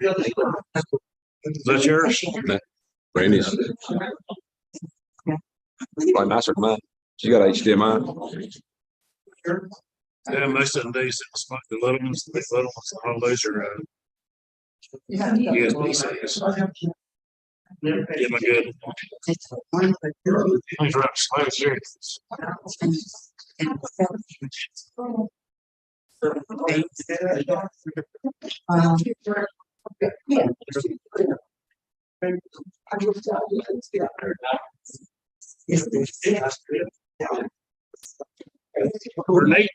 Is that yours? Brandy's probably nicer than mine. She got HDMI. Yeah, most of them days, the little ones, all those are USB Cs. Get my good. Things are up slow here. Nate.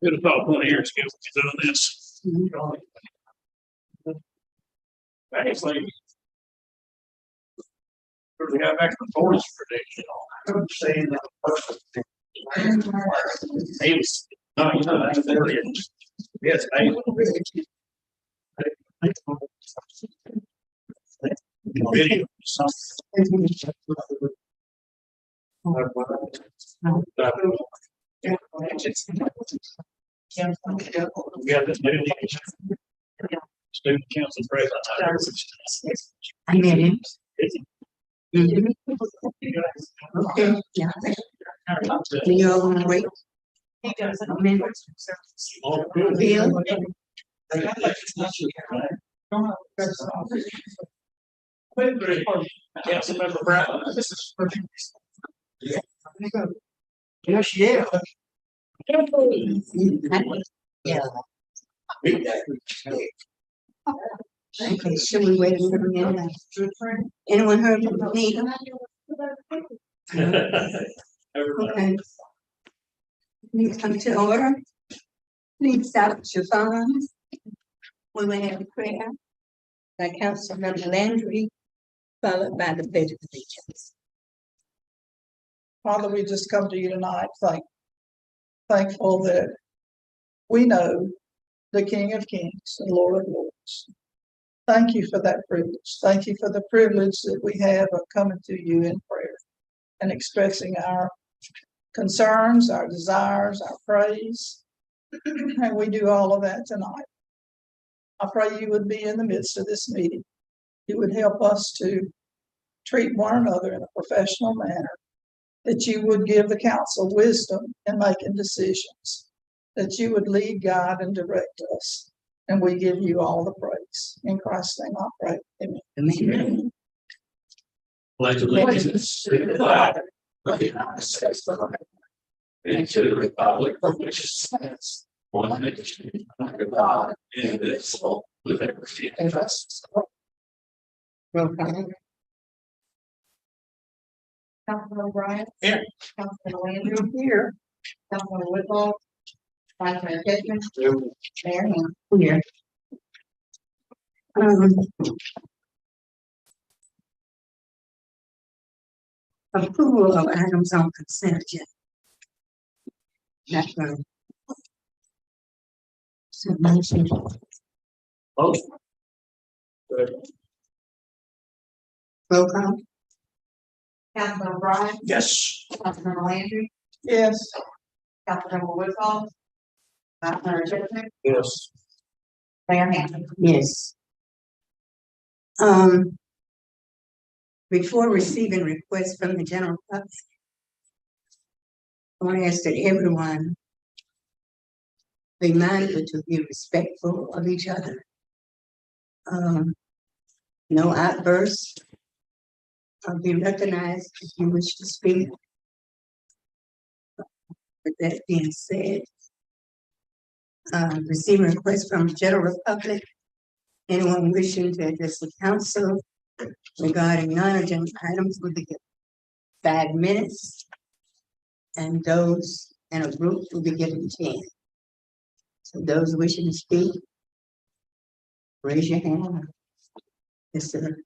Could have thought 20 years ago we doing this. Actually, we have extra force for days. Hey, no, you know that's very interesting. Yes, video. Yeah, this new student council president. I met him. Okay, yeah. You all want to wait? Bill? Councilmember Brown. Yes, yeah. Yeah. Okay, should we wait a minute? Anyone heard from Nita? Okay. Please come to order. Please stop your phones. We will have a prayer by Councilmember Landry, followed by the pledge of allegiance. Father, we just come to you tonight, thankful that we know the King of Kings and Lord of Lords. Thank you for that privilege. Thank you for the privilege that we have of coming to you in prayer and expressing our concerns, our desires, our praise. And we do all of that tonight. I pray you would be in the midst of this meeting. You would help us to treat one another in a professional manner, that you would give the council wisdom in making decisions, that you would lead, guide, and direct us. And we give you all the praise. In Christ's name I pray. Amen. Amen. Pledge allegiance to the flag of the United States of America and to the republic for which it stands, one nation, under God, indivisible, with liberty and justice. Roll call. Councilman O'Brien. Here. Councilman Landry. Here. Councilman Whitlow. Vice Mayor Pittman. Mayor Ham. Here. Approval of items on consent agenda. That's right. So motion. Motion. Roll call. Councilman O'Brien. Yes. Councilman Landry. Yes. Councilman Whitlow. Vice Mayor Pittman. Yes. Mayor Ham. Yes. Before receiving requests from the general public, I want to ask that everyone be mindful to be respectful of each other. No outbursts. Be recognized if you wish to speak. With that being said, receiving requests from the general public, anyone wishing to address the council regarding non-agenda items will be given 5 minutes, and those in a group will be given 10. So those wishing to speak, raise your hand. Yes, sir.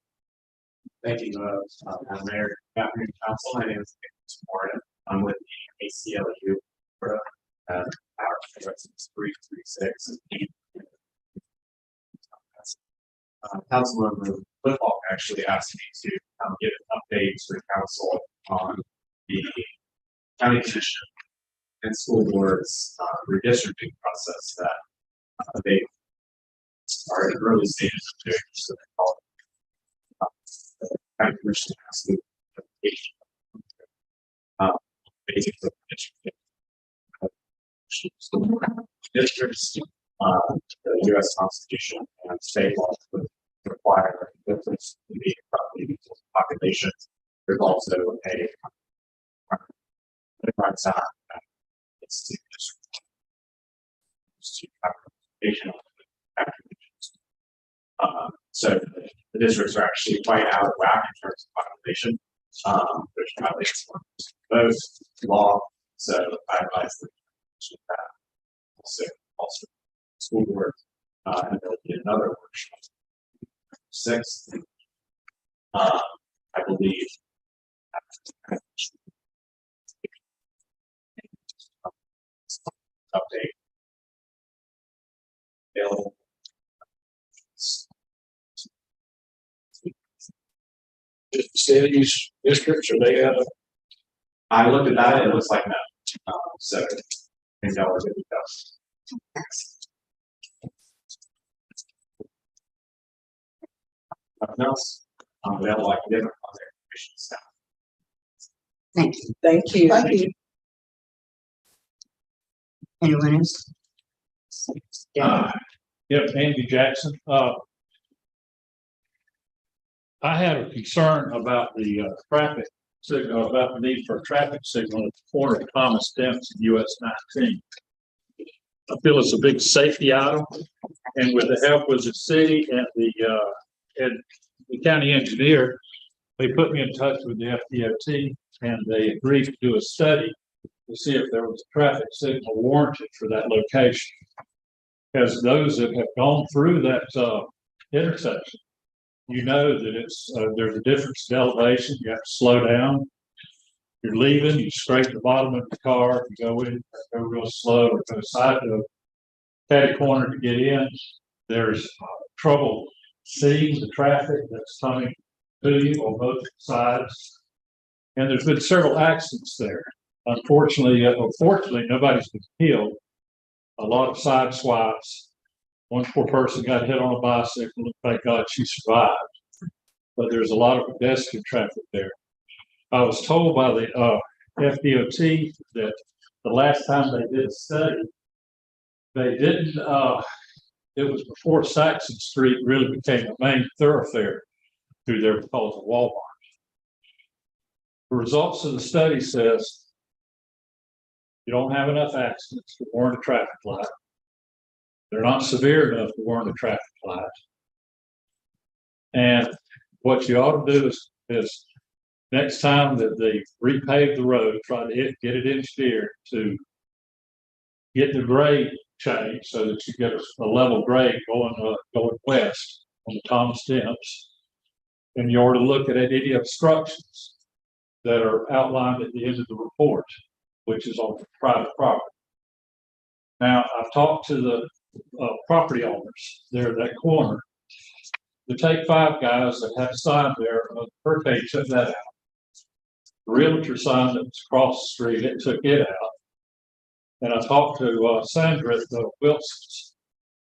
Thank you, Mayor, Captain, Council. My name is Nicholas Morgan. I'm with the ACLU for our 336. Councilmember Football actually asked me to give an update to the council on the county commission and school board's redistricting process that they are in early stages of doing this, so they call it kind of commission has to application. Basically, districts, the U.S. Constitution and state law would require difference in the property population. There's also a rights act. It's to have representation of the applications. So the districts are actually quite out of whack in terms of population. There's probably both law, so I advise that also school board, and there'll be another workshop. 6th, I believe. Update. Available. Cities, districts, or they have I looked at that, it looks like no. So I think that was good to go. Nothing else? They'll like different on their information staff. Thank you. Thank you. Thank you. Anyone else? Yep, Andy Jackson. I had a concern about the traffic signal, about the need for a traffic signal at the corner of Thomas Dempsey and US 19. I feel it's a big safety item, and with the help of the city and the county engineer, they put me in touch with the FDOT, and they agreed to do a study to see if there was a traffic signal warranted for that location. As those that have gone through that intersection, you know that it's there's a difference in elevation. You have to slow down. You're leaving, you scrape the bottom of the car, you go in, go real slow, or go side to catty corner to get in. There's trouble seeing the traffic that's coming to you on both sides. And there's been several accidents there. Unfortunately, nobody's been killed. A lot of side swipes. One poor person got hit on a bicycle, and thank God she survived. But there's a lot of pedestrian traffic there. I was told by the FDOT that the last time they did a study, they didn't, it was before Saxon Street really became a main thoroughfare through there because of Walmart. The results of the study says you don't have enough accidents to warrant a traffic light. They're not severe enough to warrant a traffic light. And what you ought to do is next time that they repave the road, try to get it engineered to get the grade changed so that you get a level grade going west on the Thomas Dempsey. And you ought to look at any obstructions that are outlined at the end of the report, which is on private property. Now, I've talked to the property owners there at that corner. The Take 5 guys that had a sign there, Hurricane took that out. The realtor sign that was across the street, it took it out. And I talked to Sandra at the Wilson's,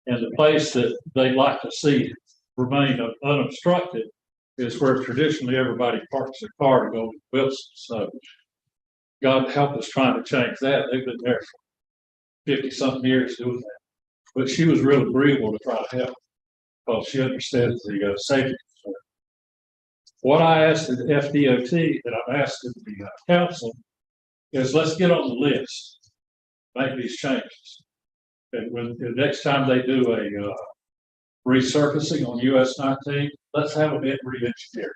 and the place that they like to see remain unobstructed is where traditionally everybody parks their car to go to Wilson's. So God help us trying to change that. They've been there for 50-something years doing that. But she was real agreeable to try to help because she understands the safety concern. What I asked the FDOT that I've asked the council is let's get on the list, make these changes. And when the next time they do a resurfacing on US 19, let's have them re-engineered.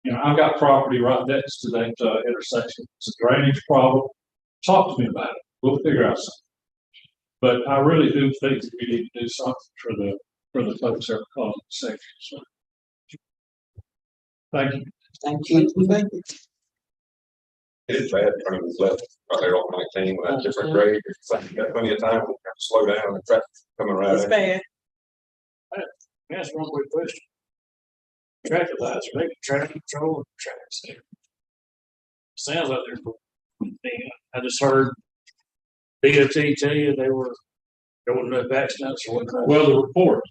You know, I've got property right next to that intersection. It's a drainage problem. Talk to me about it. We'll figure out something. But I really do think that we need to do something for the folks that are causing safety. So, thank you. Thank you. It's bad turning left right there on 19 with that different grade. It's like you got plenty of time to slow down and traffic coming right It's in. bad. That's one quick question. Traffic lights, are they traffic control or traffic safety? Sounds like they're. I just heard DOT tell you they were There wasn't no accidents or whatnot. Well, the report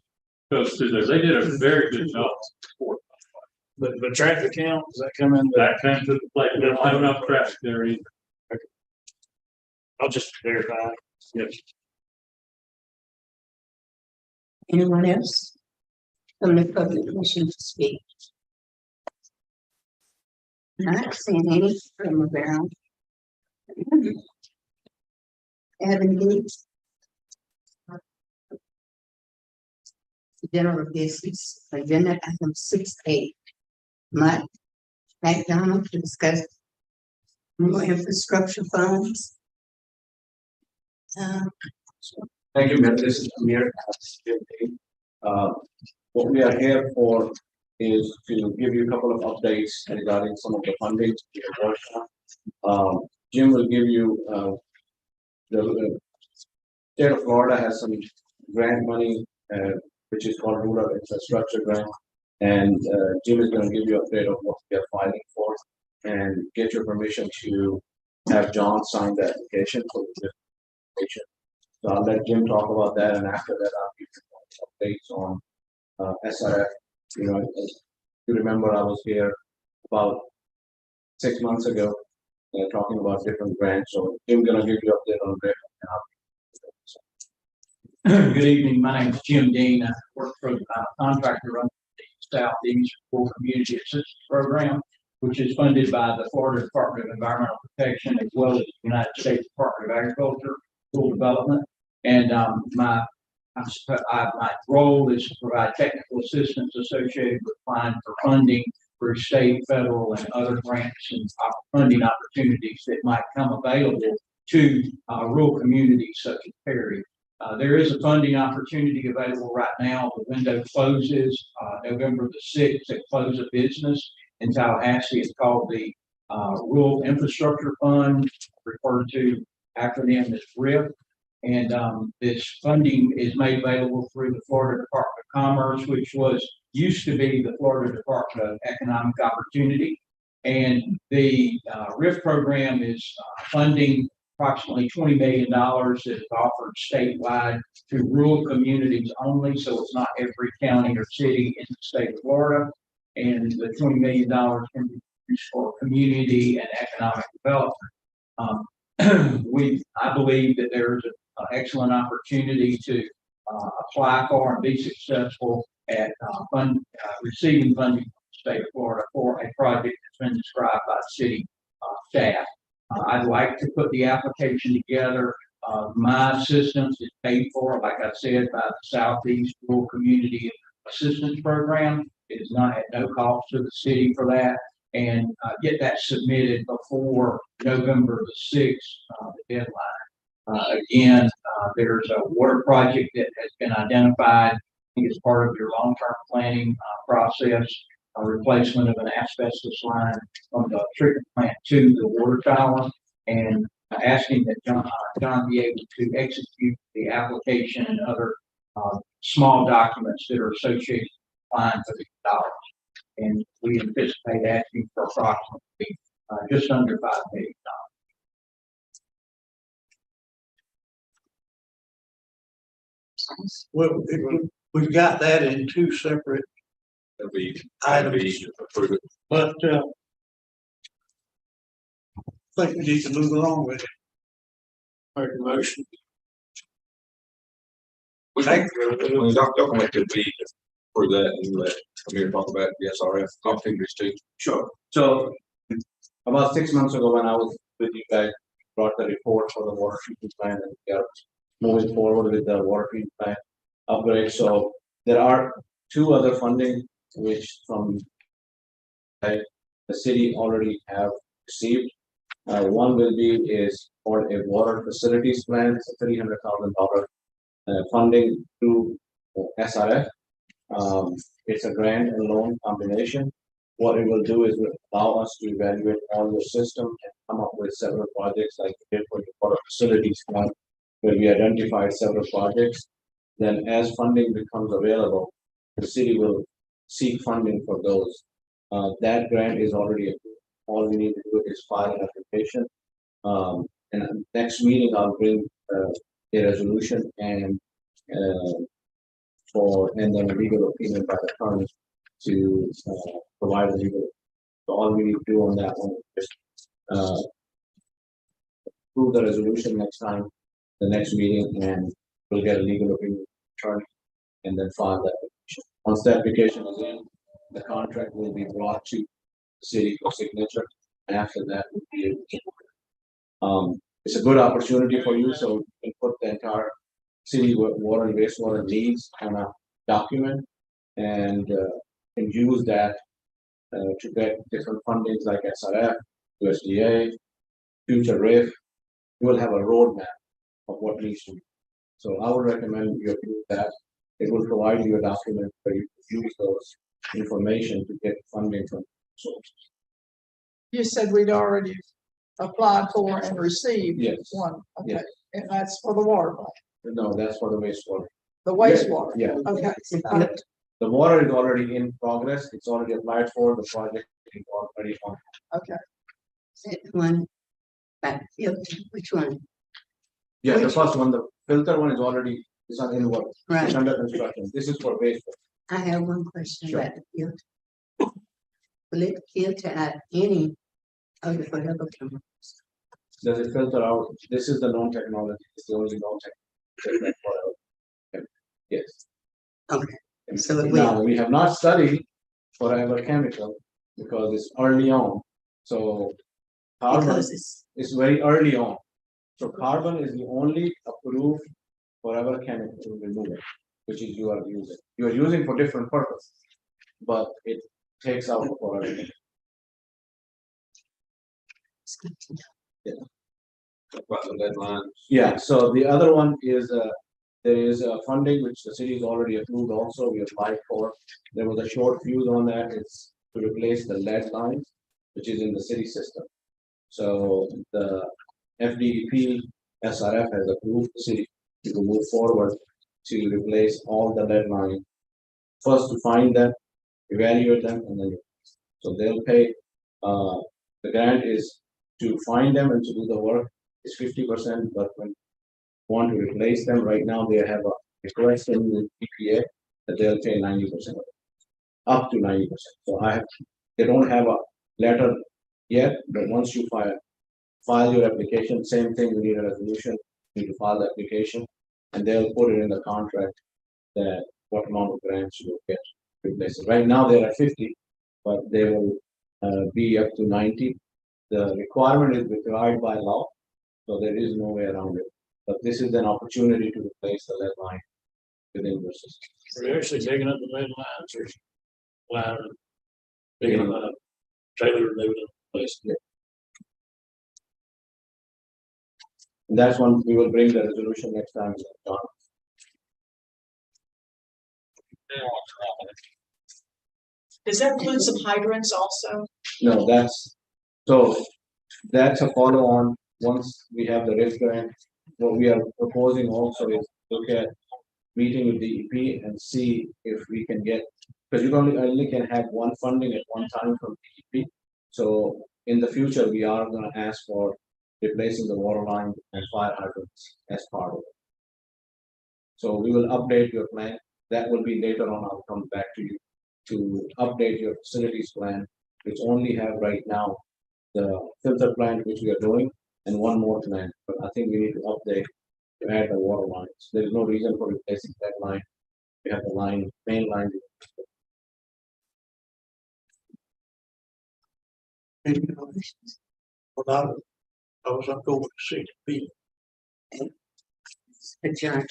goes through there. They did a very good job. But the traffic count, does that come in? That came to the plate. We don't have enough traffic there either. I'll just verify. Yes. Anyone else? From the public wishing to speak? Not seeing any from around. Evan Gates. General business, agenda item 6A. Mike McDonald to discuss more infrastructure funds. Thank you, Mayor. This is Amir. What we are here for is to give you a couple of updates regarding some of the funding we are working on. Jim will give you, the state of Florida has some grant money, which is called Rural Infrastructure Grant. And Jim is going to give you an update of what we are filing for and get your permission to have John sign the application for the application. So I'll let Jim talk about that, and after that, I'll give you updates on SRF. You know, as you remember, I was here about 6 months ago talking about different grants. So Jim's gonna give you update on that. Good evening. My name is Jim Dean. I work for the contractor on the Southeast Rural Community Assistance Program, which is funded by the Florida Department of Environmental Protection as well as the United States Department of Agriculture, Rural Development. And my role is to provide technical assistance associated with applying for funding for state, federal, and other grants and funding opportunities that might come available to rural communities such as Perry. There is a funding opportunity available right now. The window closes November the 6th at close of business in Tallahassee. It's called the Rural Infrastructure Fund, referred to acronym as RIF. And this funding is made available through the Florida Department of Commerce, which used to be the Florida Department of Economic Opportunity. And the RIF program is funding approximately $20 million that is offered statewide to rural communities only. So it's not every county or city in the state of Florida. And the $20 million can be used for community and economic development. I believe that there's an excellent opportunity to apply for and be successful at receiving funding from the state of Florida for a project that's been described by the city staff. I'd like to put the application together. My assistance is paid for, like I said, by the Southeast Rural Community Assistance Program. It is not at no cost to the city for that, and get that submitted before November the 6th, the deadline. Again, there's a water project that has been identified. I think it's part of your long-term planning process, a replacement of an asbestos line from the treatment plant to the water tower, and asking that John be able to execute the application and other small documents that are associated with applying for these dollars. And we anticipate asking for approximately just under $5 million. Well, we've got that in two separate That'll be items, approved. but I think we need to move along with it. Make a motion. We think, document could be for that and let Amir talk about the SRF opportunities too. Sure. So about 6 months ago, when I was with you guys, brought the report for the water treatment plant, and we are moving forward with the water treatment plant upgrade. So there are two other funding which from the city already have received. One will be is for a water facilities plan. It's a $300,000 funding through SRF. It's a grant and loan combination. What it will do is will allow us to evaluate all your system and come up with several projects like we did for the water facilities plan, where we identified several projects. Then as funding becomes available, the city will seek funding for those. That grant is already approved. All we need to do is file an application. And next meeting, I'll bring a resolution and and then a legal opinion by the attorney to, provide a legal. So all we need to do on that one is, approve the resolution next time, the next meeting, and we'll get a legal opinion attorney, and then file that application. Once the application is in, the contract will be brought to the city for signature. After that, we'll be able to. It's a good opportunity for you, so you can put the entire city water and wastewater needs on a document and can use that to get different fundings like SRF, USDA, future RIF. You will have a roadmap of what needs to be. So I would recommend you approve that. It will provide you a document where you can use those information to get funding from sources. You said we'd already applied for and received Yes. one, okay, Yes. and that's for the water plant, No, that's for the wastewater. the wastewater. Yeah. Okay, The water is already in progress. It's already applied for. The project is already on. okay. That one, that filter, which one? Yeah, the first one, the filter one is already, it's not in work. Right. It's under construction. This is for wastewater. I have one question Sure. about the filter. Will it filter out any of the forever chemicals? Does it filter out? This is the known technology. It's the only known technology. Yes. Okay. So it will. Now, we have not studied forever chemical because it's early on. So carbon Because it's, is very early on. So carbon is the only approved forever chemical remover, which is you are using. You are using for different purpose, but it takes out forever. it's good to know. About the deadline. Yeah, so the other one is, there is a funding which the city has already approved also, we applied for. There was a short fuse on that, it's to replace the lead lines, which is in the city system. So the FDP SRF has approved the city to move forward to replace all the lead lines. First to find them, evaluate them, and then, so they'll pay, the grant is to find them and to do the work is 50%, but when want to replace them, right now they have a request in the EPA that they'll pay 90% of it, up to 90%. So they don't have a letter yet, but once you file your application, same thing, you need a resolution, you need to file the application, and they'll put it in the contract that what amount of grants you will get to replace it. Right now they're at 50, but they will be up to 90. The requirement is required by law, so there is no way around it. But this is an opportunity to replace the lead line within your system. We're actually digging up the lead lines or line, digging them up, trailer, leaving it in place. And that's when we will bring the resolution next time. John. Does that include some hydrants also? No, that's a follow on. Once we have the risk grant, what we are proposing also is look at meeting with DEP and see if we can get, because you only can have one funding at one time from DEP. So in the future, we are going to ask for replacing the water line and fire hydrants as part of it. So we will update your plan. That will be later on. I'll come back to you to update your facilities plan, which only have right now the filter plant, which we are doing, and one more plan. But I think we need to update to add the water lines. There is no reason for replacing that line. We have the main line. Any questions? Well, I was up over to see the people. Adjourn.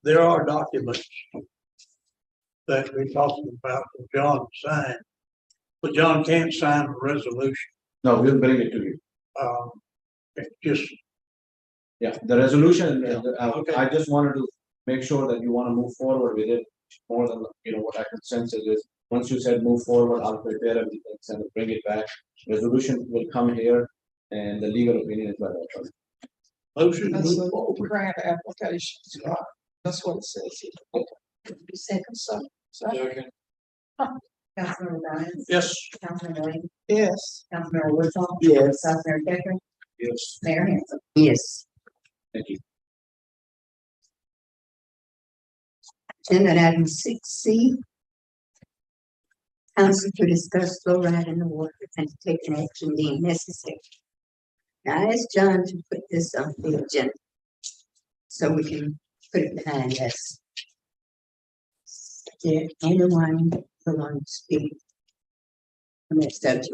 There are documents that we're talking about for John to sign, but John can't sign a resolution. No, we'll bring it to you. It's just, Yeah, the resolution, Okay. I just wanted to make sure that you want to move forward with it more than, what I can sense it is. Once you said move forward, I'll prepare everything and bring it back. Resolution will come here and the legal opinion is by the attorney. motion to That's move the forward. grant applications, right? That's what it says here. Second, Second. Councilmember Ryan, Yes. Councilmember Lee, Yes. Councilmember Woodhull. Yes. Councilmember Decker, Yes. Mayor Hanson. Yes. Thank you. Agenda item 6C. Council to discuss fluoride in the water and to take an action deemed necessary. Now, I asked John to put this on the agenda so we can put it behind us. Is there anyone who wants to speak on that subject?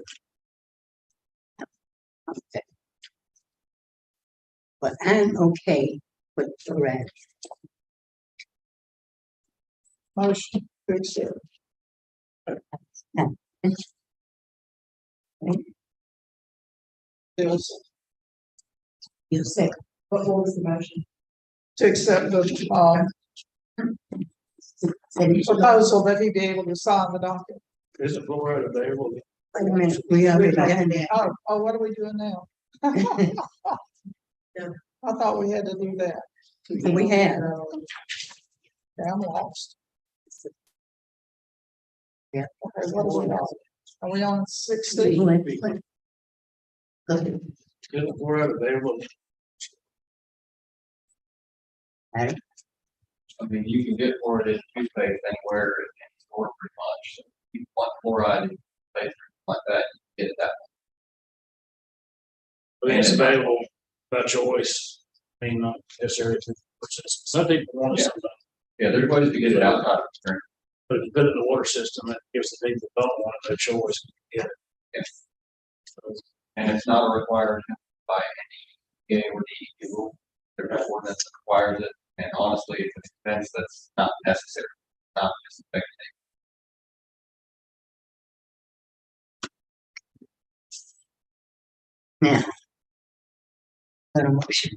Okay. But I'm okay with fluoride. Motion to accept. Yes, You said, What was the motion? to accept the, said it. proposal that he be able to sign the document. Is the fluoride available? Wait a minute, we already done that. Oh, what are we doing now? I thought we had to do that. We have. Yeah, I'm lost. Yeah. Okay, what are we on? Are we on 60? Go ahead. Is the fluoride available? I mean, you can get fluoride toothpaste anywhere in the store pretty much. So if you want fluoride toothpaste like that, you get it that way. But it's available by choice. I mean, not necessarily. Some people want something, Yeah, there's ways to get it outside of the drink. but if you put it in the water system, it gives the people that don't want it no choice. Yeah. And it's not a requirement by any GA or DEQ rule. There's no ordinance that requires it. And honestly, it's an expense that's not necessary, not just effective. Now. Got a motion.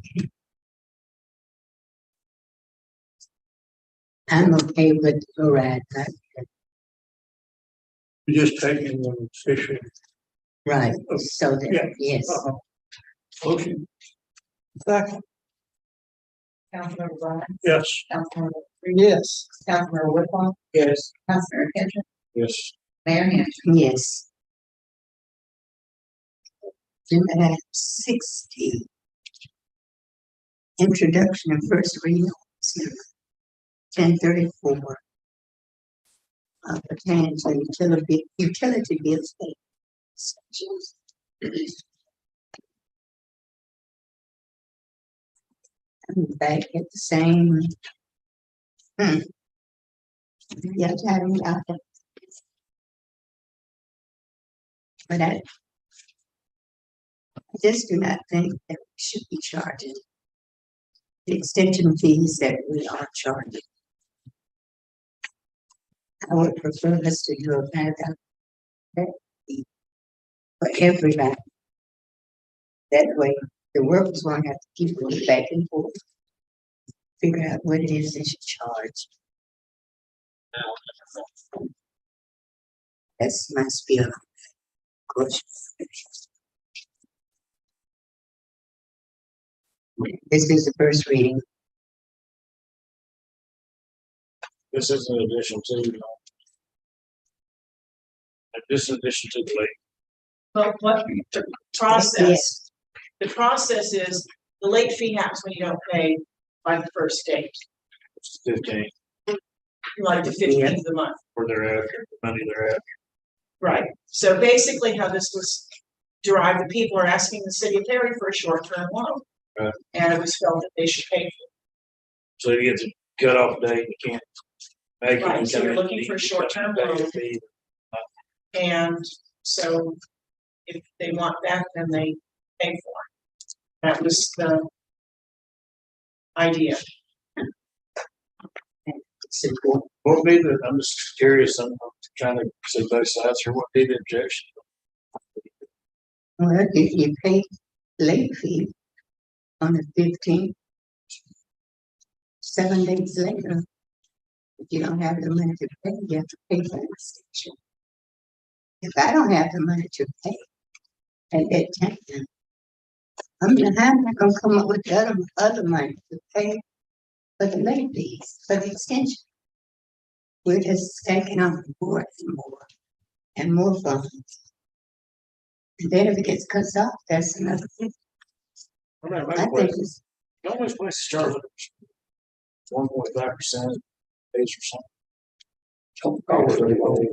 I'm okay with fluoride, You're just taking the fishing. right, so Yeah. that, yes. Motion. Second, Councilmember Brian, Yes. Councilmember, yes. Councilmember Whitmore, Yes. Councilmember Kendrick, Yes. Mayor Hampton. Yes. Agenda item 60. Introduction and first reading. 1034. Pertaining to utility bills. I'm back at the same. Yeah, having out there. But I just do not think that we should be charging the extension fees that we are charging. I would prefer us to do a kind of for everybody. That way, the workers won't have to keep going back and forth. Figure out what it is they should charge. That's my spiel. Of course. This is the first reading. This is in addition to. This is in addition to the lake. But what the process, the process is the late fee happens when you don't pay by the first date, It's 15 like the 15th of the month. or thereafter, the money thereafter. Right. So basically how this was derived, the people are asking the city of Perry for a short-term loan. Right. And it was felt that they should pay for So you get the cutoff date, you can't make it. Right, so you're looking for a short-term loan. fee. it. And so if they want that, then they pay for it. That was the idea. Support. What would be the, I'm just curious, I'm trying to see both sides here, what would be the objection? Well, if you pay late fee on the 15th, 7 days later, if you don't have the money to pay, you have to pay for the extension. If I don't have the money to pay at that time, I'm not gonna come up with the other money to pay for the late fees, for the extension. We're just stacking on more and more and more funds. And then if it gets cut off, that's another thing. I mean, my I think question, it's, Always places charge 1.5% base or something. Don't call it anything.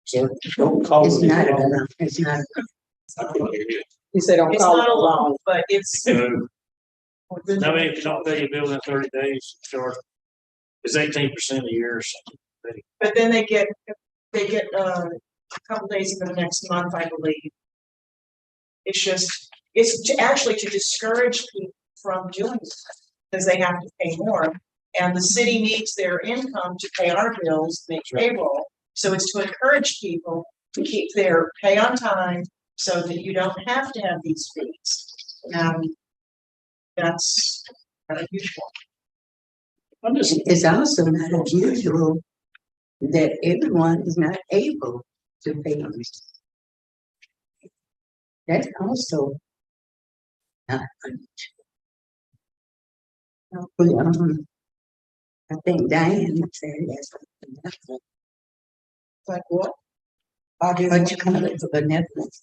Sir, don't call It's it. not anything. enough, it's not. He said, don't It's call not it a alone. lot, but it's, I mean, if you don't pay your bill in 30 days, charge. It's 18% a year or something. but then they get a couple days in the next month, I believe. It's just, actually to discourage people from doing it, because they have to pay more. And the city needs their income to pay our bills, make payroll. So it's to encourage people to keep their pay on time so that you don't have to have these fees. That's unusual. It's also not unusual that everyone is not able to pay on it. That's also not unusual. I think Diane said that's Like what? I do. what you call it, the benevolence.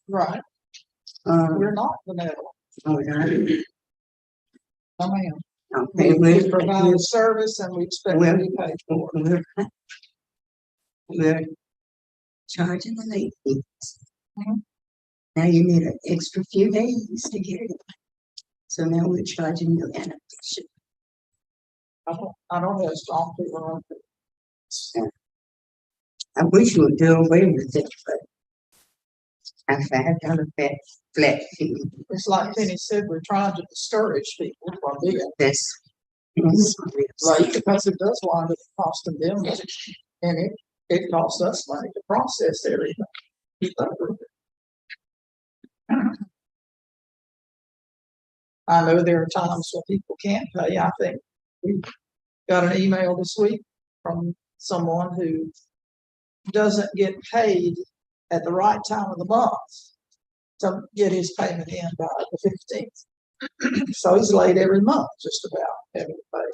Right, we're not benevolent. Oh, no. I mean, Okay, we provide a service and we expect to be paid for it. we're charging the late fees. Mhm. Now you need an extra few days to get it. So now we're charging you an addition. I don't have strong people on it. I wish you would do away with it, but a $5 flat fee. It's like Penny said, we're trying to discourage people from doing it. That's Right, because it does wind up costing them money, and it costs us money to process everything. I know there are times when people can't pay. I think we got an email this week from someone who doesn't get paid at the right time of the month to get his payment in by the 15th. So he's late every month, just about having to pay.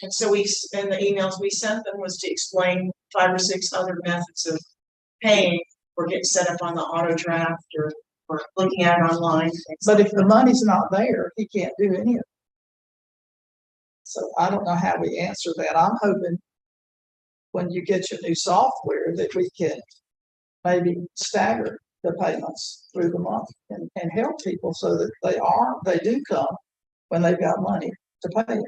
And so and the emails we sent them was to explain 5 or 6 other methods of paying or getting set up on the auto draft or looking at it online. But if the money's not there, he can't do any of it. So I don't know how we answer that. I'm hoping when you get your new software that we can maybe stagger the payments through the month and help people so that they do come when they've got money to pay it.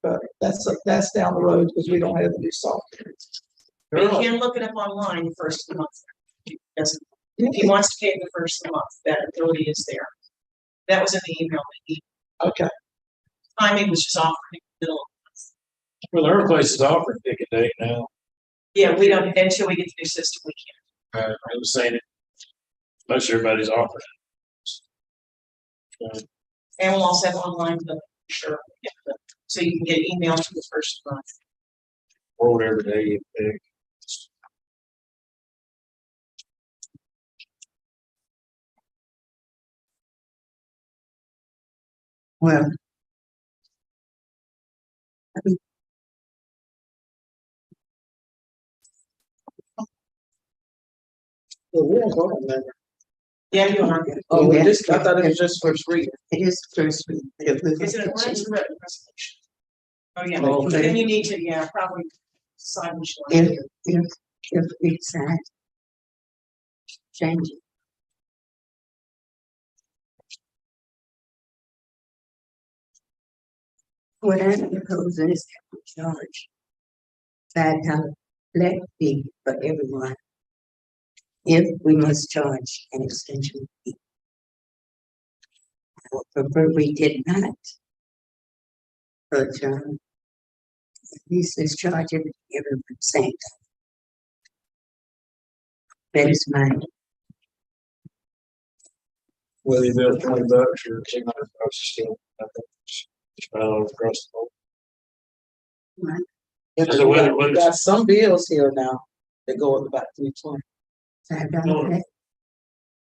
But that's down the road because we don't have the new software. But you can look it up online the first of the month. If he wants to pay the first of the month, that ability is there. That was in the email that he, Okay. timing was just offering the middle. Well, there are places offering pick a date now. Yeah, we don't, until we get the new system, we can't. I was saying it. Most everybody's offering. And we'll also have online, but sure, yeah, so you can get emails for the first month. Or whatever day you pick. well. Yeah, you are. Oh, yeah. I thought it was just first reading. It is first read. But if we Is it an ordinance or written resolution? Oh, yeah, Oh, okay. then you need to, yeah, probably sign which one. if we decide change it. What I'm proposing is that we charge $5 flat fee for everyone. If we must charge an extension fee. I would prefer we did not. But at least let's charge everyone the same. That is mine. Whether you bill $20 or $200 still, I think it's about all across the board. So what is- Got some bills here now that go up about $320. $5 flat.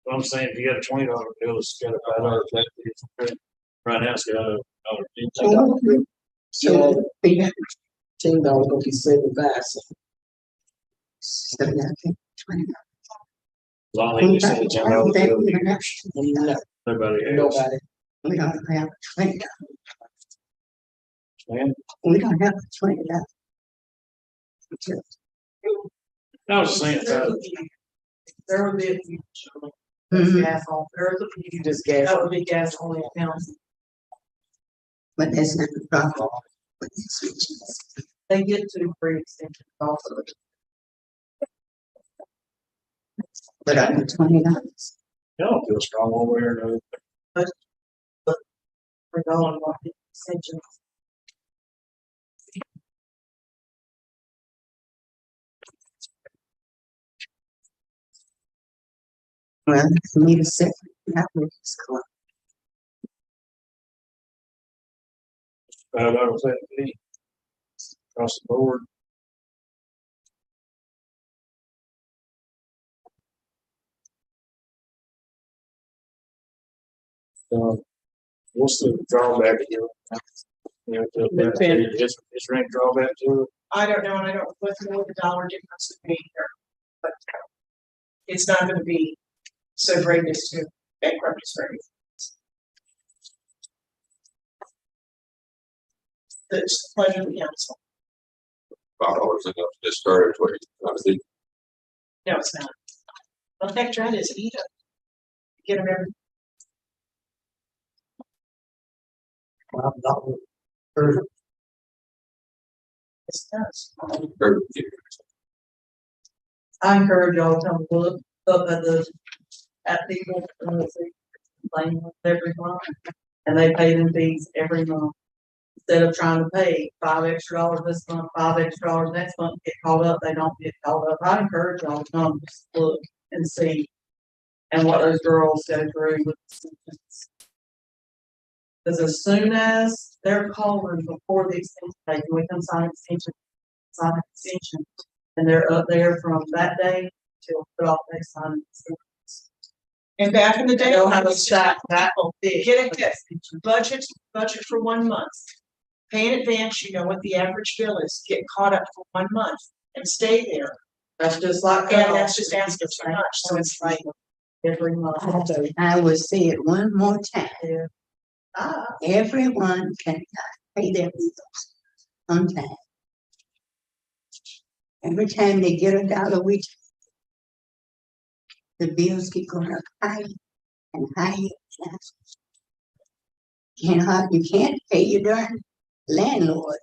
What I'm saying, if you got a $20 bill, it's got a $5 flat fee. Right now, it's got a $1. So we have $10 gonna be $75. so nothing, $20. As long as you say $10 bill, nobody else. Nobody. We don't have $20. And We don't have $20. I was saying, There would be a few, Mhm. gas on, there would be just gas. That would be gas only accounts. But that's not the problem. with these switches. They get to free extensions also. But under $20. I don't feel strong one way or another. For going on extensions. Well, I need a second. That would be cool. I was at the across the board. What's the drawback to it? You know, it's rank drawback to it. I don't know, and I don't know what the dollar difference would be here, but it's not gonna be so great as to bankrupt us or anything. It's the pleasure of the council. $5 enough to discourage what he's trying to do. No, it's not. Well, heck, try this, eat it. Get them every. It does. Very few. I encourage y'all to come look up at people, complain every month. And they pay them fees every month. Instead of trying to pay $5 extra this month, $5 extra next month, get caught up, they don't get caught up. I encourage y'all to come just look and see. And what those girls go through with the sentence. Because as soon as they're called before the extension date, we can sign extension, and they're up there from that day till put off next time. And back in the day. They'll have a stack that big. Get it, budget for 1 month. Pay in advance, you know what the average bill is, get caught up for 1 month and stay there. That's just like. And that's just asking too much, so it's like, Every month. I will say it one more time. Ah, Everyone cannot pay their bills on time. Every time they get $1, the bills keep going up higher and higher. You can't pay your darn landlord.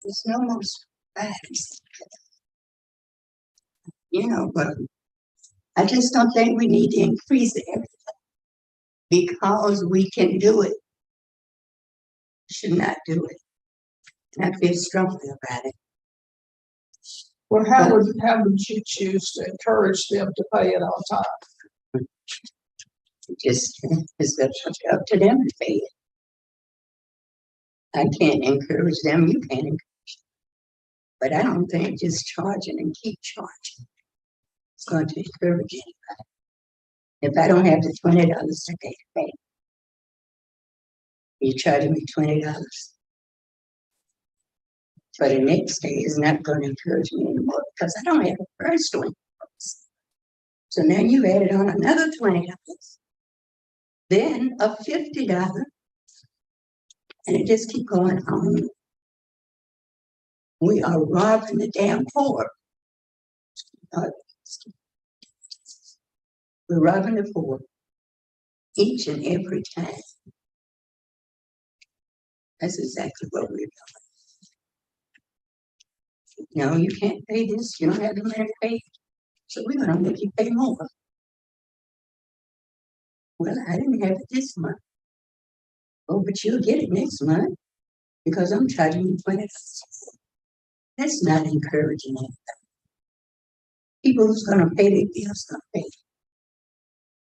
There's no more surprise. You know, but I just don't think we need to increase everything because we can do it. Should not do it. And I feel strongly about it. Well, how would you choose to encourage them to pay it on time? Just it's up to them to pay it. I can't encourage them, you can't encourage them. But I don't think just charging and keep charging is going to encourage anybody. If I don't have the $20 to pay, you're charging me $20. For the next day is not going to encourage me anymore because I don't have the first $20. So now you added on another $20. Then a $50, and it just keep going on. We are robbing the damn poor. We're robbing the poor each and every time. That's exactly what we're doing. No, you can't pay this. You don't have the money to pay. So we're gonna make you pay more. Well, I didn't have it this month. Oh, but you'll get it next month because I'm charging you $20. That's not encouraging anybody. People who's gonna pay their bills gonna pay.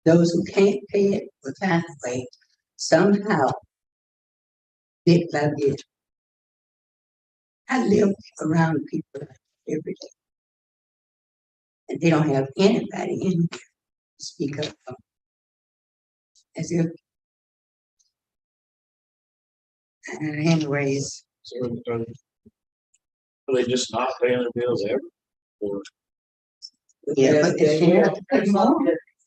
Those who can't pay it will find a way somehow, bit by bit. I live around people every day, and they don't have anybody in here to speak up for them. As if, anyways, So are they just not paying their bills ever? Or yeah, but they have to pay more.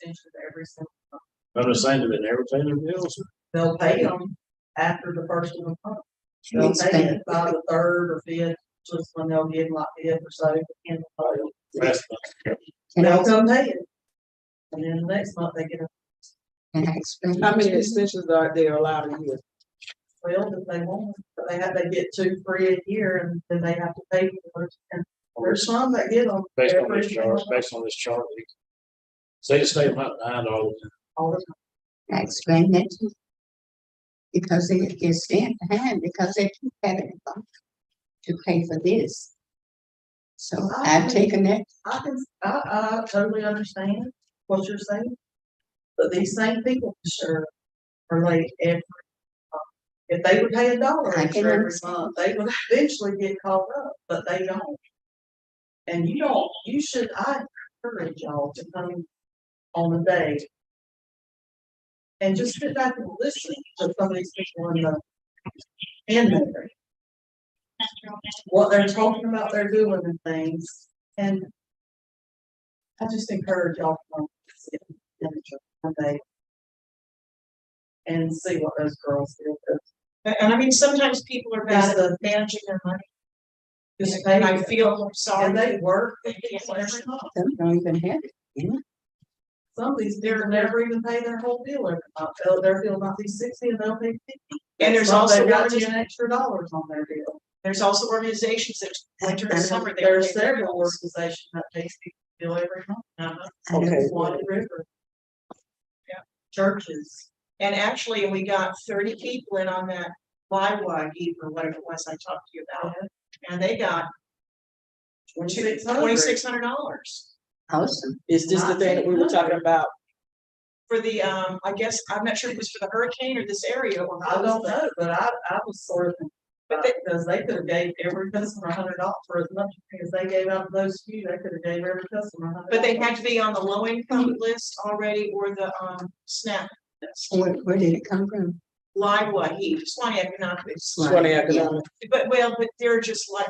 Every single month. I'm just saying, do they never pay their bills? they'll pay them after the first of the month. They'll pay it by the third or fifth, just when they'll give like fifth or so in the month. That's Can I, They'll come pay it. And then the next month they get a can I explain? How many it to you? extensions are they allowed a year? bill if they want, but they get 2 free a year and then they have to pay for it. And there's some that get them based on every this chart, month, based on this chart. Say the state amount $9. all the time. Can I explain that to you? Because they stand behind, because they keep having to pay for this. So I've taken that, I totally understand what you're saying. But these same people, sure, are late every month. If they would pay $1 I can extra every understand. month, they would eventually get caught up, but they don't. And you should, I encourage y'all to come on the day and just sit back and listen to some of these people in there. What they're talking about, they're doing and things, and I just encourage y'all to come sit in the church one day and see what those girls do. And I mean, sometimes people are bad at managing their money. Just And I pay, feel sorry. and they work, They can't every month. some don't even have it, you know? Some of these, they're never even pay their whole bill every month. Their bill might be 60 and they'll pay 50. And there's Some also they've got organiz- $10 extra on their bill. There's also organizations that winter and summer. they There's pay their several bills. organizations that pays people bill every month. Uh-huh. I know. Okay. Swanee River. Yeah. Churches. And actually, we got 30 people in on that Livewire heap or whatever it was I talked to you about. And they got $2,600 Awesome. Is this the thing that we were talking about? for the, I guess, I'm not sure if it was for the hurricane or this area. Or I don't know, but I was sort of, But they- because they could have gave every customer $100 for as much as they gave out to those few, they could have gave every customer $100. But they had to be on the low income list already or the, SNAP list. Where did it come from? Livewire heap, Swanee Economics. Swanee Yeah. Economic. But they're just like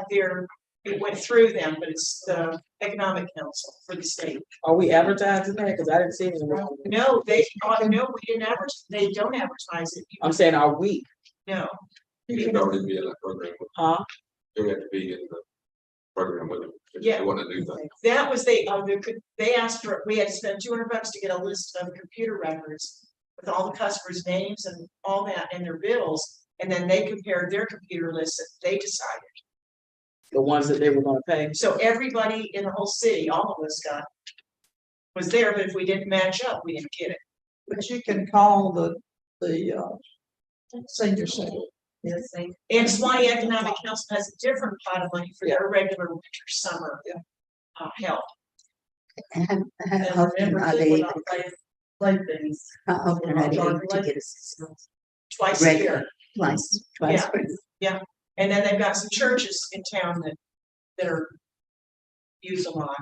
it went through them, but it's the Economic Council for the state. Are we advertising that? Cause I didn't see anything. No, no, we didn't advertise, they don't advertise it. I'm saying, are we? No, You should already be in that program. Huh? You have to be in the program with them. If Yeah. You want to do that. that was they asked for, we had to spend $200 to get a list of computer records with all the customers' names and all that and their bills. And then they compared their computer lists and they decided. The ones that they were gonna pay? So everybody in the whole city, all of us was there, but if we didn't match up, we didn't get it. But you can call the senior center. Yes, they- And Swanee Economic Council has a different pot of money for their regular winter, summer help. And how And often remember, are too, they, we're not playing fees. how often are they able to get assistance? Twice a Regular. year. Twice Yeah. per year. And then they've got some churches in town that are used a lot.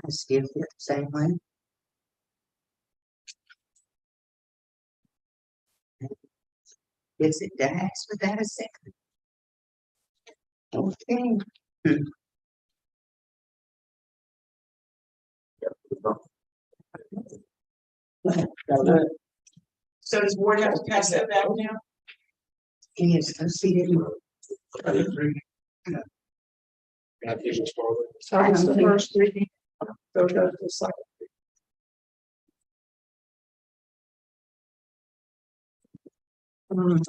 I still feel the same way. Is it dies without a second? Okay. So does board have to pass that back now? Yes, I see it. Can I give this forward? So it's the first reading. So go to the second. Um,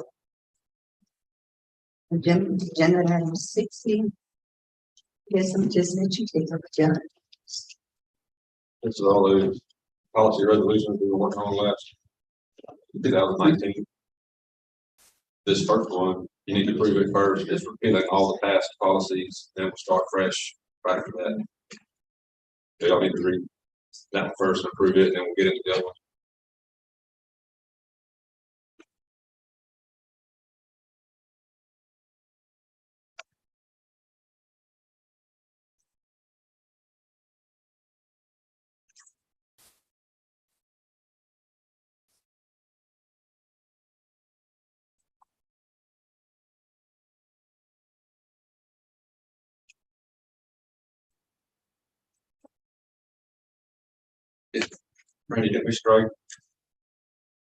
Agenda item 60. Yes, I'm just let you take up, John. This is all those policy resolutions we were working on last 2019. This first one, you need to approve it first. It's repealing all the past policies, then we'll start fresh right after that. So y'all need to read that one first and approve it, and then we'll get into the other one. Randy, can we strike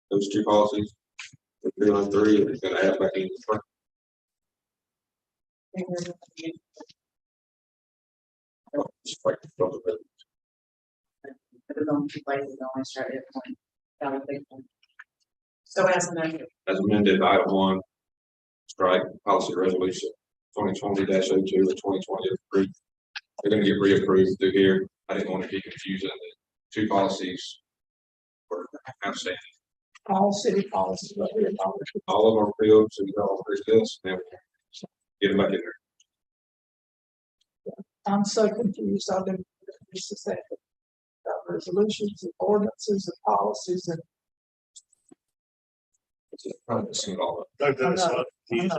those two policies? The 303, and it's gonna add back in. Strike the front of it. So as amended. As amended, item 1, strike policy resolution 2020-02 and 2020-3. They're gonna get reapproved through here. I didn't want to be confusing the two policies. Were outstanding. All city policies. Are we abolished? All of our fields, so you got all three lists, and get them back in there. I'm so confused. I've been, this is that. Got resolutions and ordinances and policies and. Trying to see all of They've done I know, so. I know.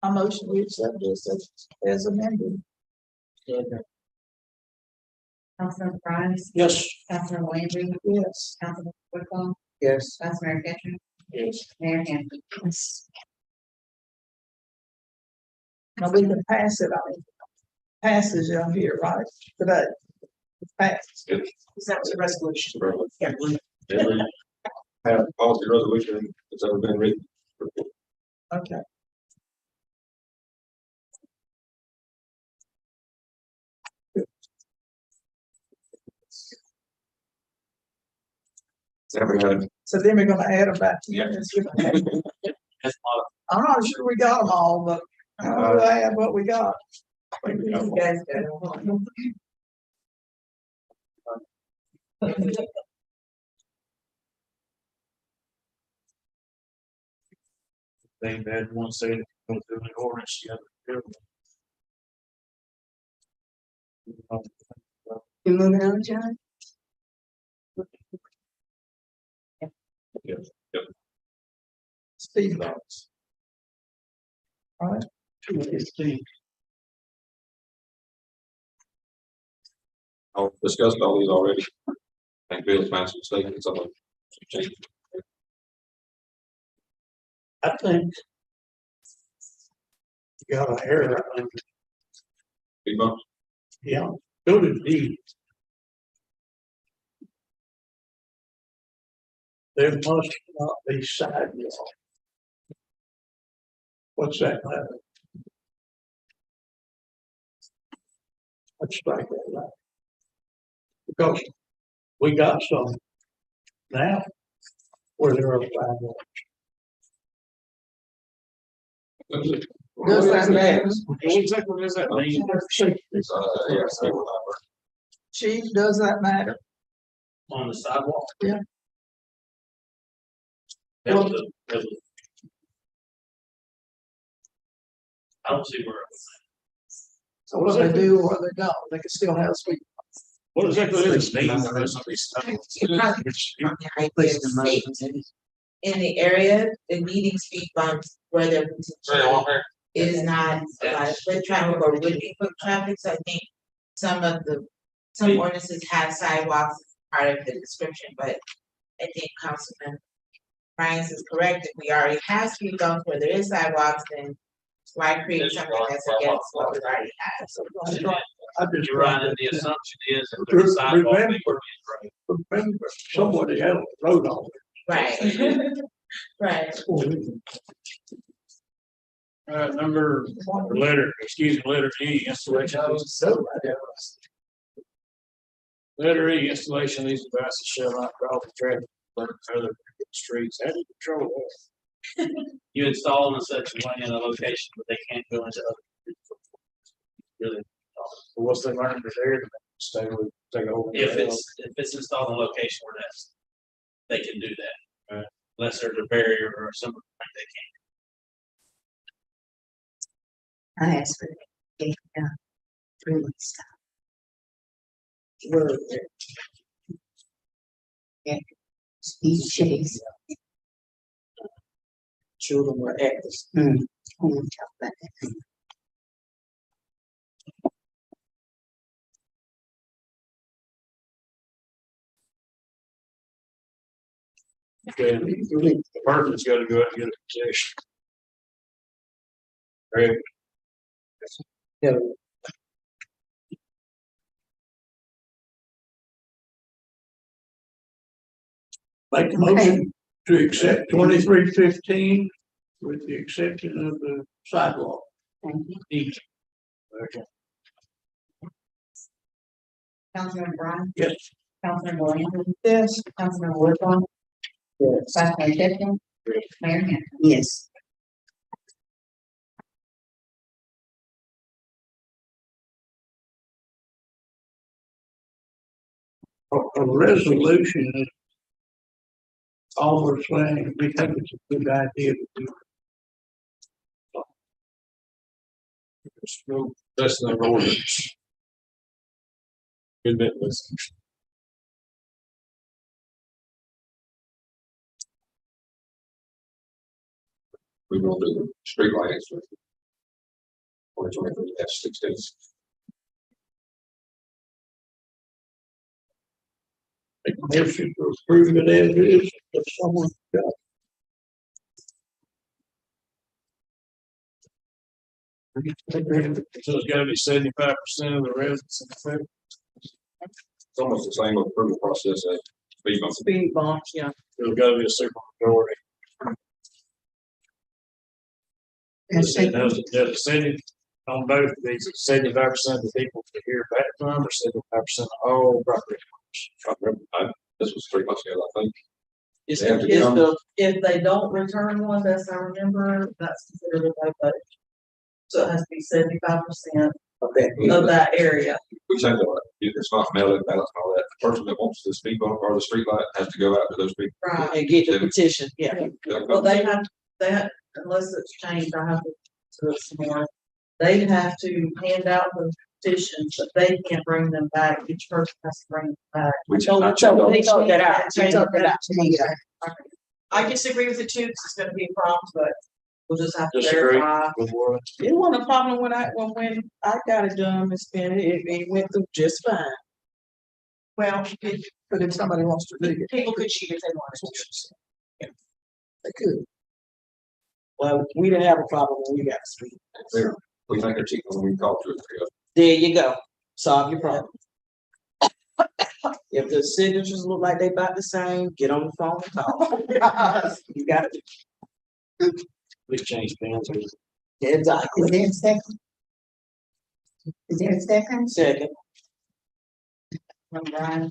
I motion we accept this as amended. Councilman Grimes, Yes. Councilman Landry, Yes. Councilman Whitcomb, Yes. Vice Mayor Ketchum, Yes. Mayor Hampton. Now we can pass it, I mean, passes on here, right, today. It's passed. it. Is that the resolution? Every have policy resolution that's ever been written. Okay. Never had. So then we're gonna add them back. Yeah. I'm not sure we got them all, but we'll add what we got. You guys go. They had one say that go through the orange, the other. You moving on, John? Speed bumps. All right. 2:15. I've discussed all these already. I think Bill's made some mistakes and some of them changes. I think. You got an error, I think. Big bumps. Yeah, go to D. There must not be sidewalk. What's that matter? Let's strike that line. Because we got some now where there are sidewalks. Does that matter? What does that mean? Yeah, so, Chief, does that matter? On the sidewalk. Yeah. That was I don't see where. So what do they do or they don't? They can still have speed. What exactly does it mean? In the area, the meeting speed bumps where there potentially is not a lot of foot traffic or would be foot traffic, so I think some ordinances have sidewalks as part of the description, but I think Councilman Grimes is correct, if we already have speed bumps where there is sidewalks, then why create something that's against what we already have? I just. You're right, and the assumption is that there's a sidewalk. they would be right. Remember, somebody else wrote on it. Right. Right. Number, letter E, installation. Letter E, installation of these devices shall not cause traffic or other streets. How do you control that? You install them in such a way in a location that they can't go into other. Really, What's they learned there to stay with, take over? if it's installed in a location where they can do that. Unless there's a barrier or something like they can't. I asked for it. 3 months. Word. Yeah. Speed chase. Children were at this. I want to talk about that. Okay, the person's gotta go out and get a petition. Right, Yeah. Make a motion to accept 2315 with the exception of the sidewalk. Thank you. Each. Councilman Brown, Yes. Councilman Williams, Yes, Councilman Woodlawn, Vice Mayor Chipman, Mayor Hampton. Yes. A resolution is almost saying we think it's a good idea to do. That's not ordinance. Admit this. We're gonna do the street lights. 2023, that's 6 days. Make a motion to approve it as is, if someone got. So it's gotta be 75% of the residents in the city. It's almost the same approval process as speed bumps. Speed bumps, yeah. There's gotta be a super majority. That's it. Does the city on both of these, 75% of the people to hear back from, or 75% of all property? This was 3 months ago, I think. It's, They have to it's come. the, If they don't return one, that's I remember, that's considered a no vote. So it has to be 75% of that area. We changed all that. It's not mail in ballots and all that. The person that wants the speed bump or the street light has to go out to those people. Right. and get the petition, yeah. They'll Well, come. they have, unless it's changed, I have to do some more. They have to hand out the petitions, but they can't bring them back. Each person has to bring them back. Which is So, not so changed. we took that out, we took it out. I disagree with the two, 'cause it's gonna be a problem, but We'll just have to Disagree verify. with what? It wasn't a problem when I got it done, Miss Benny, it went through just fine. well, but if somebody wants to do it, people could cheat if they wanted to. They could. Well, we didn't have a problem when we got the street. We think they're cheating when we call to it. There you go, solve your problem. If the signatures look like they about the same, get on the phone and call. You got it. We changed plans. Exactly. Is there a second? Is there a second? Second. Councilman Brown,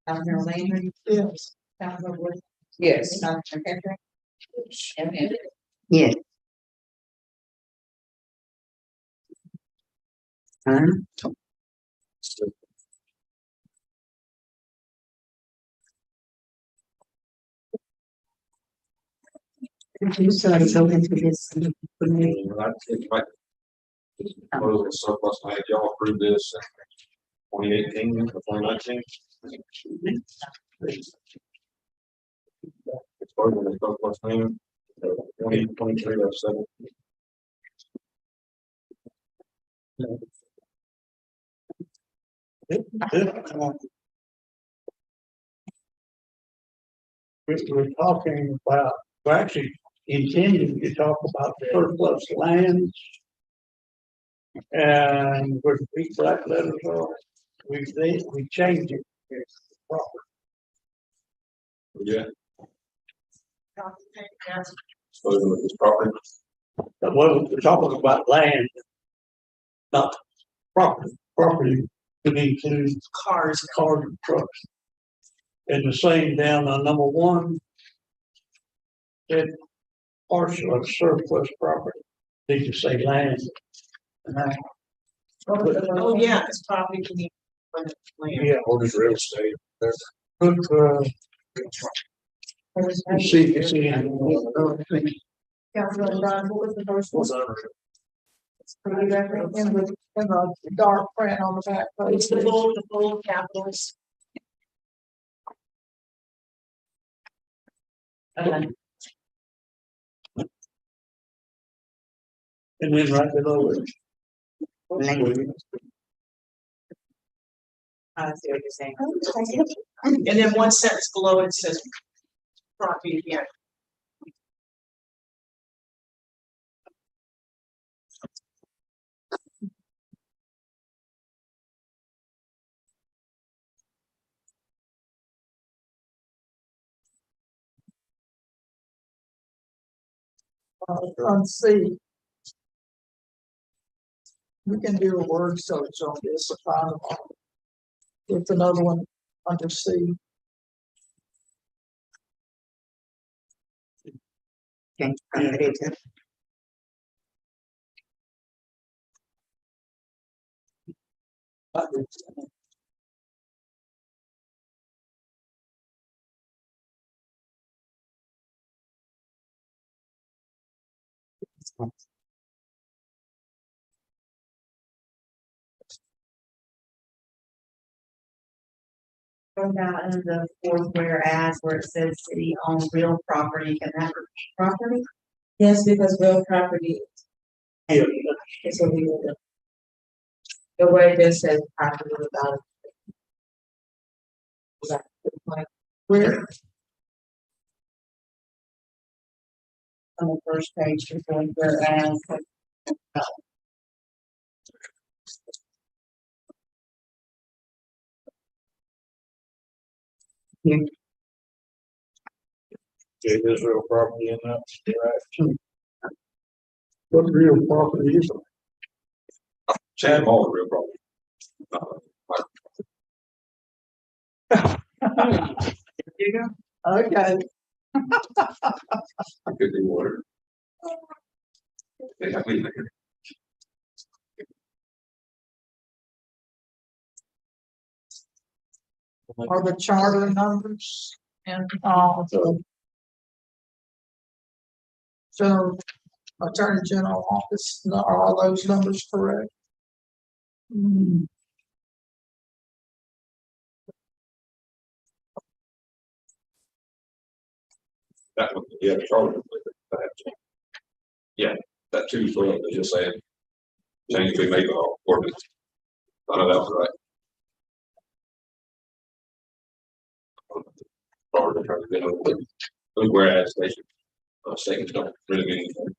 Councilman Lehman, yes. Councilman Wood, Yes. Councilman Patrick, and Mayor. Yes. You started so into this. One of the surplus land, y'all approved this in 2018 or 2019. It's part of the surplus land, 2023, that's 7. We're talking about, we're actually intending to talk about surplus lands. And where the big black letters are, we changed it. It's proper. Yeah. Disposal of this property. But what we're talking about land, not property, property could include cars, and trucks. And the same down on number 1. That partial of surplus property, they just say land. Oh, yeah, it's property can be. Yeah, or just real estate. Look, see. Councilman Brown, what was the first one? In the dark print on the back. It's the full capitals. And then right below it. I see what you're saying. And then one sentence below it says property, yeah. On C. We can do a word search on this to find them all. It's another one under C. Okay, I'm ready to- Go down in the fourth whereas where it says city owned real property, can that be property? Yes, because real property Yeah, is what we do. The way this says property without. Where? On the first page, before whereas. it is real property in that, right? What real property is it? Change them all to real property. Okay, I could do water. Yeah, I mean, are the charter numbers and, the general, attorney general office, are all those numbers correct? Hmm. that one, yeah, the charter. Yeah, that 212 is just saying. Change we made the ordinance. I know that was right. Charter, trying to get over it. Whereas they should, statements don't really mean anything.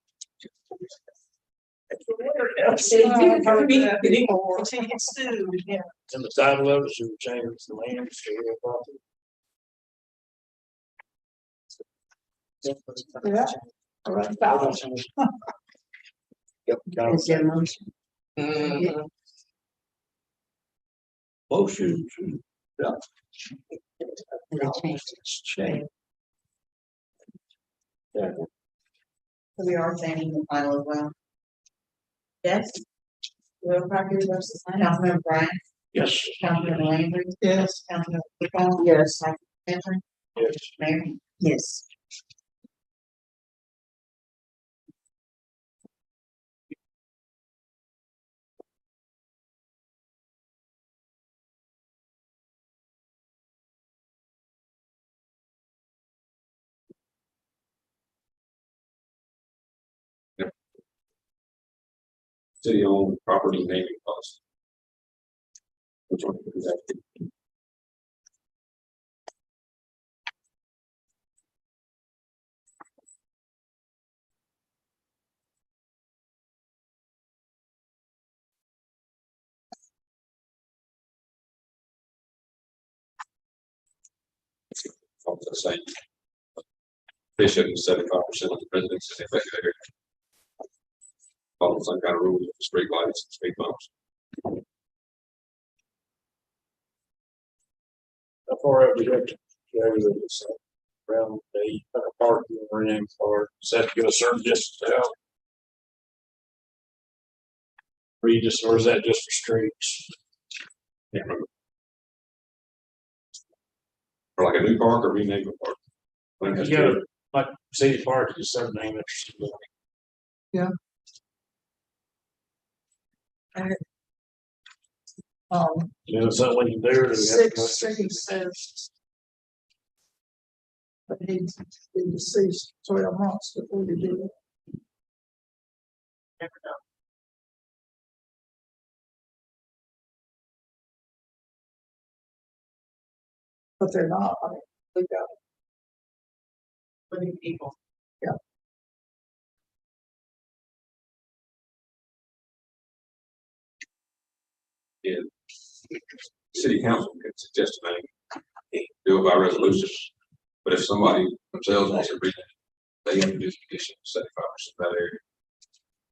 In the title of it, should we change it to land to real property? Yeah. All right, balance. Yep. Is there a motion? Motion to They changed it. change. So we are changing the final as well. Yes. Real property versus land. Councilmember Bryant, Yes. Councilmember Landry, Yes, Councilmember Pickle. Yes. Henry, Yes. Mayor. Yes. City owned property naming policy. Which one is that? All the same. They should be 75% of the residents in the affected area. Follow some kind of rules, street lights, speed bumps. How far out do you have to go with this? Around the parking or anything, or does that go a certain distance out? Or you just, or is that just for streets? Can't remember. For like a new park or rename a park. When it has to- Yeah, like City Park is certain name interested. You know, something we can do, or do we have to six, go- six says. But he's been deceased 12 months before you do it. Never know. But they're not, I mean, they got, Living people. City council can suggest a name, do it by resolution. But if somebody themselves wants to read They introduced conditions, 75% of that area.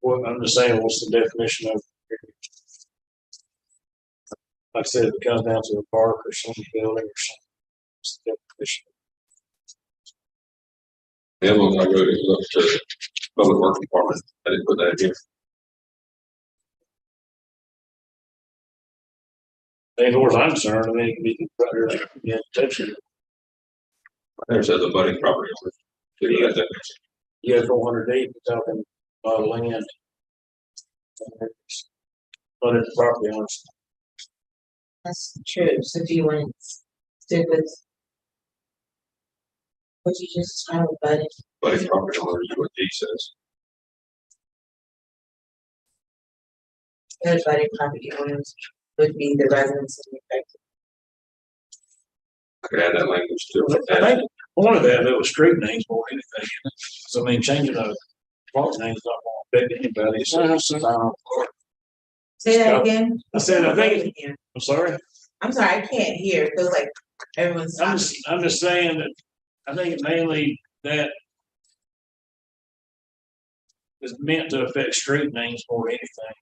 Well, I'm just saying, what's the definition of? Like I said, if it comes down to a park or some building or something. What's the definition? The other one I wrote is up to Public Works Department. I didn't put that in. As far as I'm concerned, I mean, it can be right there, yeah, touching. There's a budding property owner. So you got that. You have 400 acres out in land. But it's property owners. That's true, so do you want to stick with what you just described, buddy? Budding property owner is what he says. Everybody property owners would be the residents of the affected. I could add that language to it. I think one of them, it was street names more than anything. So I mean, changing a park name is not going to affect anybody. So, Say that again? I said, I think, I'm sorry. I'm sorry, I can't hear, it feels like everyone's talking. I'm just saying that I think it mainly that is meant to affect street names more than anything.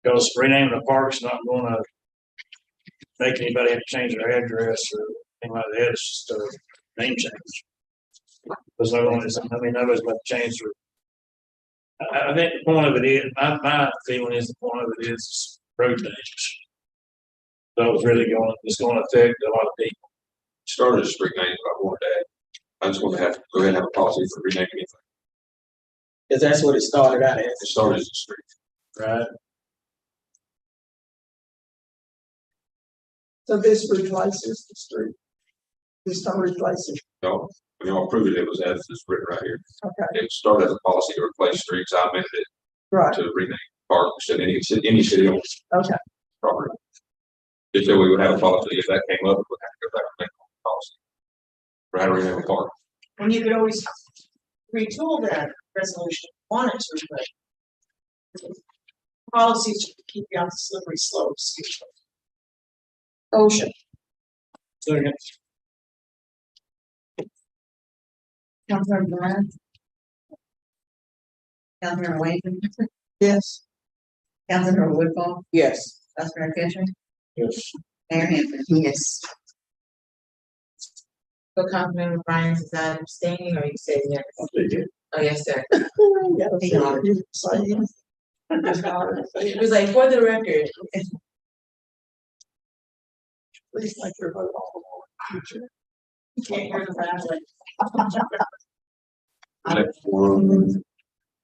Because renaming a park's not gonna make anybody have to change their address or anything like that. It's just a name change. There's no one, I mean, nobody's going to change their. I think the point of it is, my feeling is the point of it is road names. So it's really it's going to affect a lot of people. Started as street names, but I wanted to add. I just want to have to go ahead and have a policy for renaming anything. Cause that's what it started out as. It started as a street. Right. So this replaces the street. This don't replace it. No, when y'all approved it, it was as it's written right here. Okay, It started as a policy to replace streets. I amended it right, to rename parks and any city owns okay. property. Just so we would have a policy, if that came up, we would have to go back and make a policy. For how to rename a park. And you could always retool that resolution if you wanted to, but policies to keep you on the slippery slopes. Ocean. Second. Councilmember Brown? Councilmember Wayne? Yes. Councilmember Woodball? Yes. Councilmember Fisher? Yes. Mayor Hampton? Yes. So Councilmember Bryan is that abstaining or you say yes? Oh, yes, sir. It was like, for the record. Please make your vote all the future. You can't hear the rambling. Next for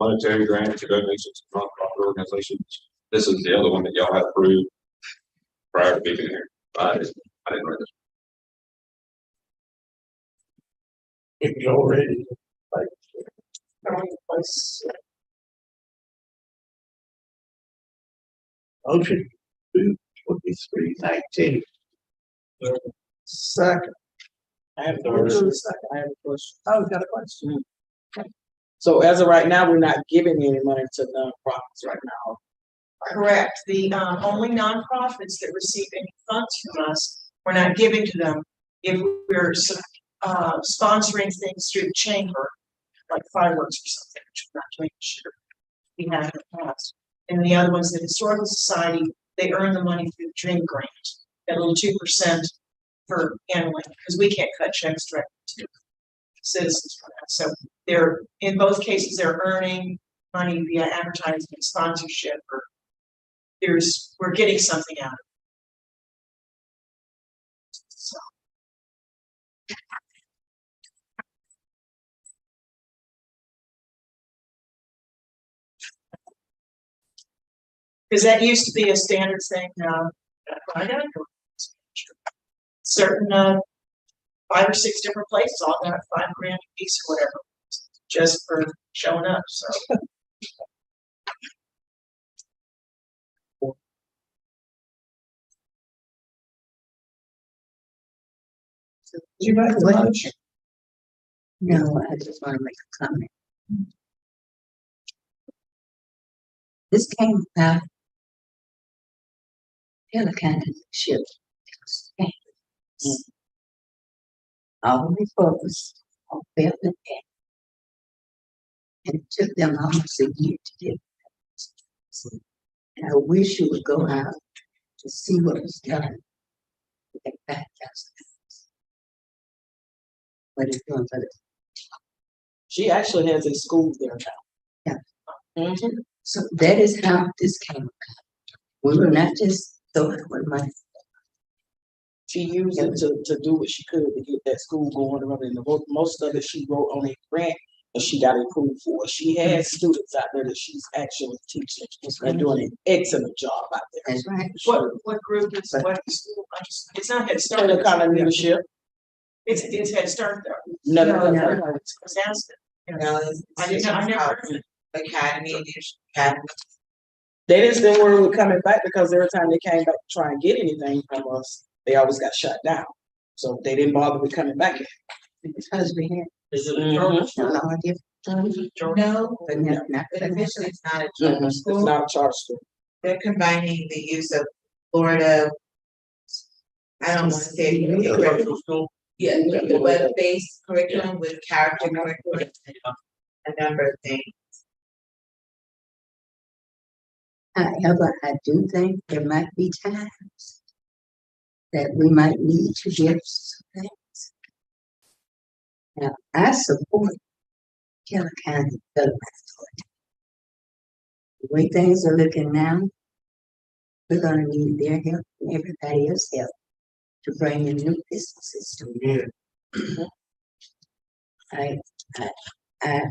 monetary grants to donations to nonprofit organizations. This is the other one that y'all had approved prior to being here. I didn't write this. It's already. Motion 22319. Second. I have a Third. question. I have a question. Oh, got a question. So as of right now, we're not giving any money to nonprofits right now. Correct. The only nonprofits that receive any funds from us, we're not giving to them. If we're sponsoring things through the chamber, like fireworks or something, which we're not doing this year. We have in the past. And the other ones, the Historical Society, they earn the money through the Dream Grant, that little 2% for annually, because we can't cut checks directly to citizens for that. So they're, in both cases, they're earning money via advertising and sponsorship, or we're getting something out of it. So. Because that used to be a standard thing, I gotta go. Certain 5 or 6 different places all got $5 grand a piece or whatever, just for showing up, so. Did you make the motion? No, I just want to make a comment. This came about Pelican ship. All we focused on Pelican. And it took them almost a year to get. And I wish you would go out to see what was done. Get back just. What it's doing for the. She actually has a school there now. Yeah. Mhm. So that is how this came about. We were not just throwing away money. She used it to do what she could to get that school going around, and most of it she wrote on a grant and she got approved for. She has students out there that she's actually teaching. She's doing an excellent job out there. That's right. What group is, what school? It's not Head Start. Taylor County Leadership. It's Head Start though. No, It's Aspen. No, it's- I didn't know, I never heard of it. Academy, Leadership Academy. They didn't say we were coming back because every time they came back to try and get anything from us, they always got shut down. So they didn't bother with coming back. Because we had. Is it a charter No, no, I give. No, But not. but officially it's not a Mhm. charter It's school. not a charter school. They're combining the use of Florida. I don't wanna say. Yeah, the web-based curriculum with character curriculum and a number of things. However, I do think there might be times that we might need to give some things. Now, I support Keller County Development Authority. The way things are looking now, we're gonna need their help and everybody else's help to bring in new businesses to here. I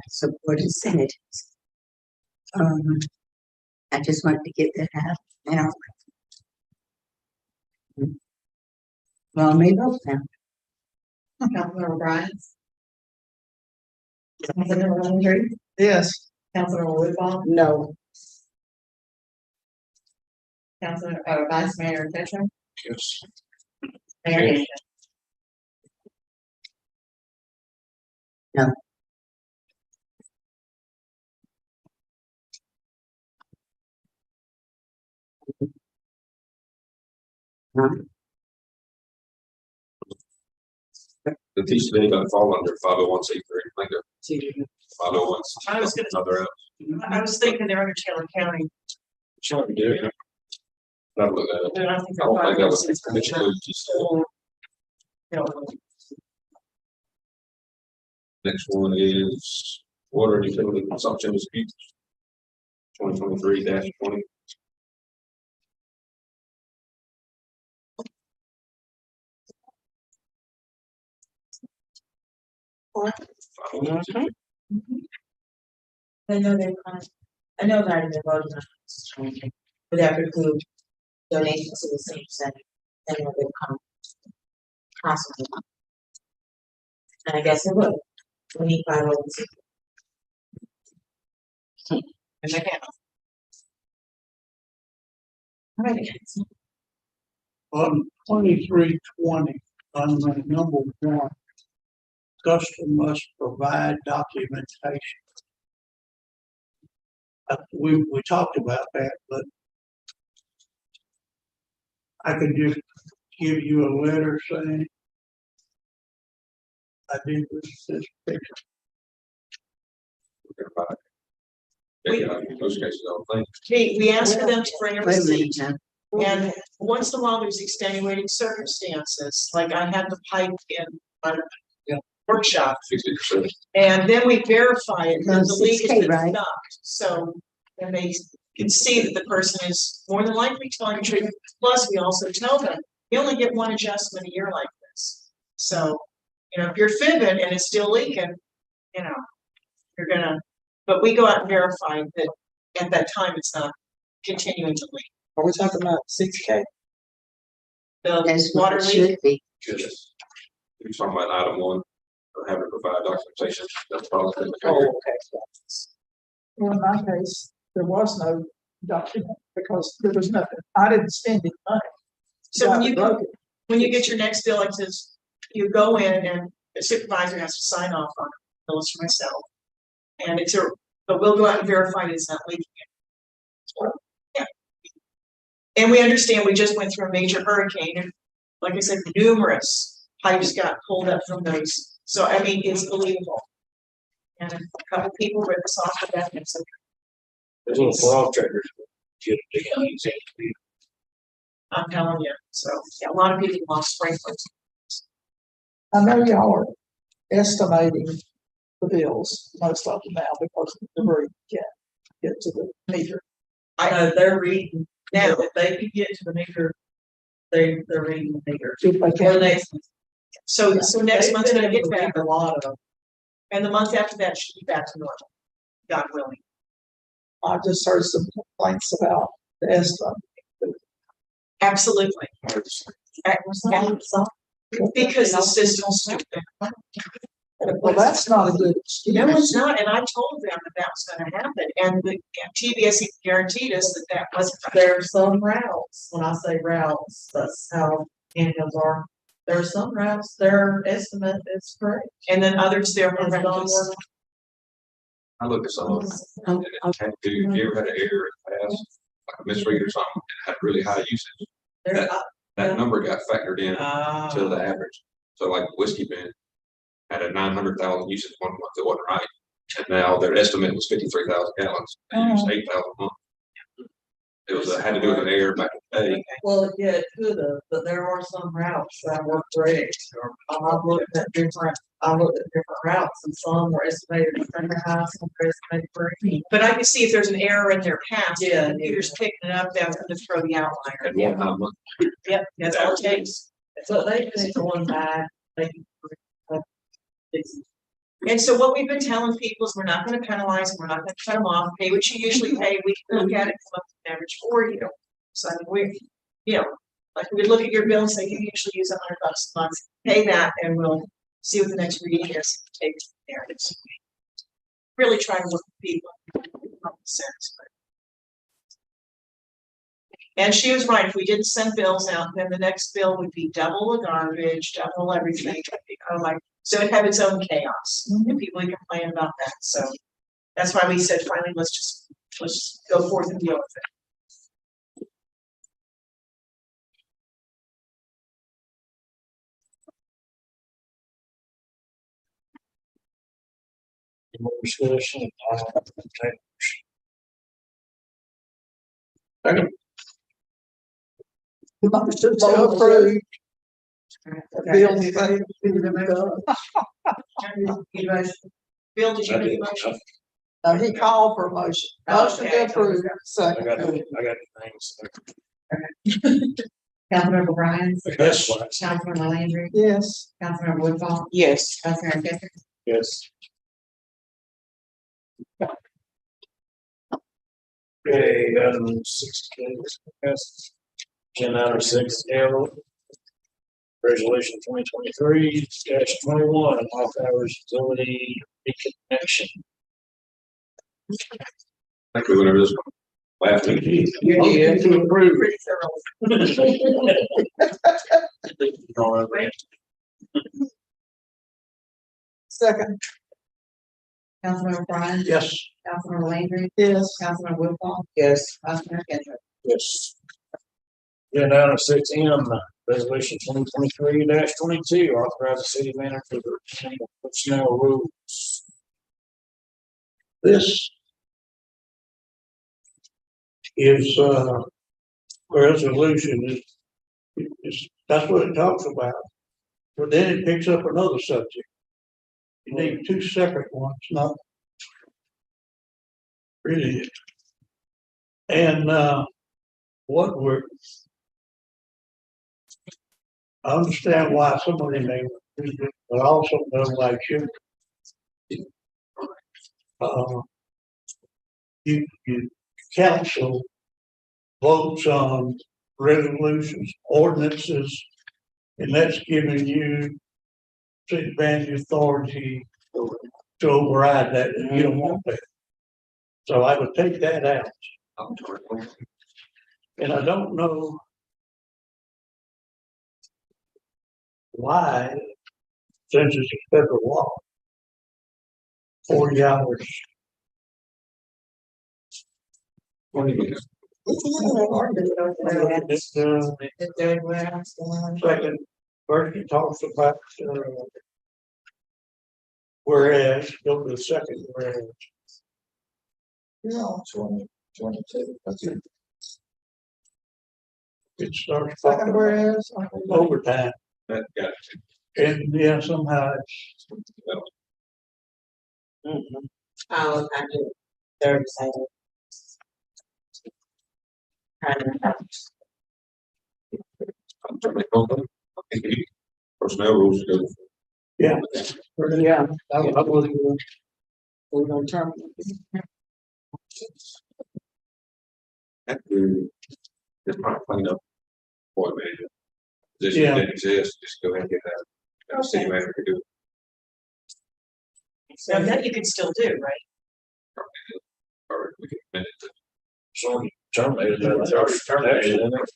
supported senators. I just want to get that out, you know. Well, maybe now. Councilmember Brian. Yes. Councilmember Woodball, No. Vice Mayor Fisher, Yes. Mayor Hampton. The teacher ain't gonna fall under 501c3, I think they're 501. I was gonna- Another. I was thinking they're under Taylor County. Sure, we do. Not with that. But I think I don't think that was. they're Mitch Luke just said. Next one is water and utility consumption disputes. 2023-20. I know they're kind of, I know that they're voting on this changing, but that would include donations to the same center. I know they've come constantly. And I guess it would. We need 501c3. And they have. All right. On 2320, on the number 1, customer must provide documentation. We talked about that, but I could just give you a letter saying I did this picture. Yeah, in most cases, I don't think. We asked for them to bring a Wait a minute receipt, now. and once in a while, there's extenuating circumstances, like I had the pipe in my workshop, 60%. and then we verify it, and the leak has 6K, been right? stopped, so, and they can see that the person is more than likely telling the truth, plus we also tell them, you only get one adjustment a year like this. So, you know, if you're fibbing and it's still leaking, you know, you're gonna, but we go out and verify that at that time it's not continuing to leak. Are we talking about 6K? The That's what water it leak, should be. Yes. You're talking about item 1, having to provide documentation. That's probably. Oh, okay. Well, in my case, there was no document because there was nothing. I didn't spend any money. so when you broke go, it. when you get your next bill, it says, you go in and the supervisor has to sign off on it, bills for myself. And it's but we'll go out and verify that it's not leaking. Yeah. And we understand we just went through a major hurricane and like I said, numerous pipes got pulled up from those. So I mean, it's believable. And a couple people ripped us off of that, and so There's little frog traders. Get a big easy. I'm telling you, so, yeah, a lot of people lost sprinklers. I know y'all are estimating the bills, most of them now, because of the debris get to the meter. I know they're reading, Now, now, if they could get to the meter, they're reading the meter. If they Or can, next. so next They've month's been gonna able get to read better, A lot of, and the month after that should be back to normal, God willing. I just heard some complaints about the estimate. Absolutely. Because the system's stupid. Well, that's not a good excuse. No, it's not, and I told them that was gonna happen, and the TVS guaranteed us that that wasn't. there are some routes, when I say routes, that's how handles are. There are some routes, their estimate is correct. And then others, they're It's not horrendous. worth- I looked at some of them, and it had to, you ever had an error in the past, like a misread or something, it had really high usage. There- That number got factored in Ah. to the average. So like Whiskey Bin had a 900,000 usage one month, it wasn't right. And now their estimate was 53,000 gallons, they used 8,000 a month. It was, had to do with an error back in the day. Well, yeah, it could have, but there are some routes that were correct. I looked at different routes and some were estimated very high, some were estimated very. But I can see if there's an error in their past, Yeah. the computer's picking it up, that's gonna throw the outlier. At one time, a month. Yep, that's all it takes. So they've been going back, they. And so what we've been telling people is we're not gonna penalize them, we're not gonna cut them off, pay what you usually pay, we can look at it, come up with an average for you. So I mean, we, you know, like we look at your bill and say, you usually use $100 a month, pay that, and we'll see what the next reading is, take it from there. It's really try to look at people, common sense, but. And she was right, if we didn't send bills out, then the next bill would be double the garbage, double everything, it'd be kind of like, so it'd have its own chaos, and people would complain about that, so. That's why we said finally, let's just go forth and deal with it. More discussion. Motion to approve. Bill, you ready to do the Bill, did you make a motion? He called for a motion. Motion to approve, second. I got things. Councilmember Brian, Yes. Councilmember Landry, Yes. Councilmember Woodball, Yes. Councilmember Fisher, Yes. Okay, 16, yes. 10/6, L. Resolution 2023-21, off hours utility reconnection. I think we went over this one last week. Yeah, to approve. Pretty thoroughly. Second. Councilmember Brian, Yes. Councilmember Landry, Yes. Councilmember Woodball, Yes. Councilmember Fisher. Yes. 10/6, M, resolution 2023-22, authorize the city manager to retain personnel rules. This is, resolution is, that's what it talks about. But then it picks up another subject. You need two separate ones, not really. And, what we're, I understand why somebody may, but I also know why you. You council votes on resolutions, ordinances, and that's giving you city manager authority to override that, and you don't want that. So I would take that out. And I don't know why, since it's a federal law, 40 hours. It's, The third warehouse, the one. second, first it talks about, whereas, go to the second whereas. You're on 22. That's it. It starts Second talking whereas, about overtime, That got and yeah, somehow it's, Oh, I do. Third side. I'm trying to make something. I think we- personnel rules go. yeah. Yeah, I wasn't gonna. We're gonna terminate. It's probably clean up. Board manager. Position Yeah. didn't exist, just go ahead and get that. Have city manager to do it. So that you can still do, right? Or we can amend it to So terminated, that's already terminated, isn't it?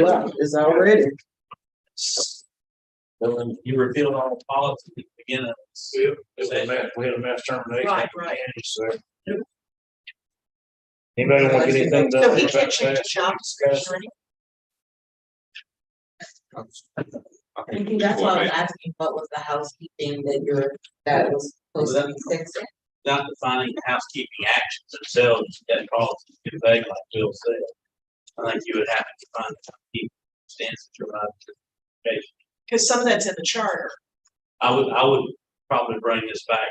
Yeah, it's already. Well, you repealed all the policies at the beginning. We had a mass termination. Right. So. Anybody want to get anything done? So he can't change the job description or anything? I think That's board why I was manager- asking what was the housekeeping that was supposed to be fixed. Not defining the housekeeping actions themselves, that policy is vague, like Bill said. I think you would have to define the housekeeping stance that you're allowed to take. Because some of that's in the charter. I would probably bring this back,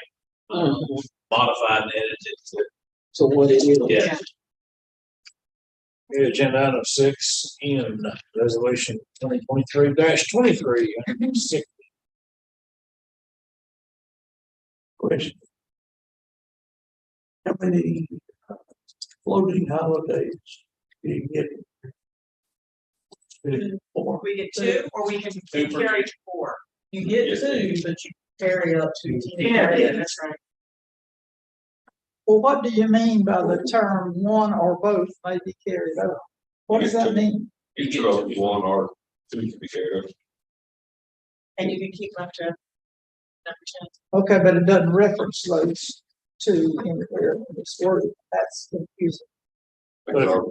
modified and edited to, So what it is. yeah. Agenda item 6N, resolution 2023-23. Question. How many floating holidays do you get? Four. We get two, or we can Two per carry four. You get two, but you carry up to 10. Yeah, that's right. well, what do you mean by the term one or both may be carried over? What does that mean? Each of one or two can be carried over. And you can keep up to number 10. Okay, but it doesn't reference those two anywhere in this word. That's confusing. It was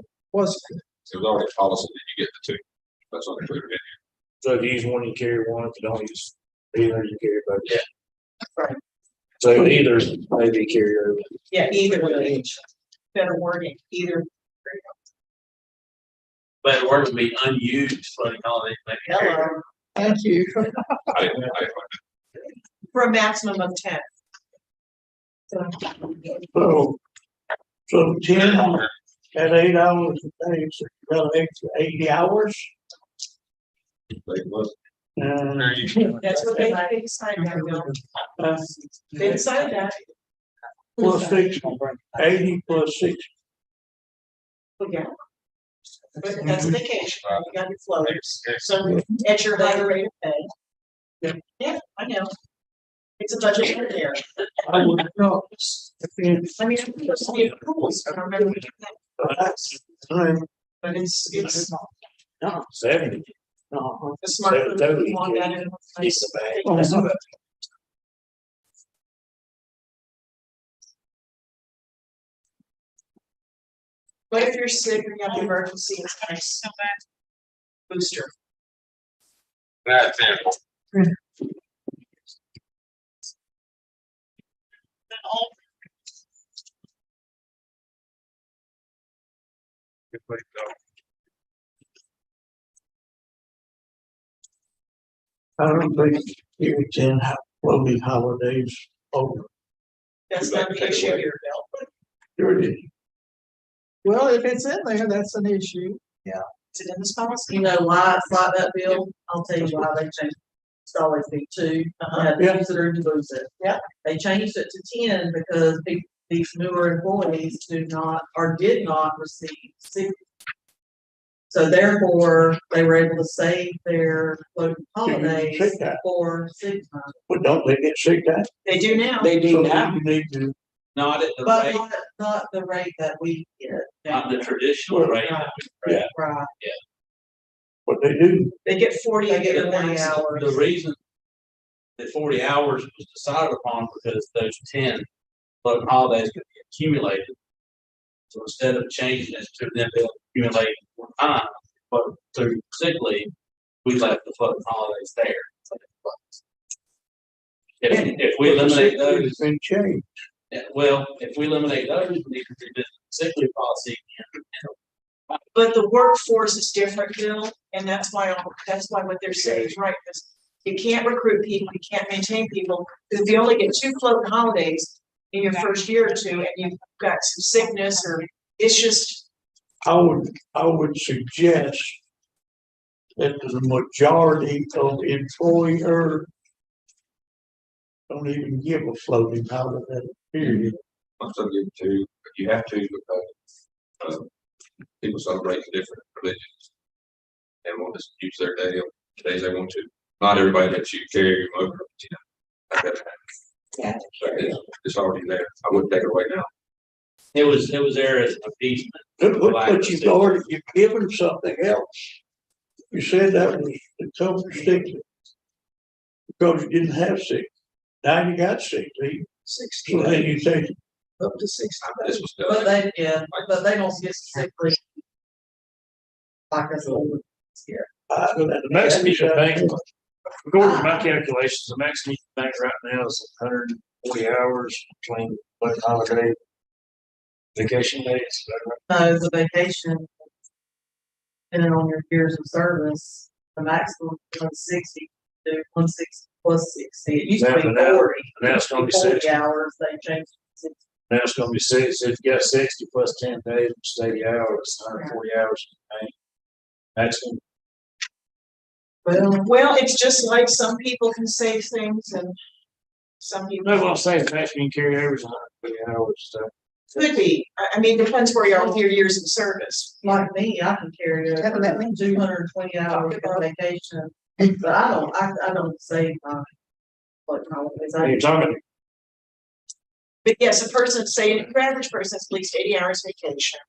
Was already a policy that you get the two. That's not included in So if you use one, you carry one. If you don't use either, you carry both. Yeah. Right. So either may be carried over. Yeah, either way. Better wording, either. But the word would be unused floating holidays. Maybe. Hello. thank you. here. For a maximum of 10. So 10 at 8 hours a day, so you got an extra 80 hours. They must- That's what they decided, Bill. They decided that. Plus 6, 80 plus 6. Yeah. But that's a vacation, you got your floaters, so at your higher rate of pay. Yeah, I know. It's a budget for there. I would not. I mean, it's the rules, I don't remember. But it's 70. the smart. Totally. You want that in. It's a bag. Oh, But if you're sick or you have an emergency, it's nice. Booster. That's it. Good place to go. I don't think you can have floating holidays over. That's not the issue here, Bill. Sure it is. Well, if it's in there, that's an issue. Is it in this policy? You know why it's like that, Bill? I'll tell you why they changed it. It's always been two. I had to use it or lose it. Yeah. They changed it to 10 because these newer employees do not, or did not receive sick. So therefore, they were able to save their floating holidays sick time. for 6 months. But don't they get sick time? They do now. They do So now. you need to, Not at the But rate, not the rate that we get. not the traditional rate. Yeah. Right. what they do. They get 40 They get a year 40 now. hours. The reason that 40 hours was decided upon because those 10 floating holidays could be accumulated. So instead of changing it to them being accumulated one time, but through sick leave, we left the floating holidays there. If we eliminate those, It's been changed. well, if we eliminate those, we need to do this sick leave policy. But the workforce is different, Bill, and that's why what they're saying is right, because you can't recruit people, you can't maintain people, because if you only get 2 floating holidays in your first year or two, and you've got some sickness, or it's just, I would suggest that the majority of employer don't even give a floating holiday, period. I'm still giving two, but you have to because, people celebrate the different religions. And want to use their day, on the days they want to. Not everybody that you carry your over, you know. Like that. Yeah. So it's already there. I wouldn't take it away now. It was there as an appeasement. But you've given something else. You said that was the cover sick leave. Because you didn't have sick. Now you got sick leave, 60 so then you days, take, up to 60 This days. was But done. they don't get sick leave. Like us over here. the Maximum bank, according to my calculations, the maximum bank right now is 140 hours between like holiday, vacation days. Is that right? No, the vacation, depending on your years of service, the maximum is 160, to 160 plus 60. It used to be Now- 40. Now it's gonna be 40 60. hours, they changed it to 60. Now it's gonna be 60. If you got 60 plus 10 days, which is 80 hours, 140 hours. Maximum. well, it's just like some people can say things and some people. No, what I'm saying, is maximum you can carry over is 140 hours, so. Could be, I mean, depends where you are with your years of service. Like me, I can carry Talk about me. 220 hours of vacation, but I don't save my, what, holidays. Are you talking? But yes, a person, say, your average person has at least 80 hours vacation.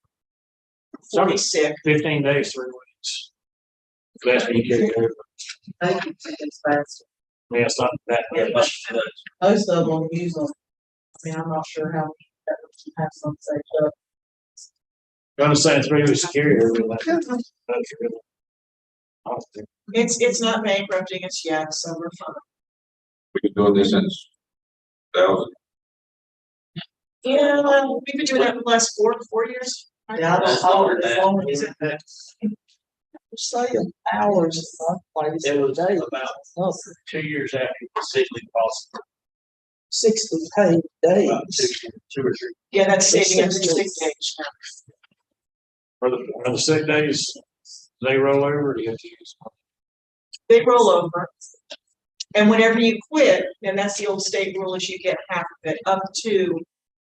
40 sick. 15 days, 3 weeks. Last week, you carry over. Thank you, it's fast. I mean, it's not that much. Most of them use them. I mean, I'm not sure how many that have some saved up. I'm just saying 3 weeks to carry over. That's really. Often. It's not bankrupting us yet, so we're fine. We've been doing this since 2000. Yeah, we've been doing that for the last 4 years. Yeah, I don't know, as long as Is it? Saying hours, is not quite as It was days. about 2 years after the sick leave policy. 60 paid days. About 2 or 3. Yeah, that's saving us 6 days. Are the sick days, they roll over, or do you have to use them? They roll over. And whenever you quit, and that's the old state rule, is you get half of it, up to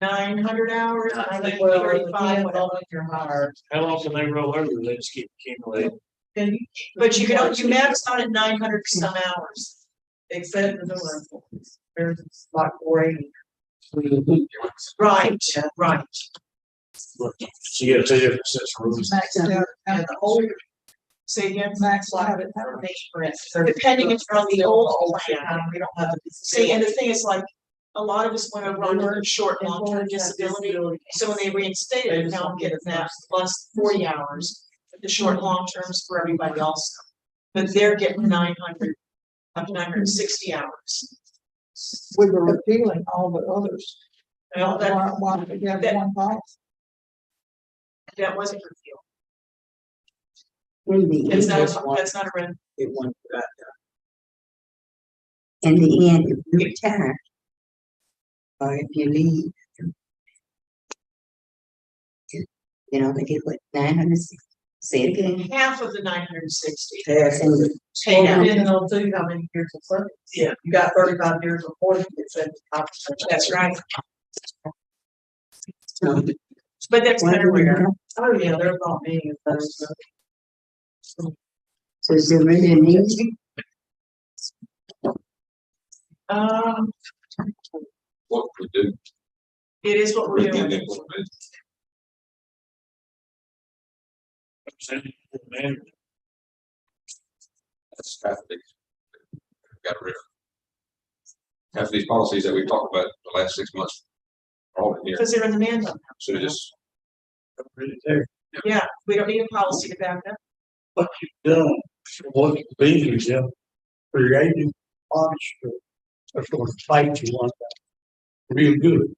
900 hours, I think Well, 35, depends whatever. on if you're hired. How long can they roll over? They just keep accumulating. And you- But you max out at 900 some hours. Except for the rentals. There's like 480. Right, right. So you get 2 different sets of rules. Maxed out, and the whole Say again, max out at 30%. depending if you're on the old plan. We don't have to. See, and the thing is like, a lot of us went over on the short, long-term disability. So when they reinstated it, now I'm getting that plus 40 hours. The short, long terms for everybody else. But they're getting 900, up to 960 hours. We were repealing all the others. Well, that, Why did you have that- one policy? that wasn't repealed. In the It's end, not, that's not a red. It went, in the end, if you retire, or if you leave, you know, they get what, 960, say it again. Half of the 960. half of it. Pay out. Depending on too, how many years of service. Yeah. You got 35 years of forty, it's 75%. That's right. So, But that's kind of rare. Oh, yeah, there's not many of those. so is there really a need? What we do. It is what we're We can doing. implement. That's traffic. Got rid of. Half of these policies that we've talked about the last 6 months. Are all in here, Because they're in the manual. so just, Yeah, we don't need a policy to back up. what you've done, what the leaders have created, honestly, That's going to fight you one day. Real good.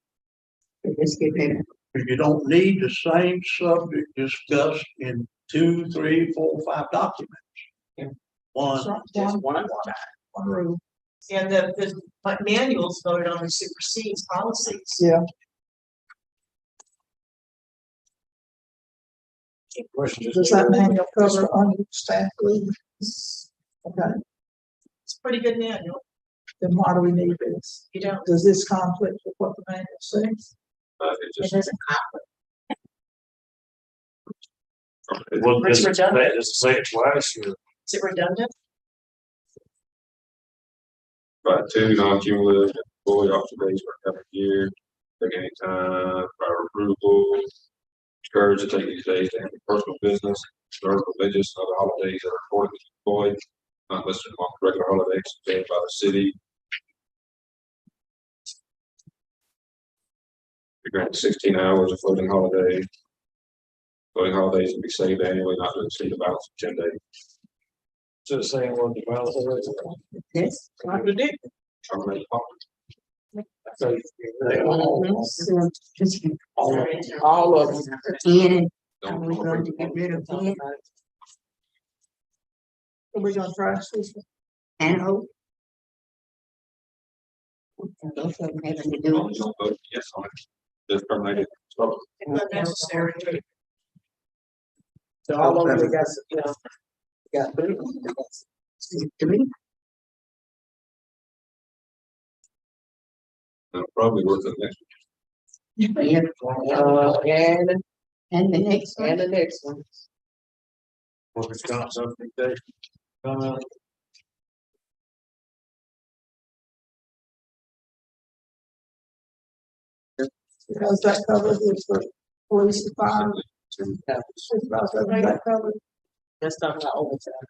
Let's get better. But you don't need the same subject discussed in 2, 3, 4, 5 documents. One, Just one rule. And the manuals voted on the supersedes policies. Yeah. Does that manual cover understaffed leave? Okay, It's a pretty good manual. then why do we need this? You don't, Does this conflict with what the manual says? It it just, doesn't conflict. Well, It's just redundant. say it twice, or Is it redundant? about 2 non-cumulative employee observations per calendar year, take any time, prior approval. Encourage to take these days to handle personal business, observe religious and other holidays that are according to employee, not listed among regular holidays observed by the city. To grant 16 hours of floating holiday. Floating holidays will be saved annually, not to exceed the balance of 10 days. just saying what the balance is. Yes. Contradict. Terminate policy. so they all, So, just All of them. N, are Don't we going to get rid of N Are we gonna try this? and O? Both of them having to do. Don't vote yes on it. Just terminate it. So, It's not necessary. So all of them got, got three. Three. probably worth it next. Yep. And the next one. And the next one. Workers' comp, something they, uh, Because that covers it for police and fire. Supervisor, that covers. Let's talk about overtime.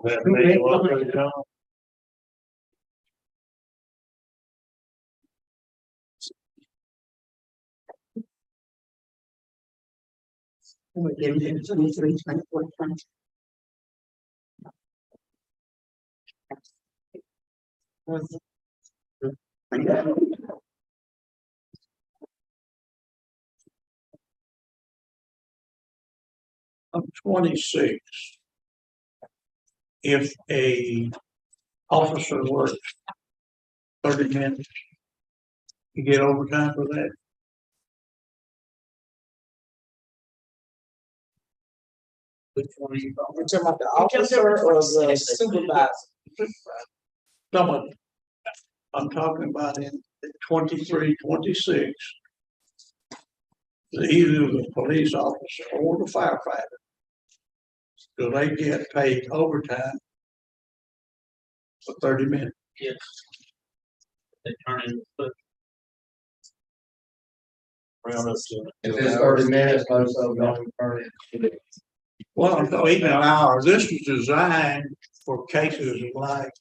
that may well go down. We're getting to 23, 24, 20. I'm 26. If a officer works 30 minutes, you get overtime for that. Which one are you talking We're talking about the officer or the supervisor? Someone, I'm talking about in 23, 26. Either the police officer or the firefighter. Do they get paid overtime for 30 minutes? Yes. They turn in, but Round up to. if it's 30 minutes, most of them don't turn in. Well, no, even an hour. This was designed for cases like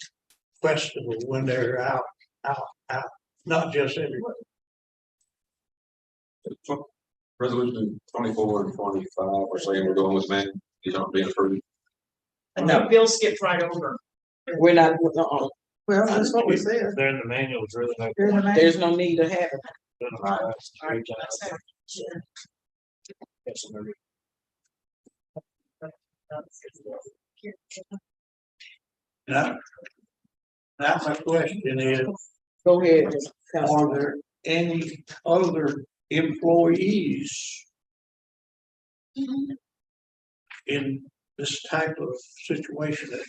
festival when they're out, not just everywhere. Resolution 24 and 25, we're saying we're going with man, these aren't being approved. And then Bill skipped right over. We're not, Well, that's what we said. They're in the manual, it's really no. there's no need to have it. Now my question is, Go ahead. are there any other employees in this type of situation that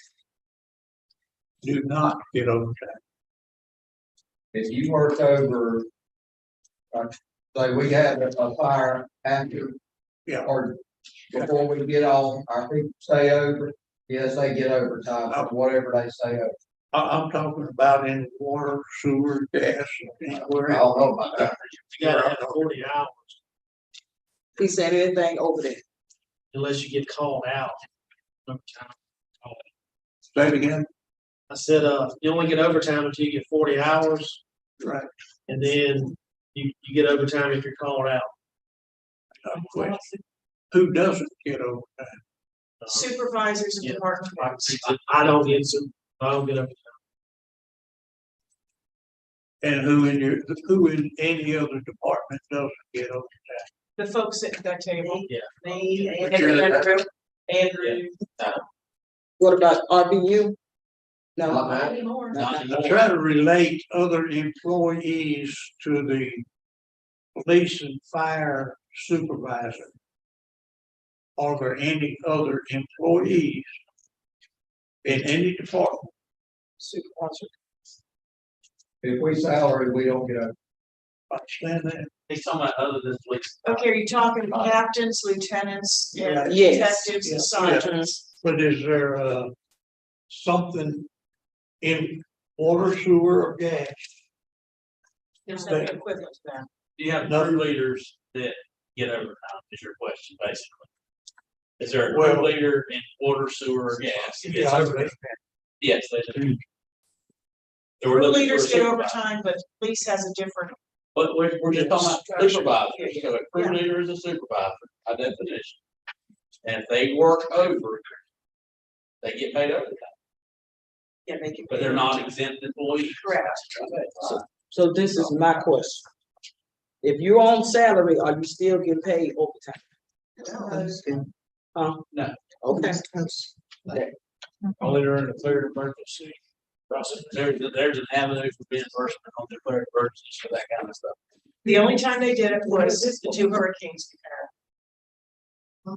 do not get overtime? If you work over, say we had a fire after. Yeah. Or before we get on, our people stay over, yes, they get overtime, or whatever they say over. I'm talking about in water, sewer, gas, anywhere I else. don't know about that. You gotta have 40 hours He said anything over there. unless you get called out. Say it again. I said, you only get overtime until you get 40 hours, Right. and then you get overtime if you're called out. I'm question. who doesn't get overtime? Supervisors and Yeah. department heads. I don't get some, I don't get overtime. And who in any other department doesn't get overtime? The folks at that table. Yeah. Me, Andrew. Andrew. What about RBU? No. Not anymore. I try to relate other employees to the police and fire supervisor. Are there any other employees in any department? Supervisor. If we salary, we don't get a, Understand that? He's talking about other than police. Okay, are you talking captains, lieutenants, and Yes. detectives and Yeah. sergeants? But is there something in water, sewer, or gas? There's no equivalent to that. Do you have crew leaders that get overtime, is your question, basically? Is there a crew leader in water, sewer, or gas? that gets overtime? Yes, they do. So we're Crew looking for a leaders get supervisor. overtime, but police has a different, But we're just talking about Structure. supervisors, so a crew Yeah. leader is a supervisor, by definition. And if they work over, they get paid overtime, yeah, they can. but they're not exempt employees. Correct. So this is my question. If you're on salary, are you still getting paid overtime? No. Okay. Only during a declared emergency process. There's an avenue for reimbursement on declared emergencies for that kind of stuff. The only time they did it was the two hurricanes we had.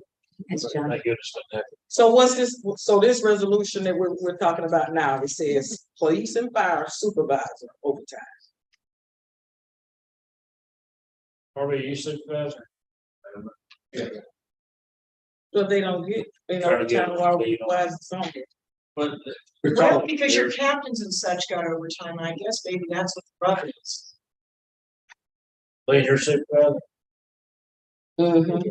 That's John. They give us that. So what's this, so this resolution that we're talking about now, it says police and fire supervisor overtime. RBU supervisor? So they don't get, Trying to get overtime, it. why is it something? But Well, because your captains and such got overtime, I guess maybe that's what the rub is. leader supervisor? Mm-hmm.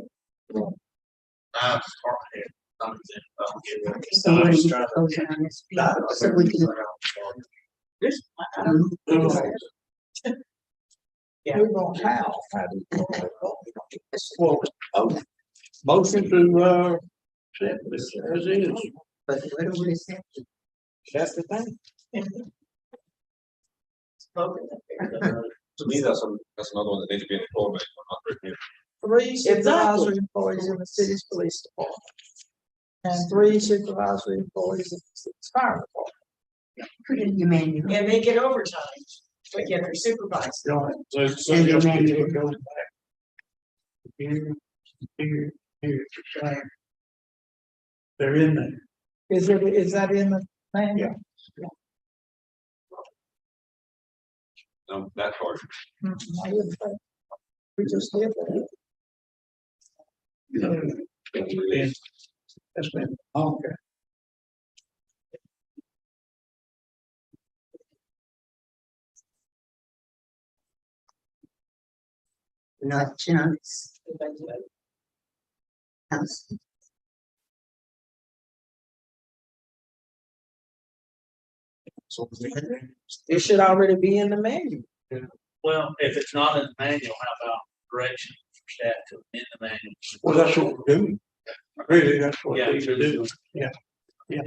I'm department head. I'm exempt. I don't get it. So what I'm do just you trying to- propose on this? So we can. Yeah. We're gonna have. Well, motion to accept this as is. But what do we say? That's the thing. To me, that's another one that needs to be in the core, but not written in. 3 supervisory employees in the city's police department. And 3 supervisory employees in the city's fire department. Put in your manual. And they get overtime, but yet they're supervised. So And your just manual. It goes back. Here, here, here, it's the same. They're in there. Is that in the manual? No, that part. I wouldn't think. We just did that. And that's been, okay. Not John's. House. It should already be in the manual. well, if it's not in the manual, how about direction for staff to amend the manual? Well, that's what we're doing. Really, that's what Yeah, we should do. Yeah. Yeah.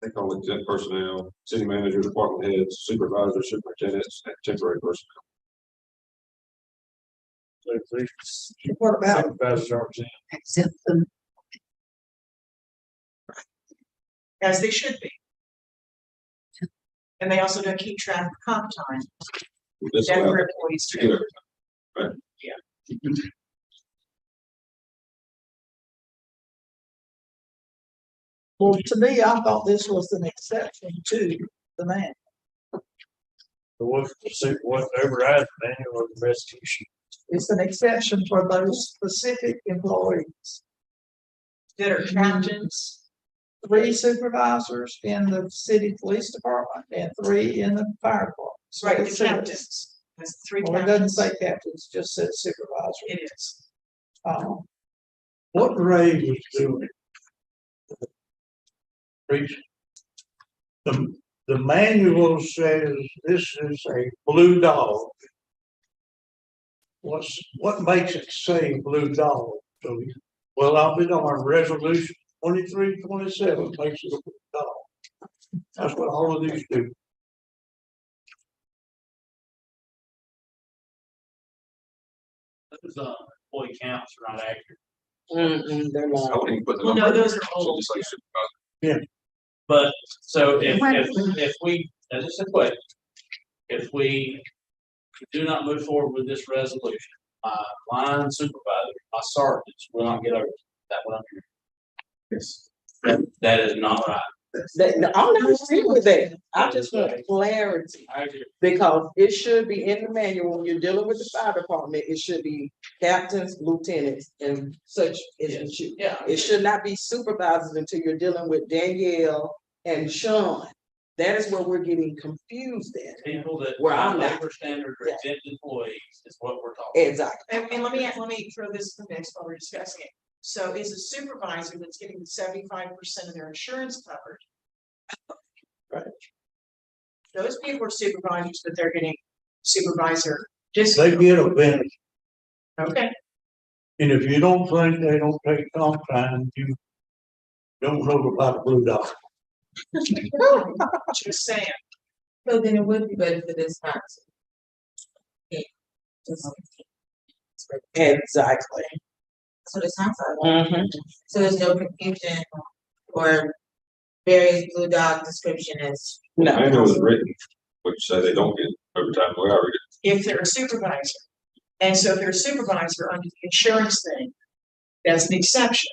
They call it exempt personnel, city manager, department heads, supervisor, superintendents, and temporary personnel. What about, Supervisors are exempt. Accept them. As they should be. And they also don't keep track of comp time. This That allows for employees to too. get it. well, to me, I thought this was an exception to the manual. What overrides the manual or the restitution? It's an exception for those specific employees. That are captains. 3 supervisors in the city police department and 3 in the fire department. So Right, it the says- captains. That's 3 Well, it doesn't captains. say captains, it just says supervisor. It is. What Ray was doing. The manual says this is a blue dog. what makes it say blue dollar? So, well, I'll be on resolution 2327 makes it a blue dollar. That's what all of these do. Those, employee counts are not accurate. They're I not. wouldn't even put the Well, no, number. those are old. Just like supervisor. But, so if we, that's just a question. If we do not move forward with this resolution, line supervisor, my sergeants will not get over that what I'm hearing. That is not right. I'm not agree with that. I just want clarity. I agree. Because it should be in the manual, when you're dealing with the fire department, it should be captains, lieutenants, and such as it should. Yeah. It should not be supervisors until you're dealing with Danielle and Sean. That is where we're getting confused at. People that Where are I'm not. labor standard or exempt employees is what we're talking. Exactly. And let me throw this in the mix while we're discussing it. So is a supervisor that's getting 75% of their insurance covered? Right. Those people are supervisors, but they're getting supervisor just, They get a benefit. okay, And if you don't think they don't take comp time, you don't know about the blue dollar. just saying. So then it would be better for this not to. Yeah. Exactly. So it sounds like. Mhm. So there's no confusion or various blue dog description is. No. I know it's written, which say they don't get overtime, the way I read it. If they're a supervisor. And so if they're a supervisor under the insurance thing, that's an exception.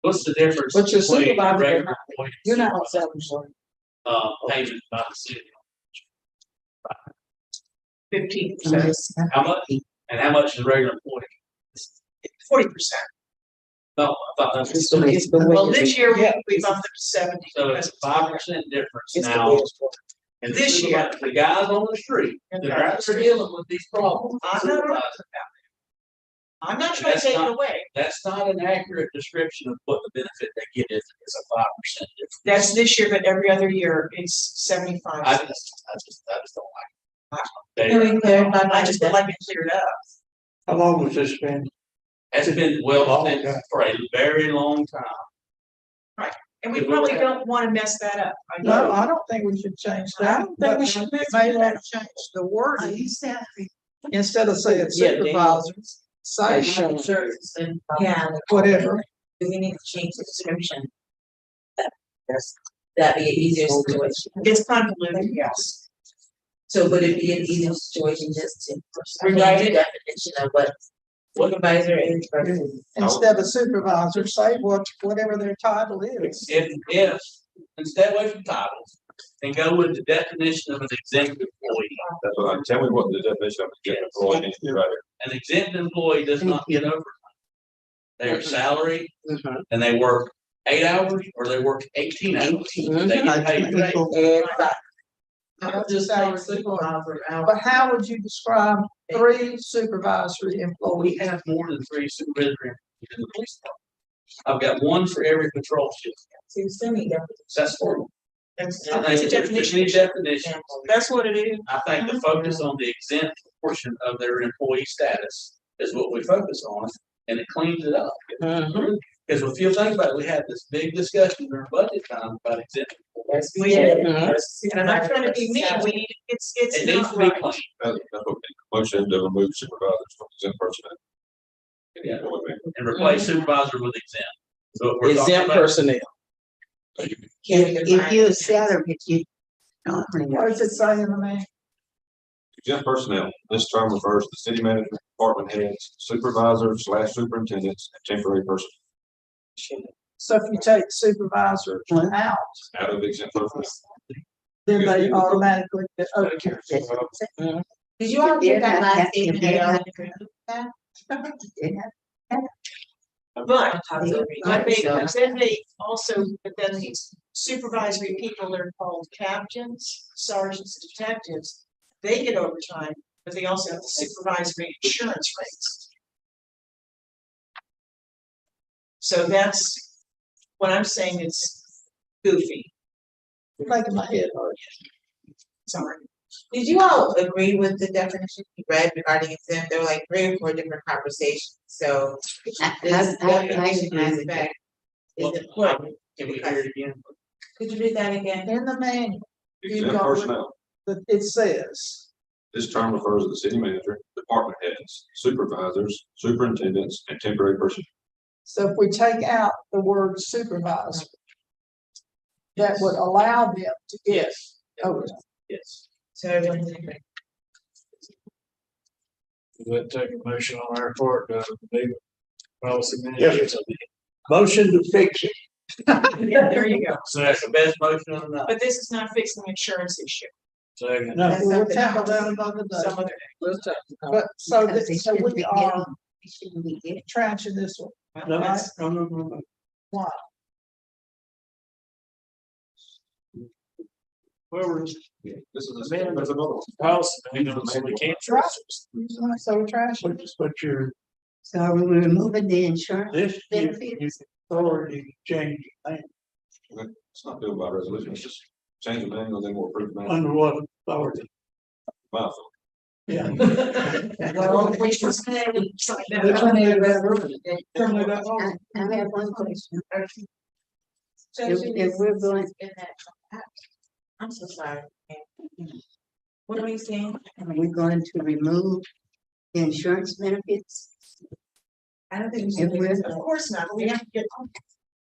What's the difference? But you're between supervisor, regular employee and You're not on supervisor? salary. Payment by the city. 15%, How much? And how much is a regular employee? 40%. No, I thought that was. It's the way Well, it this is. year Yeah. we bumped it to 70. So it's a 5% difference It's the now. way it's for- And This year. the guys on the street, they're out there dealing with these problems. I'm not right. I'm not trying to take it away. That's not an accurate description of what the benefit they get is a 5% difference. That's this year, but every other year it's 75. I just don't like it. Can we clarify I just would like it cleared up. How long was this been? It's been well Long since time. for a very long time. And we probably don't want to mess that up. I No, know. I don't think we should change I that. don't think we should but mess May with want to change the wording instead of saying Yeah, Daniel. supervisors, say Sean. Yeah, whatever. do we need to change the description? That'd be an easier situation. It's convoluted, yes. So would it be an easier situation just to Rewrite change it? the definition of what supervisor is versus? Instead of supervisor, say whatever their title is. If, and stay away from titles and go with the definition of an exempt employee. That's what tell me what the definition of a exempt employee needs to be right An exempt employee does not get overtime. They are salaried Mhm. and they work 8 hours or they work 18 hours. They get paid for that. Exactly. I'm just saying supervisor out. But how would you describe 3 supervisory We employees? have more than 3 supervisory employees in the police department. I've got one for every patrol shift. So you still need that. That's horrible. That's I think it's a definition. definition. That's what it is. I think the focus on the exempt portion of their employee status is what we focus on, and it cleans it up. Mhm. Because if you think about it, we had this big discussion during budget time about exempt. We did. Mhm. And I'm not trying to be mean, we need, it's It needs not to be right. clean. That's what the motion to remove supervisors from exempt personnel. Yeah. What we mean. And replace supervisor with exempt. So what we're talking Exempt about- personnel. If you're salary, you. What does it say in the manual? Exempt personnel, this term refers to city management, department heads, supervisors / superintendents, and temporary personnel So if you take supervisor out, out of exempt personnel. then they automatically get over. Did you all get that last statement? But then they also, but then these supervisory people, they're called captains, sergeants, detectives. They get overtime, but they also have the supervisory insurance rates. So that's what I'm saying, it's goofy. Making my head hurt. Sorry. Did you all agree with the definition you read regarding exempt? There were like 3 or 4 different conversations, so this definition aspect is important. Can we hear it again? Could you read that again? In the manual, Exempt personnel. it says, This term refers to the city manager, department heads, supervisors, superintendents, and temporary personnel. so if we take out the word supervisor, that would allow them to get overtime. Yes. So everyone's in agreement. We'll take a motion on our part, maybe policy manager. Motion to fix it. Yeah, there you go. So that's the best motion on the night. But this is not fixing the insurance issue. Second. No, That's We'll something tackle else. that another day. Some other day. We'll talk about But so, Because they so shouldn't we be are getting- they shouldn't be getting- trashing this one. no, Right. no. Why? Well, This is, there's another one. policy manager, so we can't trust it. So we trash it. But you're, So are we removing the insurance this, you benefits? authority change, It's not built by resolution, it's just change the manual, then we'll approve the manual. under what authority? Wow. Yeah. Well, which was. Terminate that law. I have one question. So If we're going, in that, I'm so sorry. What are we saying? are we going to remove the insurance benefits? I don't think we If should. we're- Of course not, but we have to get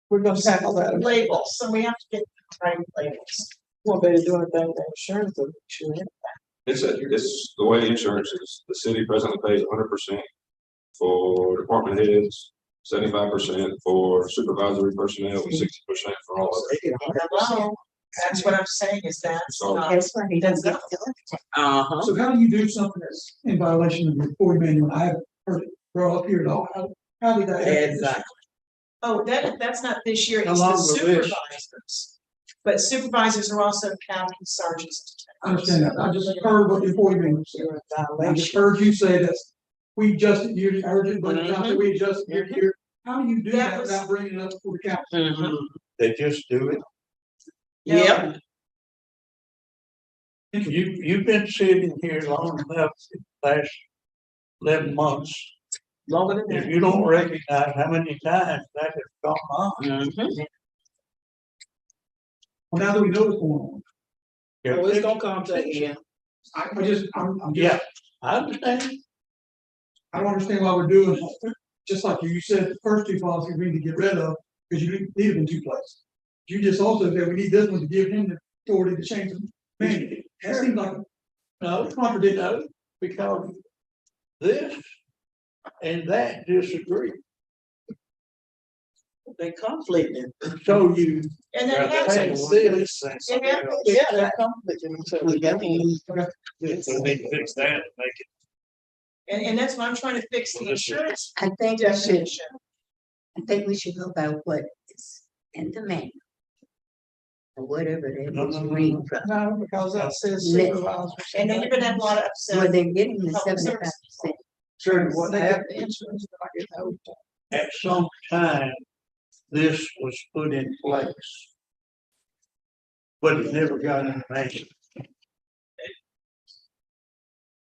We're gonna tackle that. labels, so we have to get the right labels. Well, better do it than the insurance, but sure. It's the way insurance is, the city presently pays 100% for department heads, 75% for supervisory personnel, and 60% for all of it. Hello, that's what I'm saying is that's So- not. That's why he doesn't get Uh-huh. So how do you do something that's in violation of your employee manual? I haven't heard it brought up here at all. How did that happen? Exactly. Oh, that's not this year, How it's the long was this? supervisors. But supervisors are also county sergeants. I understand that. I just heard what the employee manual said. You're a I violation. just heard you say that we adjusted yearly, I heard it, but it's not that we adjusted year to year. How do you do That that was- without bringing it up for the council? Mhm. They just do it. Yep. You've been sitting here long enough, last 11 months. Longer than If that. you don't recognize how many times that has gone on. Mhm. Well, now that we know what's going on, Oh, it's gonna come to an end. I just, I'm Yeah, just, I understand. I don't understand why we're doing, just like you said, the first two policies we need to get rid of, because you need them in two places. You just also said we need this one to give him the authority to change the manual. That seems like, No, no, because this and that disagree. They conflicting. So you. And then Hey, that's. this. It happens. Yeah, they're conflicting. So we got to. So we need to fix that and make it. And that's why I'm trying to fix the Well, this is- insurance I think we should, definition. I think we should go by what is in the manual. Or whatever it No, is no, no, reading from. no, because that says Let- supervisors. And then you're gonna have a lot of Well, upset. they're getting the Public 75%. Sure, what they have the insurance, I get the overtime. At some time, this was put in place. But it never got in the manual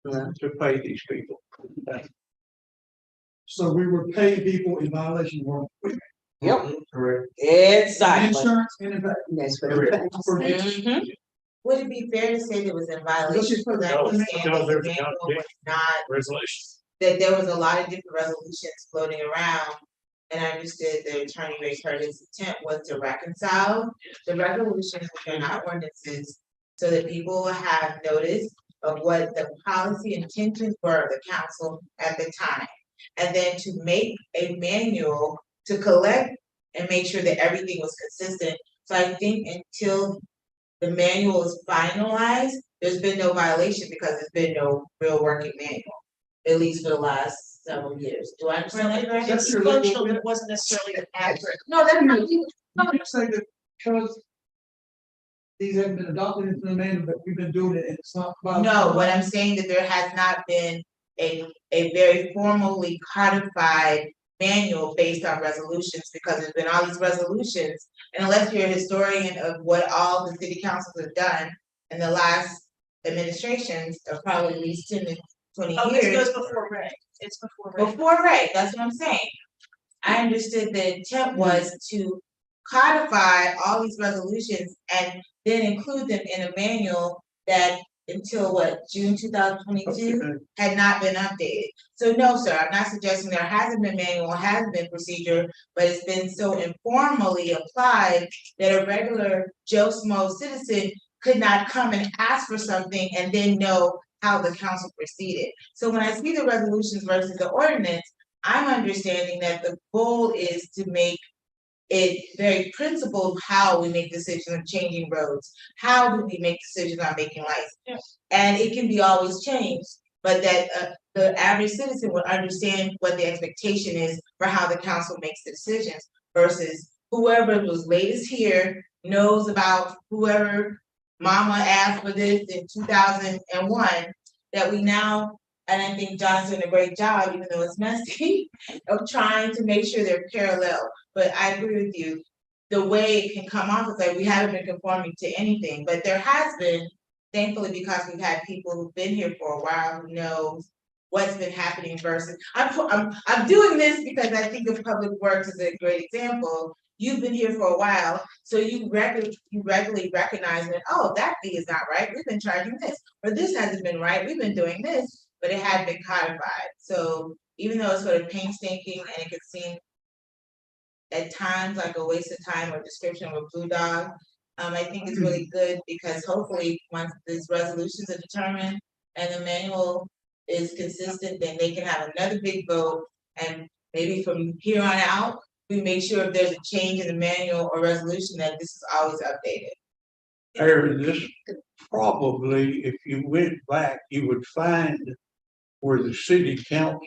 Well, to pay these people. So we were paying people in violation of our Yep, Correct. exactly. insurance and in fact. that's what I'm trying to say. Mhm. Would it be fair to say that it was in violation? just put Because I No, understand no, that the there's manual not- was not, Resolution. that there was a lot of different resolutions floating around. And I understood the attorney raised her, his intent was to reconcile the resolutions within our ordinances. So that people will have notice of what the policy intentions were of the council at the time. And then to make a manual to collect and make sure that everything was consistent. So I think until the manual is finalized, there's been no violation because there's been no real working manual. At least for the last several years. Do I understand that correctly? It's functional, but it wasn't necessarily accurate. No, that's not. You can't say that because these haven't been adopted into the manual, but we've been doing it and it's not. No, what I'm saying that there has not been a very formally codified manual based on resolutions, because there's been all these resolutions. And unless you're a historian of what all the city councils have done in the last administrations of probably at least 10 to 20 Oh, this years. goes before Ray. It's before Ray. Before Ray, that's what I'm saying. I understood the intent was to codify all these resolutions and then include them in a manual that until what, June 2022 had not been updated. So no, sir, I'm not suggesting there hasn't been manual, hasn't been procedure, but it's been so informally applied that a regular Joe Smo citizen could not come and ask for something and then know how the council proceeded. So when I see the resolutions versus the ordinance, I'm understanding that the goal is to make it very principled how we make decisions on changing roads. How do we make decisions on making lights? And it can be always changed, but that the average citizen would understand what the expectation is for how the council makes the decisions versus whoever was latest here knows about whoever mama asked for this in 2001 that we now, and I think John's doing a great job, even though it's messy, of trying to make sure they're parallel. But I agree with you, the way it can come off is like we haven't been conforming to anything, but there has been, thankfully, because we've had people who've been here for a while who know what's been happening versus, I'm doing this because I think of Public Works as a great example. You've been here for a while, so you regularly recognize that, oh, that fee is not right, we've been charging this, or this hasn't been right, we've been doing this, but it had been codified. So even though it's sort of painstaking and it could seem at times like a waste of time or description of a blue dog, I think it's really good because hopefully once these resolutions are determined and the manual is consistent, then they can have another big vote, and maybe from here on out, we make sure if there's a change in the manual or resolution that this is always updated. Aaron, this probably, if you went back, you would find where the city council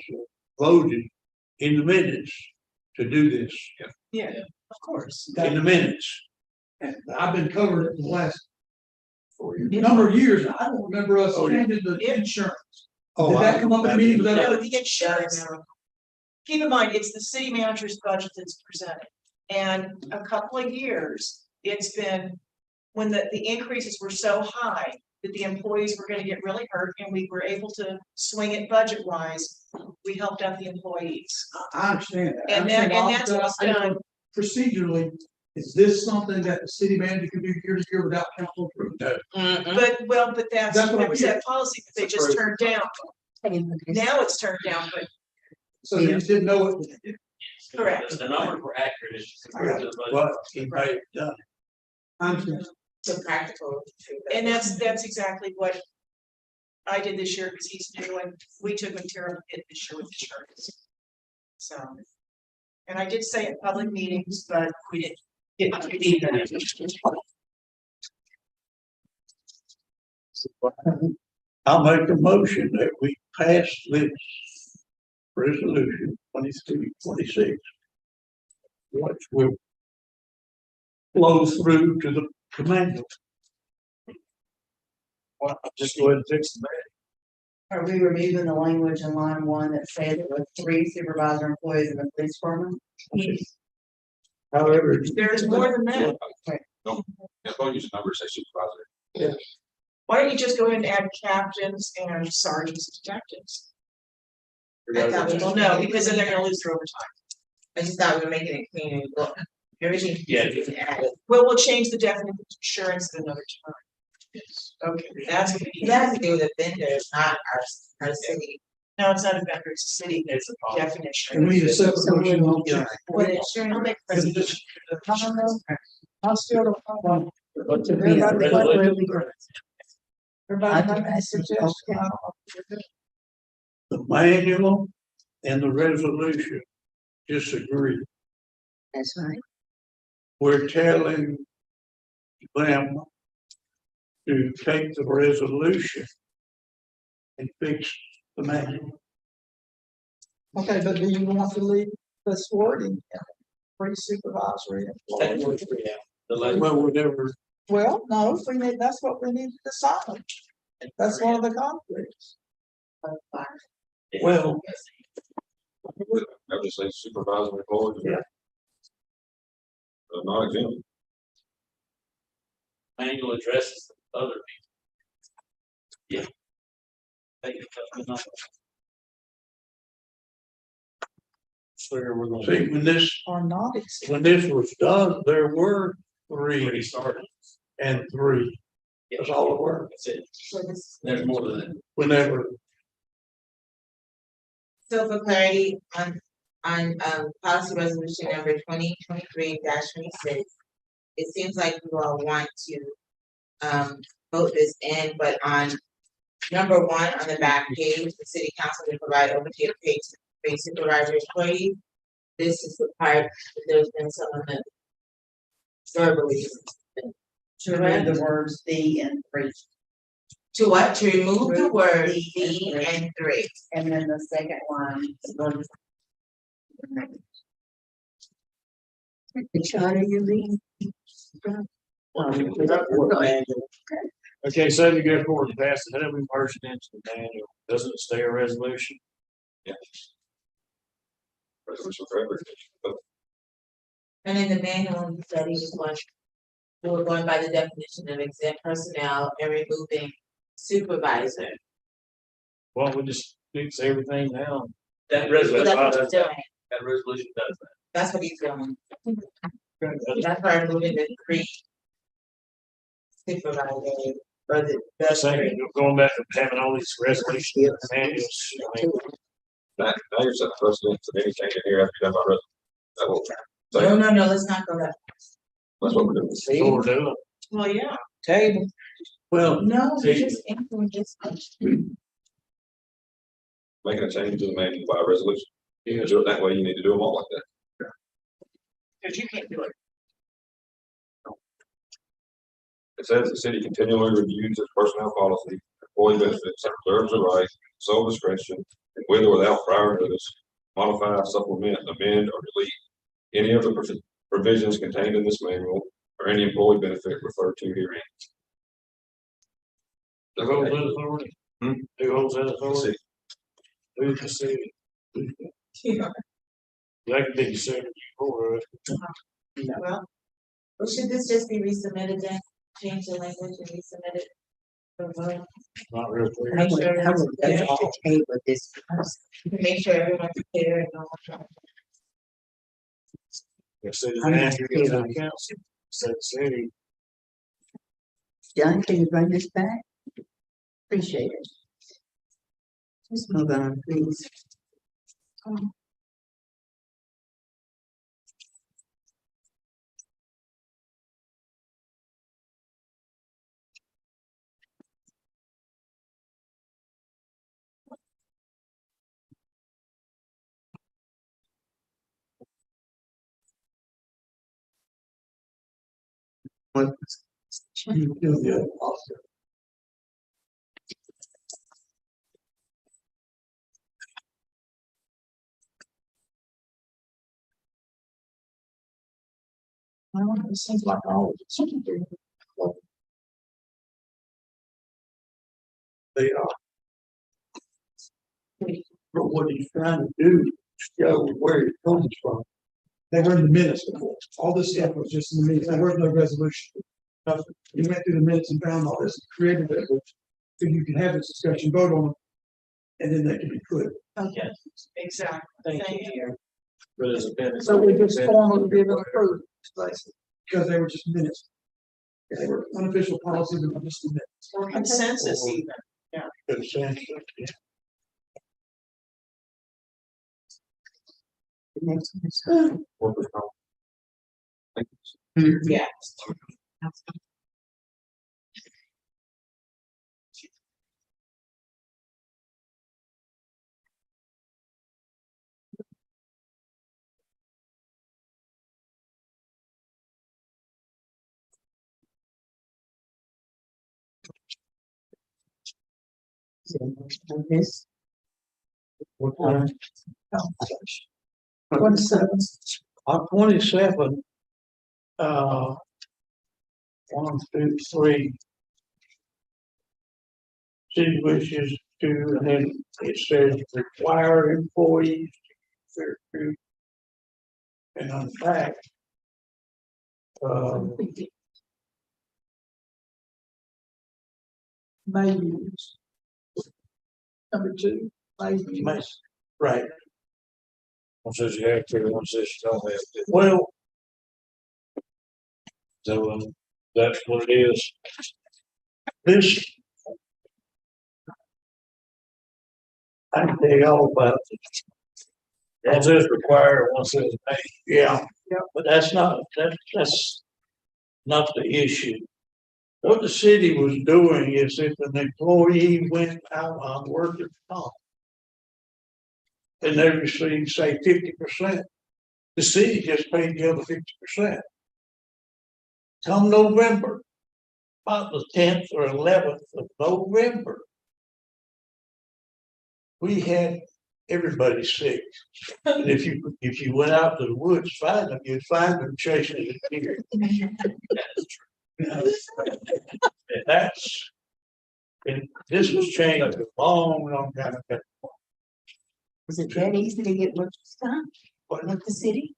voted in the minutes to do this, Yeah, of course. in the minutes. And I've been covered it for the last number of years. I don't remember us changing the insurance. Did that come up in a meeting? Was that- No, the insurance. Keep in mind, it's the city manager's budget that's presented. And a couple of years, it's been when the increases were so high that the employees were gonna get really hurt and we were able to swing it budget wise. We helped out the employees. I understand that. And that's what's I just done. want procedurally, is this something that the city manager can do year to year without council approval? But that's That's what that I'm was hearing. that policy that they just turned down. Now it's turned down, but So they just didn't know it. correct. The numbers were accurate, it's just compared to the budget. But he may have done. I understand. The practical. And that's exactly what I did this year because he's new and we took material hit this year with insurance. So, and I did say at public meetings, but we didn't get to be that. I'll make a motion that we pass this resolution 2326. Which will flow through to the command. Well, I'll just go ahead and fix the Are we removing the language in line one that said it was 3 supervisor employees in the police department? however. There's more than that. Don't use the number, say supervisor. Why don't you just go ahead and add captains and sergeants and detectives? I thought we Well, no, because then they're gonna lose their overtime. I just thought we were making it clean and look, everything. Yeah. Well, we'll change the definition of insurance at another time. Okay, that's gonna be. It has to do with the vendors, not our city. No, it's not a vendor, it's a city It's a problem. definition. And we need a separate motion on that. What insurance? I'll make a presentation. I still don't know. But to me, the resolution- Everybody make a suggestion. The manual and the resolution disagree. That's right. We're telling them to take the resolution and fix the manual. Okay, but do you want to leave this wording? Free supervisory employees? Well, whatever. Well, no, we need, that's what we need to decide. That's one of the conflicts. Well, I would just say supervisor employees. Yeah. Not exempt. Manual addresses the other Thank you. Sure, we're gonna. See, Or not. when this was done, there were Already three started. and three. That's all it were. That's it. So this, There's more than that. Whenever, so for clarity, on policy resolution number 2023-26. It seems like you all want to vote this in, but on number 1 on the back page, the city council will provide overtime pay to pay supervisor employees. This is the part that there's been some amendment verbally. To remove the words "the" and "3." To what? To remove the word The "the" and "3." And then the second one is going to. The charter you read? Okay, so you go forward to pass the heavy version into the manual. Doesn't it stay a resolution? Yeah. Resolution forever. And in the manual, you said he was going, we were going by the definition of exempt personnel and removing supervisor. Well, we just fix everything now. That So resolution, that's what does he's that. doing. That resolution does that. That's what he's doing. That's why I'm moving the 3 supervisor, or the Saying, 3. you're going back to having all these resolutions and manuals. I mean, Now you're setting precedent to anything in here after you done my resolution. That will, No, let's not go that. that's what we're doing. that's what we're doing. Well, yeah. Table. well, No, we See. just answering this Making a change to the manual by resolution. You can do it that way, you need to do them all like that. Cause you can't do it. It says the city continually reviews its personnel policy, employee benefits, and reserves the right, sole discretion, and with or without prior notice, modify, supplement, amend, or delete any of the provisions contained in this manual or any employee benefit referred to herein. Who holds that authority? Who holds that authority? Who's the city? Yeah. That could be considered for it. Well, should this just be resubmitted then? Change the language and resubmit it? For vote? Not real clear. I would, I would like to table this. Make sure everyone's clear and all that. The city manager goes to the council, said city. John, can you bring this back? Appreciate it. Let's move on, please. What? Well, it seems like all they are. But what he's trying to do is show where it comes from. They were in the minutes before. All this stuff was just in the minutes. There was no resolution. Nothing. You went through the minutes and found all this, created it, so you can have this discussion, vote on it, and then they can be put. Okay, exactly. Thank you. But as a benefit. So we just formally give it approved. Because they were just minutes. They were unofficial policies and just the minutes. Or consensus even. Consensus, yeah. The next one. Workers' comp. Thank you. Yeah. Is there a motion on this? What time? 27. 27. 1, 2, 3. City wishes to, and then it says require employees to. And on the back. May use. Number two, maybe. Right, One says you have to, one says you don't have to. well, So, that's what it is. this. I can tell you all about it. One says require, one says pay. Yeah, but that's not the issue. What the city was doing is if an employee went out on workers' comp and they received, say, 50%, the city just paid the other 50%. Come November, about the 10th or 11th of November, we had everybody sick. And if you went out to the woods, find them, you'd find them chasing the deer. And that's, and this was changed a long time ago. Is it that easy to get workers' comp with the city?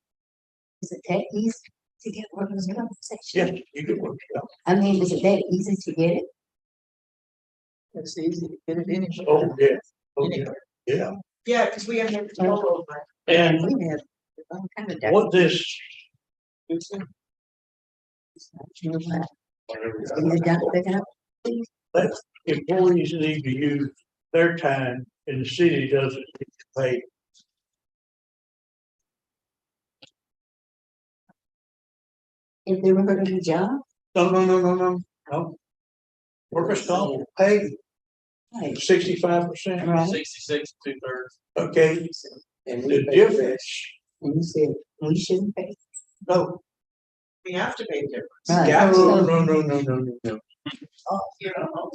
Is it that easy to get workers' compensation? Yes, you could work it out. I mean, is it that easy to get it? It's easy to get it anyway. Oh, yeah, oh, yeah, yeah. Yeah, because we have no control over it. And We have all kind of. what this, It's not true, but when you're done picking up, that employees need to use their time and the city doesn't get paid. if they were gonna do a job, No. Workers' comp will pay right, 65%, right, 66, 2/3. okay? and The difference, and you said we shouldn't pay. no, We have to pay the difference. Right. no. You know?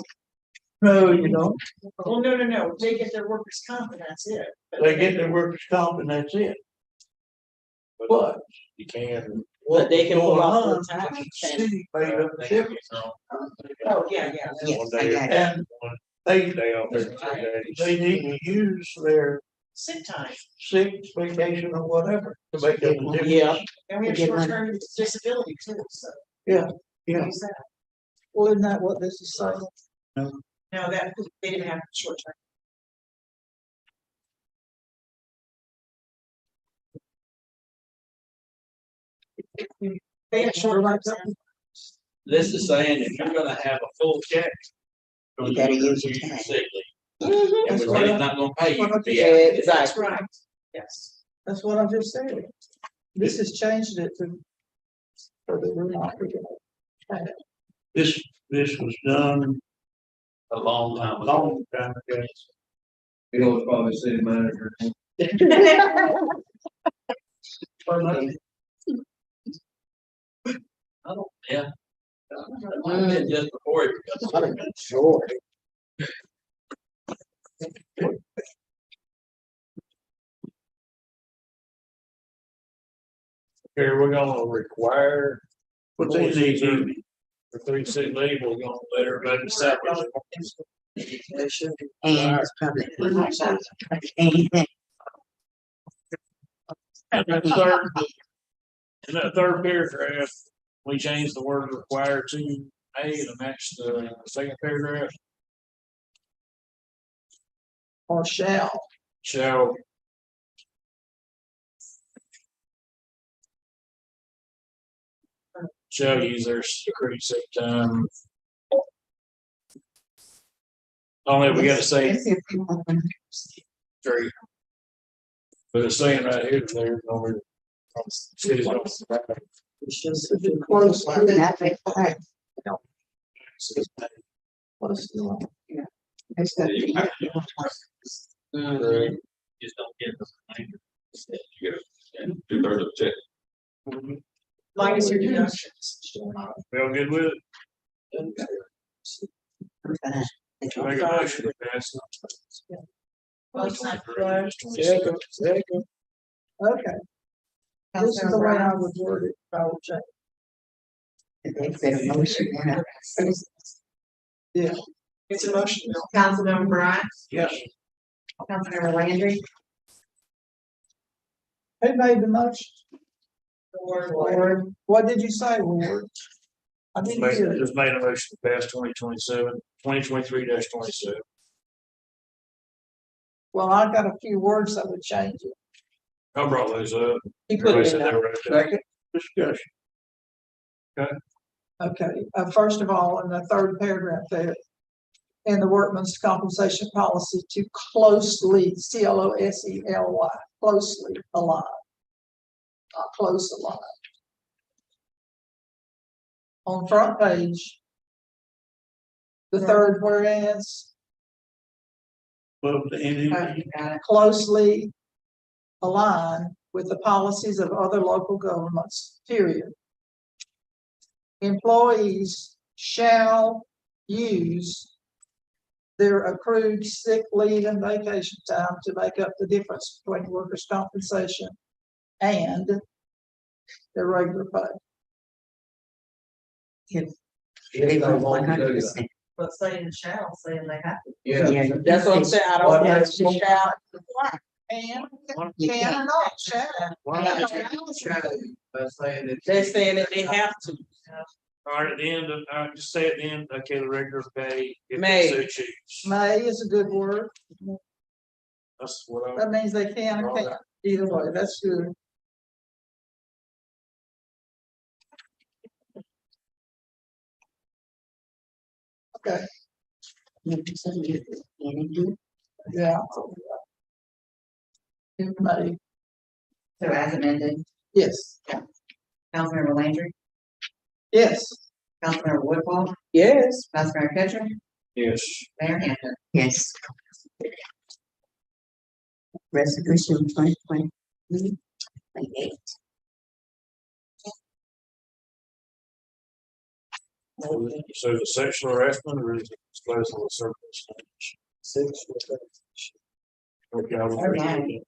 No, you don't. Well, no, they get their workers' comp and that's it. But They get their workers' comp and that's it. But You can. But they can pull going off on, the time. the city paid up the difference. Oh, yeah. Yes, I got it. And they, Day off every 3 days. they need to use their Sick time. sick, vacation or whatever to make up the difference. Yeah. And we have They get short-term disability too, so. Yeah. Use that. Well, isn't that what this is saying? No, that, they didn't have short-term. They had short-term. This is saying if you're gonna have a full check. You gotta use your your time. sick leave. Mhm. And That's we're what saying I- not gonna pay you. what I to be just out. said. That's Exactly. right. Yes. That's what I just said. This has changed it to. So that we're not. This was done A long time a ago. long time ago. You know, it's probably city manager. I don't, yeah. That might have been just before it got. Sure. Here, we're gonna require. But they need to, For 3 sick leave, we're gonna let everybody decide. what they want. And it's probably. Anything. In that third paragraph, we changed the word required to A to match the second paragraph. Or shall. Shall. Shall use their accrued sick time. Only we gotta say three. But it's saying right here, that they're over. City's gonna- Close, not required. It's got to be. Just don't get the remainder. You get a 2/3 of the check. Minus your deductions. We all good with it? Make a motion to pass. Second. Okay. This is the way I would word it, I would check. They said a motion and a Yeah. It's a motion. Councilmember Bryant, yes, Councilmember Landry, Who made the motion? Or, Ward. What did you say, Ward? I didn't hear it. Just made a motion to pass 2023-27. Well, I got a few words that would change it. I brought those up. He put it Everybody in said there. they were okay. Discussion. Okay, first of all, in the third paragraph there, in the workman's compensation policy to closely, closely, closely aligned. Not close aligned. On front page, the third whereas, Above the NED. closely aligned with the policies of other local governments, period. Employees shall use their accrued sick leave and vacation time to make up the difference between workers' compensation and their regular pay. They were 100%. But saying shall, saying they have to. Yeah, that's what I'm saying. I don't want to shout. And can or not, shall. They're saying that they have to. All right, at the end of, just say at the end, okay, the regular pay. if they May. so choose. May is a good word. That's what I. That means they can or can't. Either way, that's good. Okay, yeah. In May, So as amended, yes, Councilmember Landry, yes. Councilmember Woodhull, Yes. Councilmember Ketchum, Yes. Mayor Hampton. Yes. Resolution 2020-28. So the sexual harassment or is it disposal of circumstance? Okay, I will read it.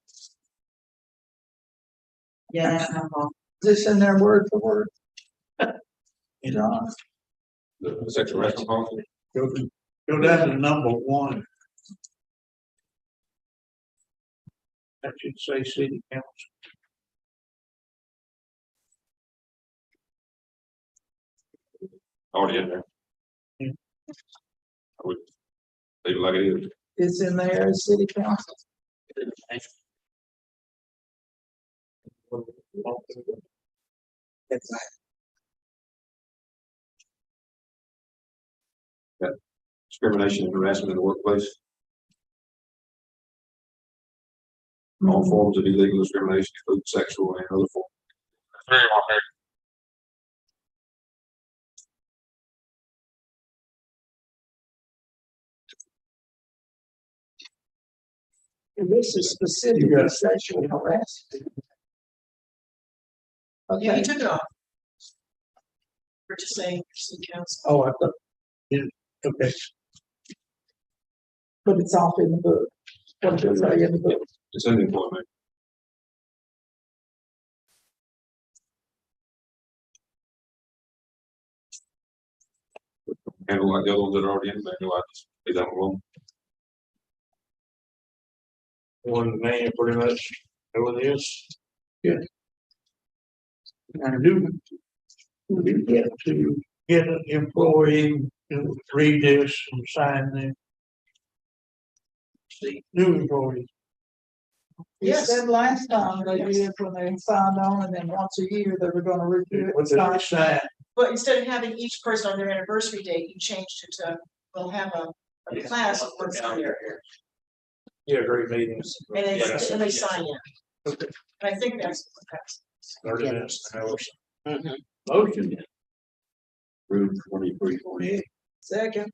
Yeah, that's my fault. This in there word for word. John, The sexual harassment policy. Go down to number 1. That should say city council. Already in there. Yeah. I would leave it like it is. it's in there as city council. Discrimination and harassment in the workplace. All forms of illegal discrimination, including sexual and other forms. And this is specific to sexual harassment. Yeah, Okay, you took it off. For just saying city council. Oh, I thought. Yeah, okay. but it's off in the book. What does it say in the book? It's in the employment. Handle like the other ones that are already in there, I just leave that alone. One man pretty much know it is. Yeah. And do we get to get an employee to read this and sign this? See, new employees. You Yes. said last time they did when they signed on and then once a year they were gonna review it. What's it sign? But instead of having each person on their anniversary date, you changed it to, we'll have a class once a year. Yeah, great meetings. And they, Yeah. and they sign in. Okay. And I think that's, 30 minutes, an hour. Mhm. Motion. Room 2328. Second,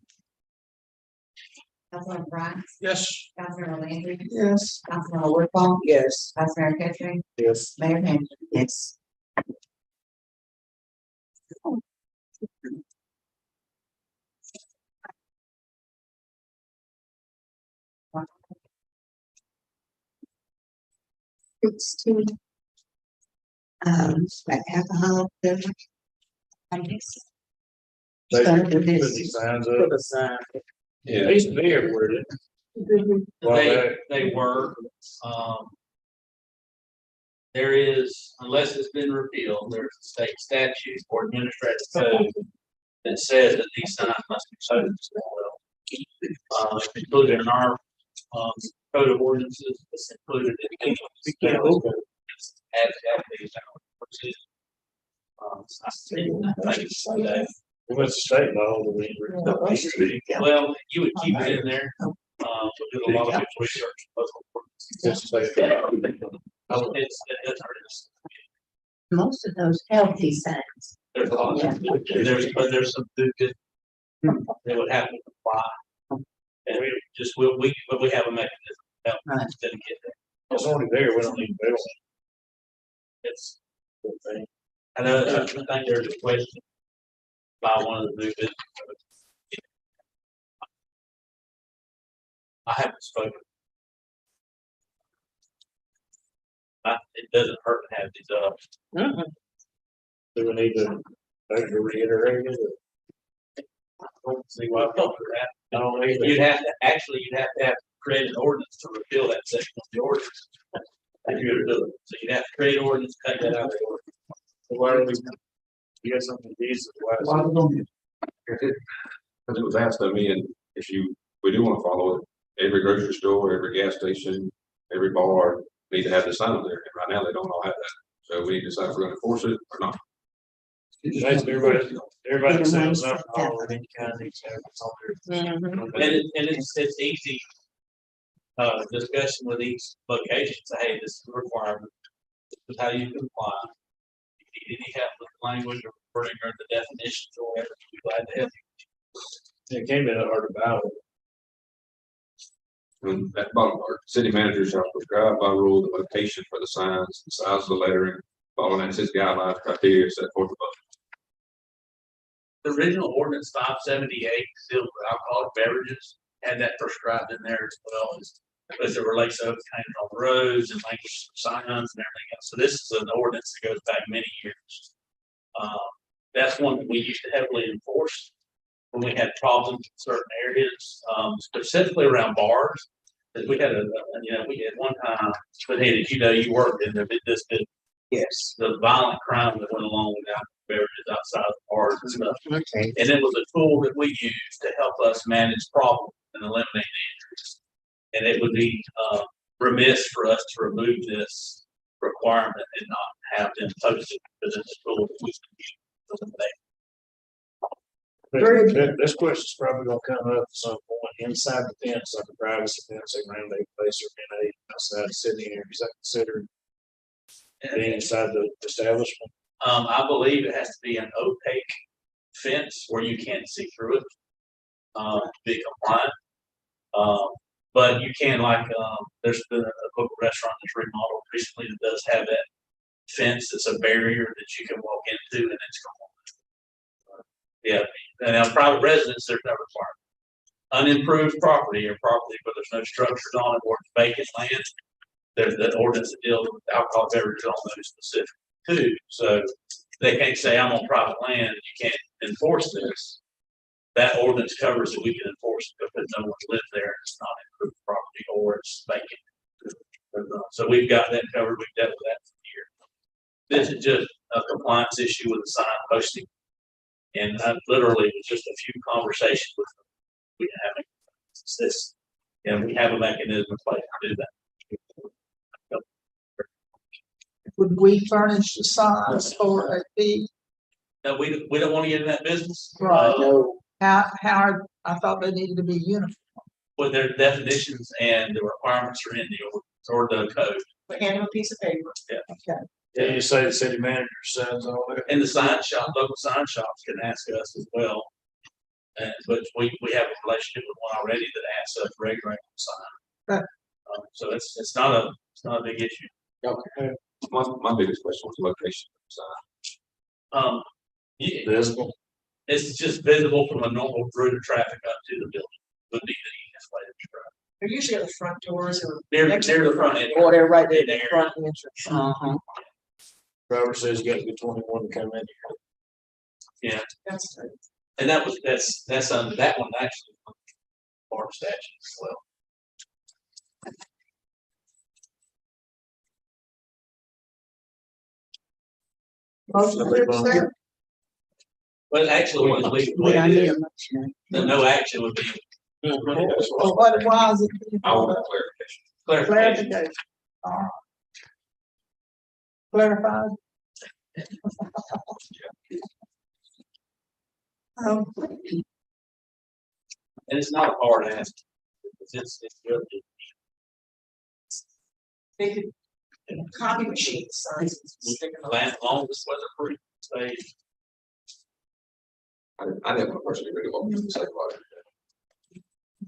Councilmember Bryant, Yes. Councilmember Landry, yes. Councilmember Woodhull, Yes. Councilmember Ketchum, Yes. Mayor Hampton. Yes. Sixteen. Like alcohol, beverage. I guess. They Start put with the this. signs Put up. a sign. Yeah. They used to be everywhere, didn't Well, They were, there is, unless it's been repealed, there's a state statute or administrative code that says that these signs must be posted as well. Included in our code of ordinances that's included in these. I think it's Sunday. What's the state law? Well, you would keep it in there, do a lot of research. It's, Most of those have these signs. there's a lot, but there's some good, they would have to comply. And but we have a mechanism to help Right. them get there. It's already there, we don't need to build It's, I know, I think there's a question by one of the new business. I haven't spoken. It doesn't hurt to have these up. Do we need to maybe reiterate it? I don't see why I'm going for that. I don't either. You'd have to create an ordinance to repeal that section of the ordinance. If you were to do it, so you'd have to create an ordinance, take that out of the ordinance. Why are we, you got something to use? Why we gonna get- Because it was asked of me, and we do want to follow it, every grocery store, every gas station, every bar need to have the sign up there, and right now they don't all have that. So we need to decide if we're gonna enforce it or not. Basically, everybody that sells alcohol in any kind needs to have it on there. And it's easy. Discussion with each location, say, hey, this is a requirement. This is how you comply. If you need any help with the language or wording or the definitions or whatever, we'd be glad to help you. It came in hard about it. And at the bottom part, city managers shall prescribe by rule the location for the signs, the size of the lettering, following that city guidelines, criteria set forth above. The original ordinance 578 deals with alcoholic beverages, had that prescribed in there as well as it relates to open painted on roads and language signs and everything else. So this is an ordinance that goes back many years. That's one that we used to heavily enforce when we had problems in certain areas, specifically around bars. Because we had we had one time, but hey, did you know you worked in there, this bit. Yes. The violent crime that went along with alcohol beverages outside of bars and stuff. Okay. And it was a tool that we used to help us manage problems and eliminate injuries. And it would be remiss for us to remove this requirement and not have them posted because it's a tool that we can use. This question's probably gonna come up at some point, inside the fence, like a privacy fence, around a place or in a outside the city area, is that considered being inside the establishment? I believe it has to be an opaque fence where you can't see through it. To be compliant. But you can there's been a local restaurant that's remodeled recently that does have that fence. It's a barrier that you can walk into and it's compliant. Yeah, and now private residence, there's no requirement. Unimproved property or property where there's no structures on it or vacant land. There's the ordinance that deals with alcohol beverages on those specific too. So they can't say I'm on private land, you can't enforce this. That ordinance covers that we can enforce it because no one lives there and it's not improved property or it's vacant. So we've got that covered. We've dealt with that for years. This is just a compliance issue with the sign posting. And I literally was just a few conversations with them. We can have this, and we have a mechanism in place to do that. Would we furnish the signs for a fee? No, we don't want to get in that business. Right. I thought they needed to be uniform. With their definitions and the requirements are in the ordinance or the code. But hand them a piece of paper. Yeah. Okay. Yeah, you say the city manager says all that. And the sign shop, local sign shops can ask us as well. And, but we have a relationship with one already that asks us regularly on sign. Right. So it's not a big issue. Okay. My biggest question was location of the sign. Yeah, Visible. it's just visible from a normal route of traffic up to the building would be the easiest way to describe They're usually at the front doors or. it. Near the front end. Or they're right there in the front entrance. Robert says you got to be 21 to come in here. Yeah, That's good. and that's under that one actually. Bar statute as well. Motion to accept. Well, actually, what is legal, We don't need a the motion. no action would be Why is it? I want clarification. Clarification. All right. Clarified. Oh, And it's not a hard ask. It's really. They could, copy machine signs. Stick them on. Land longest weather proof stay. I didn't want to personally really want to say about it.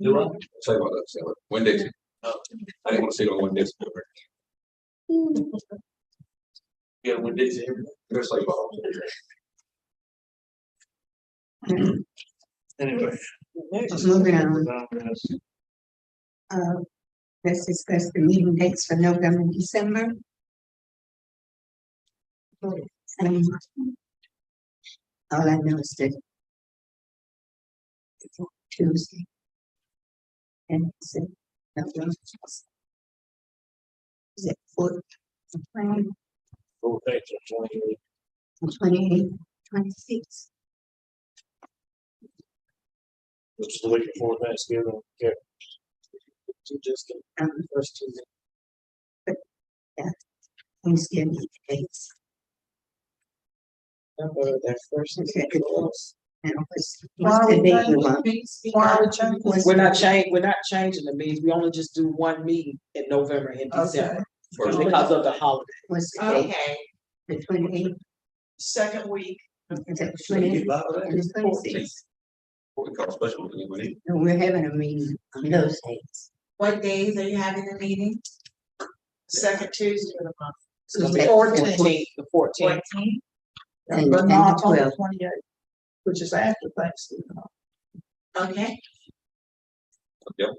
Do I? Say about that, say about Wendy's. I didn't want to see it on Wendy's. Yeah, when did it? Just like about. Anyway. moving on. Let's discuss the meeting dates for November and December. All I know is that it's Tuesday. And it's November. Is it 4th? 28, 26. It's the week before Thanksgiving. Yeah. Just First Tuesday. But, yeah, Thanksgiving dates. that first. And what's Why the we date you changing want? meetings? Why we changing? We're not changing the meetings. We only just do one meeting in November and December Okay. because of the holiday. What's the date? Okay, The 28th, Second week, is that 28th and the 26th? What we call special meeting, we need. No, we're having a meeting on those dates. what days are you having the meeting? second Tuesday of the month. It's gonna be Okay. 14th, the 14th. 14th. And But the not on the 12th. 28th, which is after Thanksgiving. Okay,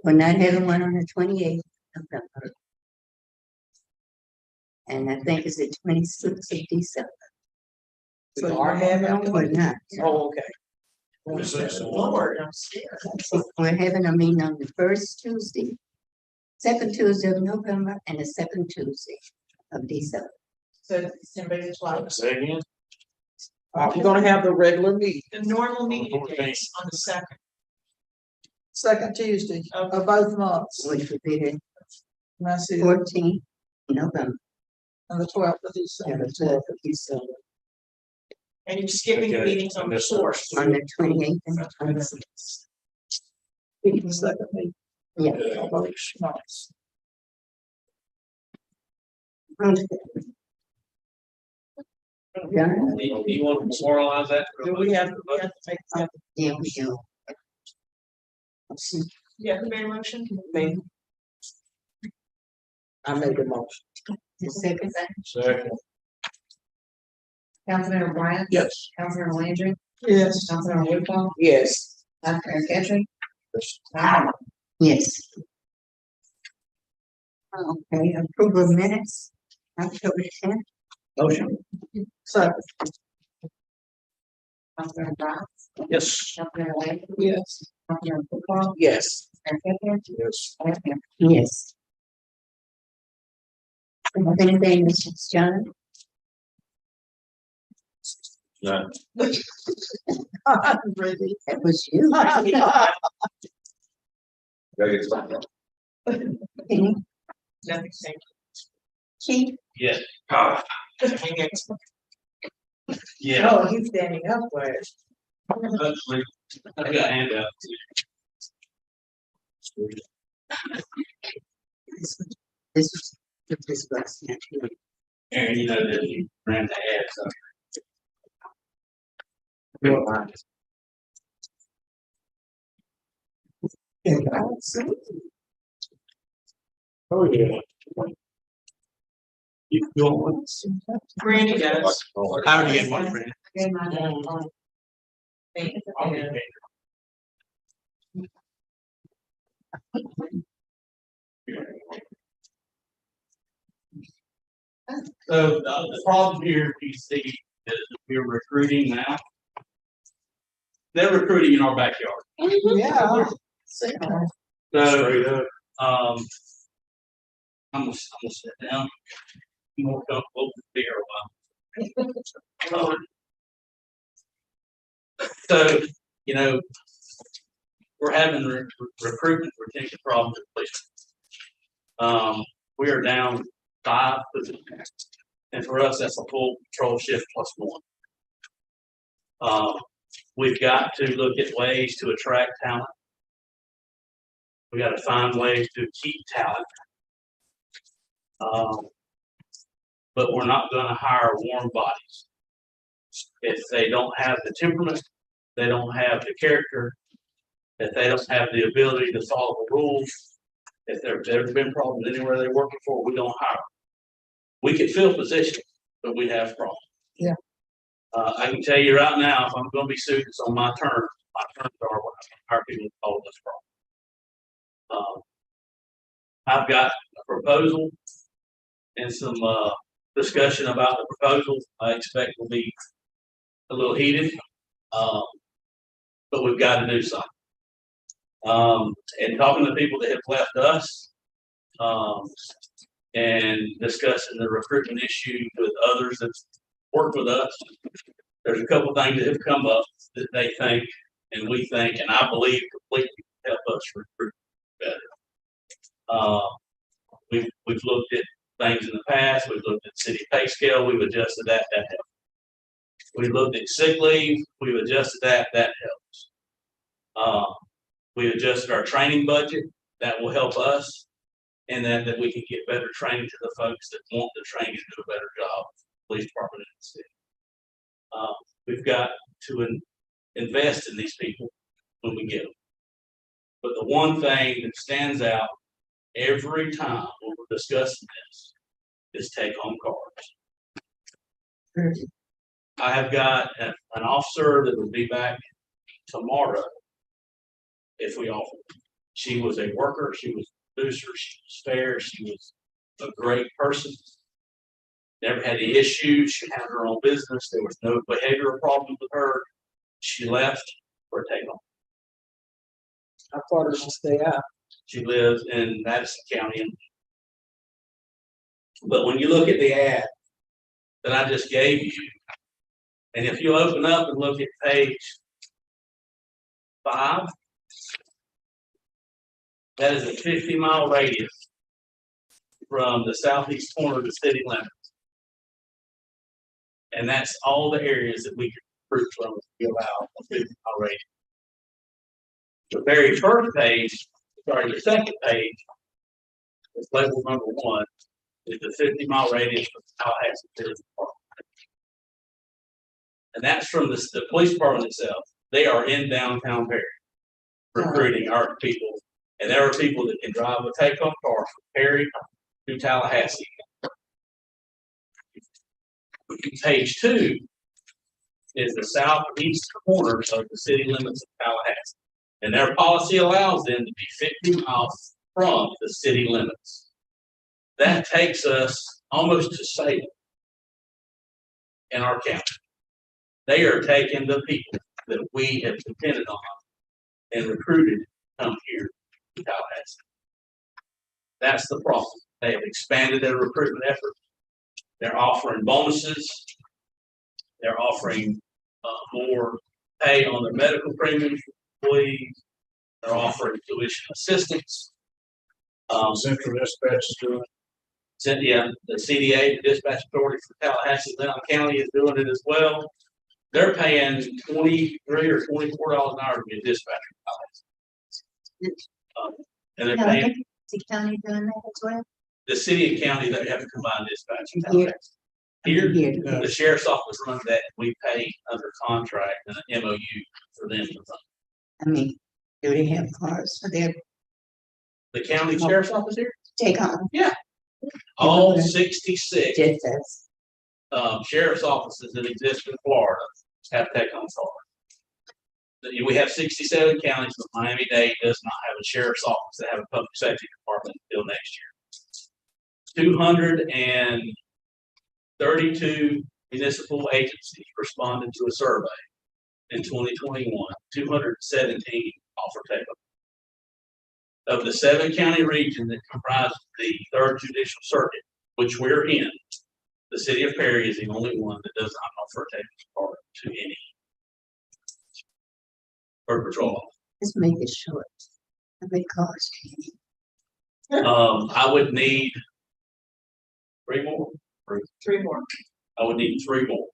We're not having one on the 28th of November. And I think it's the 26th of December. We are having. No, we're not. Oh, okay. Lord, I'm scared. We're having a meeting on the first Tuesday, second Tuesday of November, and the second Tuesday of December. so December the 12th. Say again? We're gonna have the regular meeting. The normal meeting 14th. dates on the second. Second Tuesday of both months. Which would be the And that's it, 14th November and the 12th of and December. the 12th of December. And you're skipping the Okay, meetings on and the this- fourth. On the 28th and the 26th. The second meeting Yeah. of both months. Yeah. Do you want to memorialize that? Do we have to make that Yeah, we do. Yeah, who made a motion? me? I made the motion. The second, Second. Councilmember Bryant? Yes. Councilmember Landry? Yes. Councilmember Woodhull? Yes. Vice Mayor Gentry? yes. Okay, approval of minutes, October 10th. Motion. So, Councilmember Bryant? Yes. Councilmember Landry? yes. Councilmember Woodhull? Yes. Mayor Gentry? Yes. Vice Mayor. Yes. Have anything, Mrs. John? None. Ready. That was you. Gotta get started. Kenny? Nothing, thank Chief? Yes. you. Yeah. Oh, he's standing up for it. Hopefully, I got a handout. This was, Aaron, you know that you ran the ad, so. Oh, yeah. You going? Brandy does. I already get one, Brandon. Good, my bad. Thank you. So the problem here, you see, is we're recruiting now. They're recruiting in our backyard. Yeah. So, Straight up. I'm gonna sit down. More comfortable with bigger one. So, you know, we're having recruitment retention problems at police. We are down 5 positions, and for us, that's a full patrol shift plus 1. We've got to look at ways to attract talent. We got to find ways to keep talent. But we're not going to hire warm bodies. If they don't have the temperament, they don't have the character, if they don't have the ability to follow the rules, if there's ever been problems anywhere they're working for, we don't hire them. We can fill positions, but we have problems. Yeah. I can tell you right now, if I'm going to be sued, it's on my terms. My terms are what I hire people to solve this problem. I've got a proposal and some discussion about the proposal. I expect will be a little heated, but we've got to do something. And talking to people that have left us, and discussing the recruitment issue with others that work with us, there's a couple things that have come up that they think, and we think, and I believe completely help us recruit better. We've looked at things in the past. We've looked at city pay scale. We've adjusted that. That helps. We looked at sick leave. We've adjusted that. That helps. We adjusted our training budget. That will help us, and that we can get better training to the folks that want the training to do a better job. Police department in the city. We've got to invest in these people when we get them. But the one thing that stands out every time when we're discussing this is take-home cards. I have got an officer that will be back tomorrow if we offer them. She was a worker. She was a producer. She was fair. She was a great person. Never had any issues. She had her own business. There was no behavioral problems with her. She left for a take-home. How far does she stay out? She lives in Madison County. But when you look at the ad that I just gave you, and if you open up and look at page 5, that is a 50-mile radius from the southeast corner of the city limits. And that's all the areas that we can recruit from to allow a 50-mile radius. The very first page, the second page, is labeled number 1, is the 50-mile radius from Tallahassee Police Department. And that's from the police department itself. They are in downtown Perry recruiting our people. And there are people that can drive a take-home car from Perry to Tallahassee. Page 2 is the southeast corner of the city limits of Tallahassee. And their policy allows them to be 50 miles from the city limits. That takes us almost to Salem in our county. They are taking the people that we have depended on and recruited to come here to Tallahassee. That's the problem. They have expanded their recruitment efforts. They're offering bonuses. They're offering more pay on their medical premiums for employees. They're offering tuition assistance. Central Dispatch is doing. Yeah, the CDA, the Dispatch Authority for Tallahassee, Leon County is doing it as well. They're paying $23 or $24 an hour to be a dispatcher. And they're paying Is county doing that as well? the city and county that have a combined dispatch. Here, the sheriff's office runs that. We pay under contract and an MOU for them to run. I mean, do they have cars for their The county sheriff's office here, take on? Yeah. all 66 Just as, sheriff's offices that exist in Florida have take-home cars. We have 67 counties, but Miami-Dade does not have a sheriff's office. They have a public safety department until next year. 232 municipal agencies responded to a survey in 2021. 217 offer take-home. Of the 7-county region that comprise the 3rd Judicial Circuit, which we're in, the city of Perry is the only one that does not offer a take-home card to any bird patrol. Let's make it short. How many cars do you need? I would need three more. Three more. I would need three more.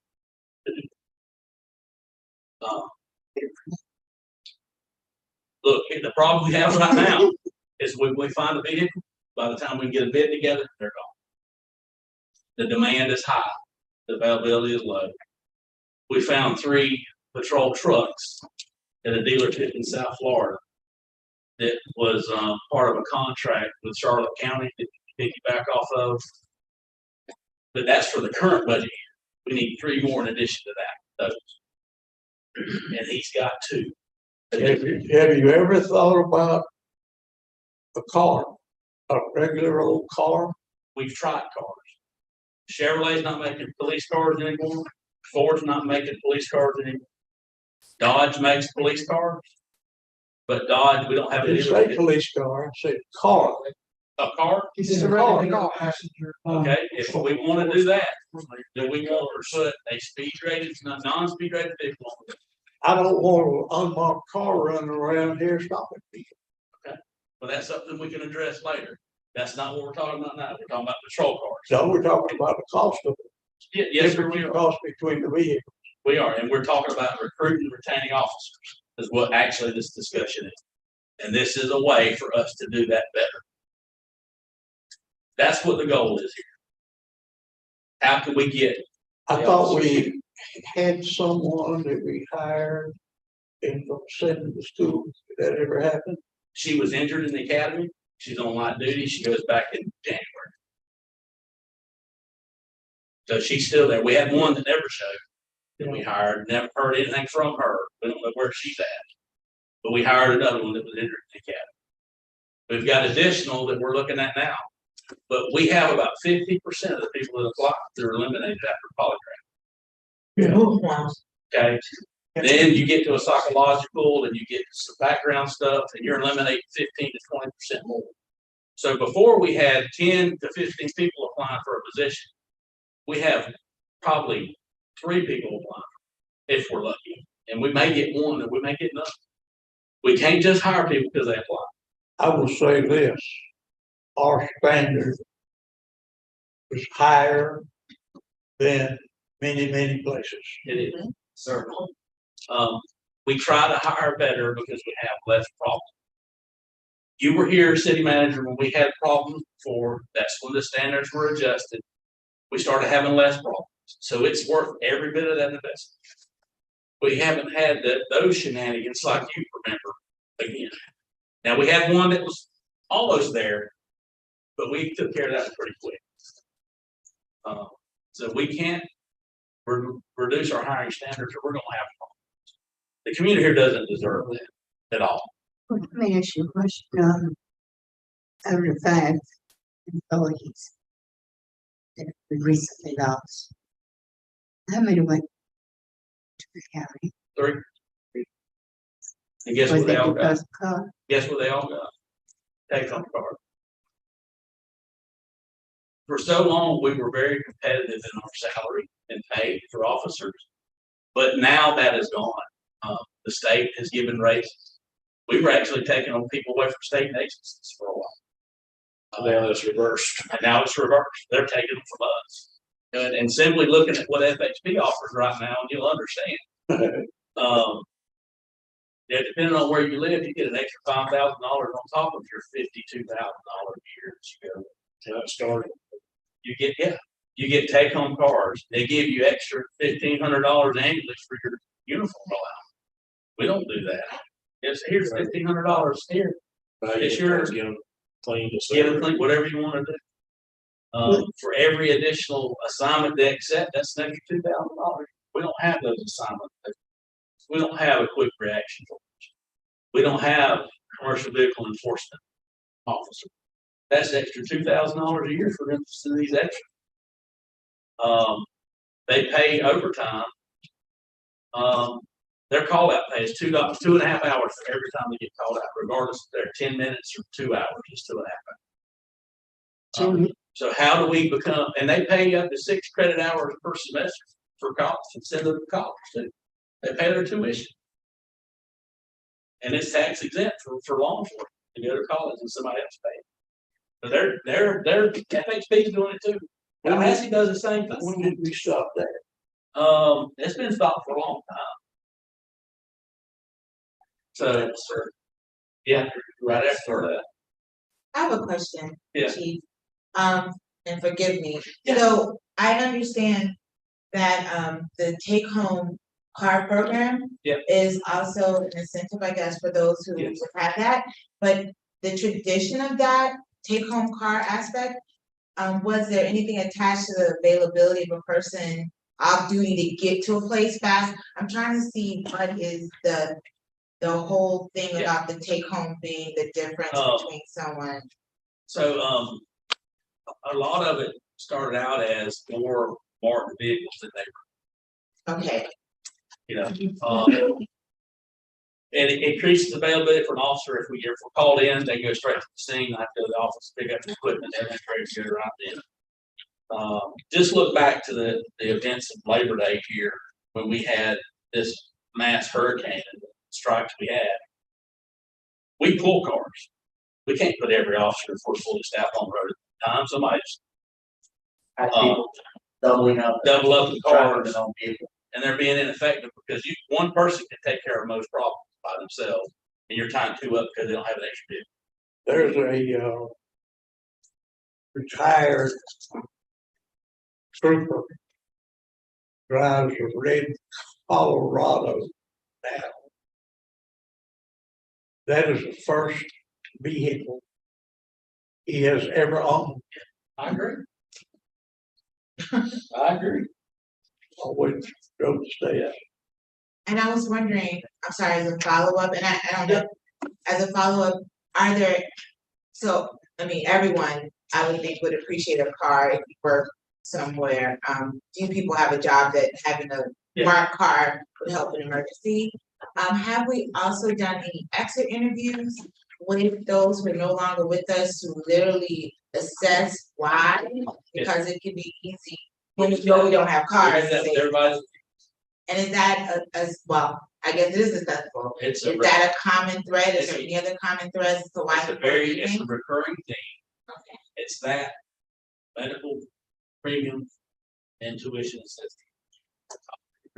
Look, the problem we have right now is when we find a vehicle, by the time we get a bid together, they're gone. The demand is high, the availability is low. We found 3 patrol trucks at a dealership in South Florida that was part of a contract with Charlotte County that you piggyback off of. But that's for the current budget year. We need 3 more in addition to that, those. And he's got 2. Have you ever thought about a car, a regular old car? We've tried cars. Chevrolet's not making police cars anymore. Ford's not making police cars anymore. Dodge makes police cars. But Dodge, we don't have I it didn't either. say police car, I said car. A car? It's a car. regular passenger. Okay, if we wanna do that, then we want to put a speed rated, non-speed rated vehicle on it. I don't want an unmarked car running around here stopping people. But that's something we can address later. That's not what we're talking about now. We're talking about patrol cars. So we're talking about the cost of it. Yes, sir, we Different are. cost between the vehicles. We are, and we're talking about recruiting and retaining officers, is what actually this discussion is. And this is a way for us to do that better. That's what the goal is here. How can we get? I thought we had someone that we hired and from sending to school. Did that ever happen? She was injured in the academy. She's on light duty. She goes back in January. So she's still there. We had one that never showed that we hired, never heard anything from her. We don't know where she's at. But we hired another one that was injured in the academy. We've got additional that we're looking at now. But we have about 50% of the people that apply that are eliminated after polygraph. Okay. Then you get to a psychological and you get some background stuff and you're eliminating 15 to 20% more. So before we had 10 to 15 people applying for a position, we have probably 3 people applying if we're lucky. And we may get 1 and we may get none. We can't just hire people because they apply. I will say this, our standard is higher than many, many places. It is, certainly. We try to hire better because we have less problems. You were here, city manager, when we had problems before. That's when the standards were adjusted. We started having less problems. So it's worth every bit of that investment. We haven't had those shenanigans like you remember again. Now, we had one that was almost there, but we took care of that pretty quick. So we can't reduce our hiring standards or we're going to have problems. The community here doesn't deserve that at all. Let me ask you a question. Out of the 5 employees that we recently lost, how many went to the county? 3. And guess Was what they that all got? because of car? Guess what they all got? Take home card. For so long, we were very competitive in our salary and pay for officers, but now that is gone. The state has given raises. We were actually taking on people away from state agencies for a while. Now it's reversed. And now it's reversed. They're taking them from us. And simply looking at what FHP offers right now, and you'll understand. Yeah, depending on where you live, you get an extra $5,000 on top of your $52,000 a year that you go. That started. You get take home cars. They give you extra $1,500 annually for your uniform allowance. We don't do that. It's here's $1,500 here. It's yours. Get them cleaned. Get them clean, whatever you want to do. For every additional assignment they accept, that's an extra $2,000. We don't have those assignments. We don't have a quick reaction force. We don't have commercial vehicle enforcement officer. That's extra $2,000 a year for them to do these extra. They pay overtime. Their call out pay is $2.5 hours for every time they get called out, regardless if they're 10 minutes or 2 hours, it's 2.5 hours. So how do we become, and they pay up to 6 credit hours per semester for college and send them to college too. They pay their tuition. And it's tax exempt for law enforcement to go to college and somebody else pay. But they're FHP's doing it too. Tallahassee does the same When thing. did we stop that? It's been stopped for a long time. So, yeah, right after that. I have a question, Yeah. Chief. And forgive me. Yeah. So I understand that, the take-home car program Yeah. is also an incentive, I guess, for those who Yes. would have that. But the tradition of that take-home car aspect, was there anything attached to the availability of a person off duty to get to a place fast? I'm trying to see what is the whole thing Yeah. about the take-home being the difference Oh. between someone. So, a lot of it started out as more marked vehicles than they were, Okay, you know. And it increases availability for an officer. If we're called in, they go straight to the scene, I have to go to the office, pick up the equipment, and then ready to go right then. Just look back to the events of Labor Day here, when we had this mass hurricane and the strikes we had. We pull cars. We can't put every officer fully staffed on the road at the time. Somebody's Doubling up. double up the cars, on people. and they're being ineffective because one person can take care of most problems by themselves, and you're tying two up because they don't have an extra vehicle. There's a retired trooper drives a red Colorado now. That is the first vehicle he has ever owned. I agree. I agree. Always drove to stay at. and I was wondering, I'm sorry, as a follow-up, and I don't know, as a follow-up, are there, so, I mean, everyone, I would think would appreciate a car if you work somewhere. Few people have a job that having a marked car would help in emergency. Have we also done any exit interviews with those who are no longer with us to literally assess why? Because it can be easy when you know we don't have cars. to say- Everybody's, And is that as well, I guess it is accessible. it's Is that a common thread? Is there any other common threads as to why? it's a people are very, it's a leaving? recurring thing. Okay. It's that medical premium and tuition assistance.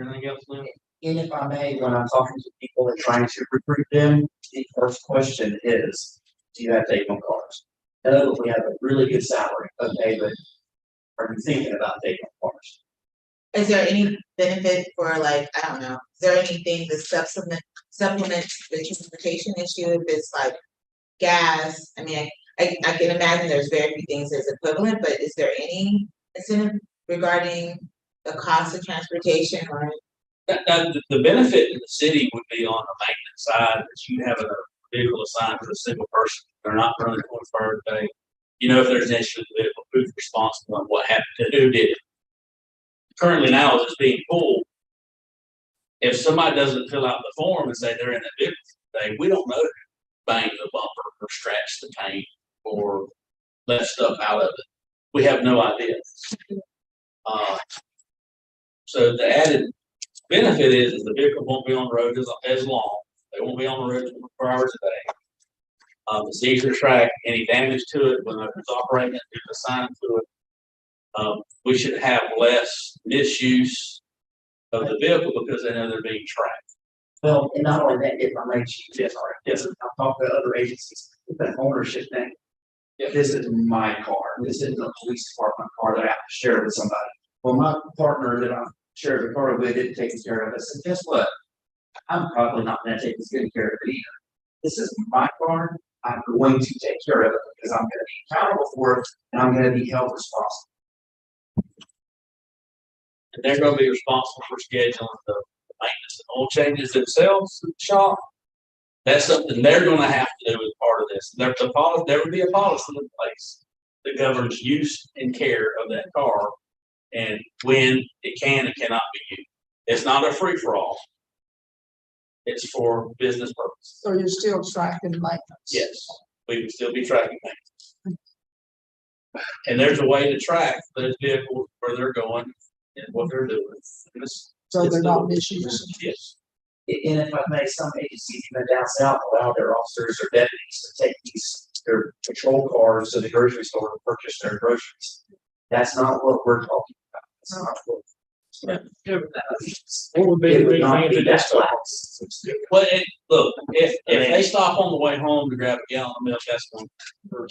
Anything else, Lynn? And if I may, when I'm talking to people and trying to recruit them, the first question is, do you have take-home cars? No, we have a really good salary, okay, but are you thinking about take-home cars? Is there any benefit for like, I don't know, is there anything to supplement the transportation issue if it's like gas? I mean, I can imagine there's very few things that's equivalent, but is there any incentive regarding the cost of transportation or? The benefit to the city would be on the maintenance side, that you have a vehicle assigned to a single person. They're not running 24 hours a day. You know, if there's an issue with the vehicle, who's responsible and what happened to who did it. Currently now, as it's being pulled, if somebody doesn't fill out the form and say they're in a vehicle today, we don't know who banged the bumper or scratched the paint or left stuff out of it. We have no idea. So the added benefit is the vehicle won't be on the road as long. They won't be on the road 24 hours a day. It's easier to track any damage to it when it's operating, there's a sign to it. We should have less misuse of the vehicle because they know they're being tracked. Well, and not only that, if I may, Chief, Yes. yes, I've talked to other agencies, it's an ownership thing. Yeah. This is my car, this isn't a police department car that I have to share with somebody. Well, my partner that I'm sharing the car with didn't take care of it. I said, guess what? I'm probably not gonna take as good care of it either. This is my car, I'm going to take care of it because I'm gonna be accountable for it and I'm gonna be held responsible. And they're gonna be responsible for scheduling the maintenance and oil changes themselves in the shop. That's something they're gonna have to do as part of this. There would be a policy in place that governs use and care of that car and when it can and cannot be used. It's not a free-for-all. It's for business purposes. So you're still tracking maintenance? Yes, we would still be tracking things. And there's a way to track those vehicles, where they're going and what they're doing. So they're not misusing? Yes. And if I may, some agencies even down south allow their officers or deputies to take their patrol cars to the grocery store to purchase their groceries. That's not what we're talking about. It's not what. What would be It the would big not thing be to that this? lax. Well, look, if they stop on the way home to grab a gallon of milk, that's one.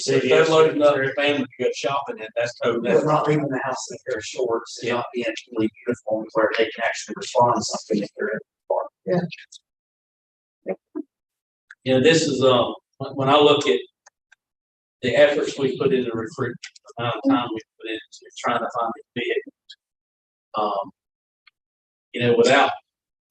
If they're loading up their family to go shopping, that's totally. They're not leaving the house in a pair of shorts and not being fully uniformed where they can actually respond to something if they're in the car. You know, this is, when I look at the efforts we put into recruitment, the amount of time we put into trying to find the vehicles. You know, without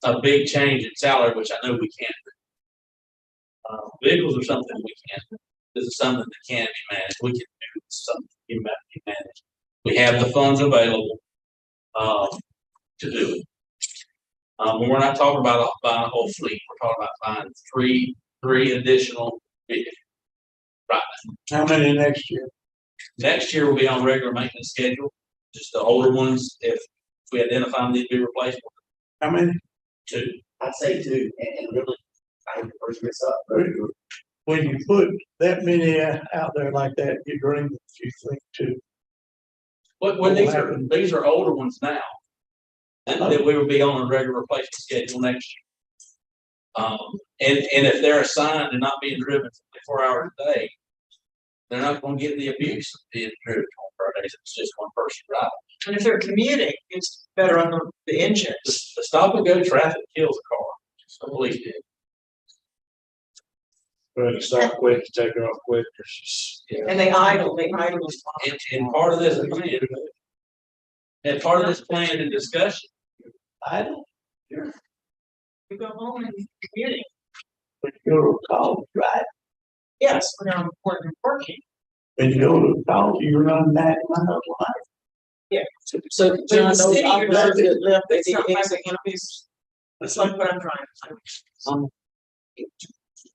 a big change in salary, which I know we can't do. Vehicles are something we can't do. This is something that can be managed. We can do something that can be managed. We have the funds available, to do it. We're not talking about buying a whole fleet. We're talking about buying three additional vehicles. Right. How many next year? Next year will be on regular maintenance schedule, just the older ones, if we identify them need to be replaced. How many? 2. I'd say 2, and really, I would push this up. When you put that many out there like that, you bring that you think to. Well, these are older ones now. That we will be on a regular replacement schedule next year. And if they're assigned and not being driven 24 hours a day, they're not gonna get the abuse of being driven 24 days. It's just one person driving. And if they're commuting, it's better on the engine. The stop and go traffic kills a car. So police did. But stop quick, take her off quick. And they idle. And part of this plan, and part of this plan and discussion, I don't. We go home and commuting. When you go to college, right? Yes, when they're working. When you go to college, you run that line of life. Yeah. So But in John, the those city, you're not- officers that left, they It's did not like exit they interviews. That's like what I'm trying to say.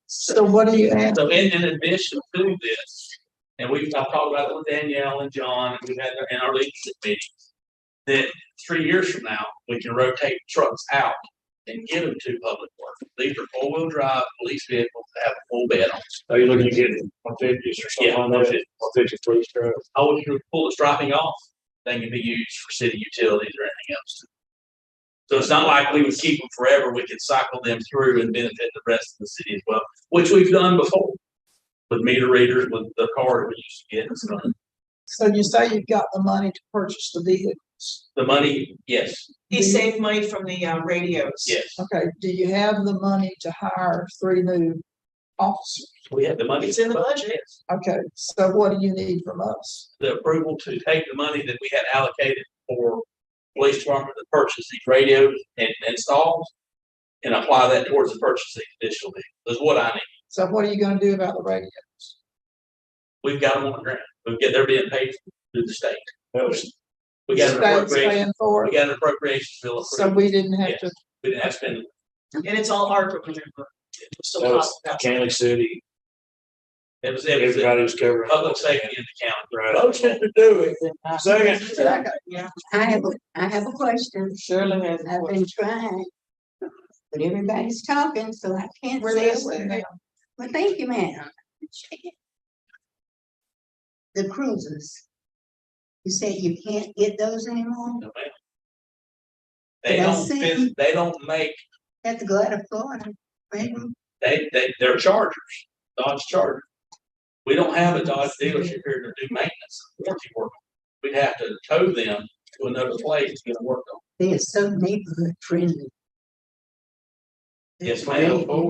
So what do you add? so in addition to this, and I've talked about it with Danielle and John, and we've had it in our leadership meetings, that 3 years from now, we can rotate trucks out and give them to public works. These are 4-wheel drive police vehicles that have a full bed on. Are you looking to get 150s or something? Yeah, on that? 150 police truck. I want you to pull the striping off, they can be used for city utilities or anything else. So it's not like we would keep them forever, we could cycle them through and benefit the rest of the city as well, which we've done before. With meter readers, with the car we used to get and stuff. So you say you've got the money to purchase the vehicles. The money, yes, He saved money from the radios. yes, Okay, do you have the money to hire 3 new officers? we have the money. It's in the budget. Okay, so what do you need from us? The approval to take the money that we had allocated for police department to purchase these radios and installs and apply that towards the purchasing additional vehicles, is what I need. So what are you gonna do about the radios? We've got them on the ground. They're being paid through the state. We got an State's appropriation, paying for we it, got an appropriation bill so approved. we didn't have Yes. to, We didn't have to spend. And it's all ARPA, remember? We're still That was talking about. County City, It was everybody was covering. public safety in the county. Right. Motion to do it. Second. Yeah. I have a question. Shirley has. I've been trying. But everybody's talking, so I can't Where say a is it word. now? Well, thank you, ma'am. The cruisers. You said you can't get those anymore? No, ma'am. They Did I don't, see? they don't make, Have to go out of Florida. Right? they're Chargers, Dodge Charger. We don't have a Dodge dealership here to do maintenance, warranty work. We'd have to tow them to another place to get them worked on. They are so neighborhood friendly. Yes, ma'am, but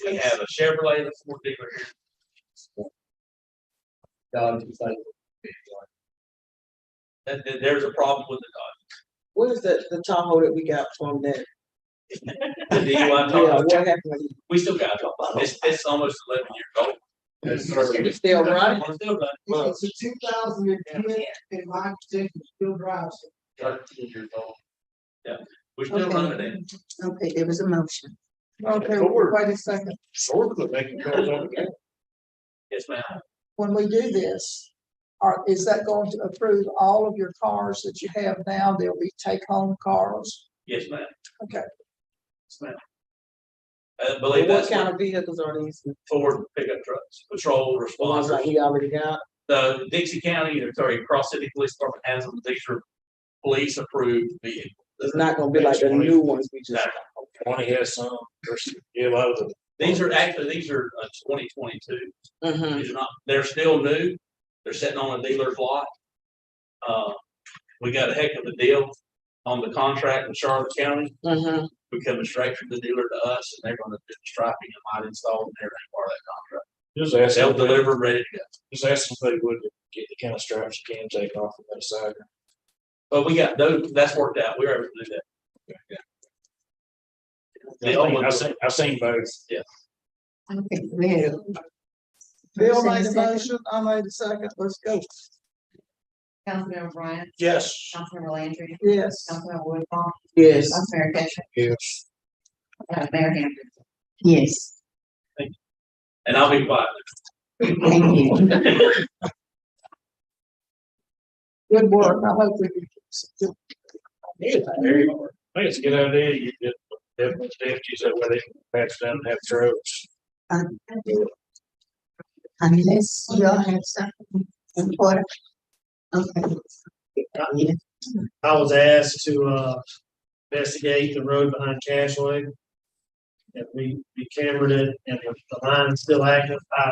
we have a Chevrolet and a Ford dealer here. There's a problem with the What is that, the Tahoe that we got from that? Dodge. The DUI Yeah, Tahoe, what happened with it? we still got it. It's almost 11 years old. It's still running? It's still running. It's a 2010, and my position still drives it. 13 years old. Yeah, we're still Okay. running it. Okay, there was a motion. okay, wait a second. Sort of making cars on the. Yes, ma'am. When we do this, is that going to approve all of your cars that you have now? They'll be take-home cars? Yes, ma'am. Okay. Yes, ma'am. I believe What that's kind what of vehicles are these? Ford pickup trucks, patrol Ones responders. like he already got? The Dixie County, or sorry, Cross City Police Department has them. These are police approved vehicles. It's not gonna be like the new ones we just. Twenty has some, yeah, a lot of them. These are 2022. Mhm, These are not, they're still new. They're sitting on a dealer's lot. We got a heck of a deal on the contract in Charlotte County. mhm. We coming straight from the dealer to us, and they're gonna do the striping and light install and everything part of that contract. Just ask They'll them, deliver ready to go. just ask them if they would get the kind of straps you can take off of that side. But we got those, that's worked out. We were able to do that. The old one, I've seen both. yeah. Okay, we have. Bill First and made a second. motion, I made a second, let's go. Councilmember Bryant, Yes. Councilmember Landry, Yes. Councilmember Woodlawn, Yes. Councilmember Fisher, Yes. Mayor Hampton. Yes, And I'll be quiet. thank you. Good work, I hope we can. Very hard. I think it's a good idea. You get deputies that way they can pass down and have drugs. Unless you all have something important. Okay. Yeah. I was asked to investigate the road behind Cashway. And we cambered it and the line's still active. I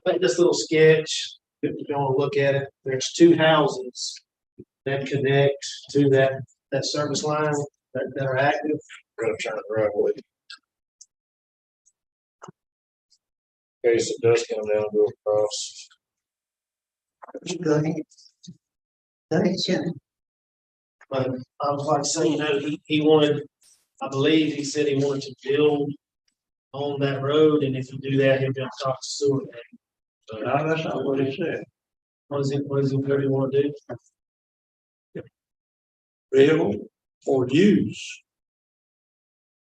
think this little sketch, if you want to look at it, there's two houses that connect to that service line that are active. Really trying to drive away. In case it does come down, go across. Go ahead. Go ahead, Sharon. But I was like saying, he wanted, I believe he said he wanted to build on that road, and if you do that, he'll be able to talk to sewer. No, that's not what he said. What is he really want to do? Build or use.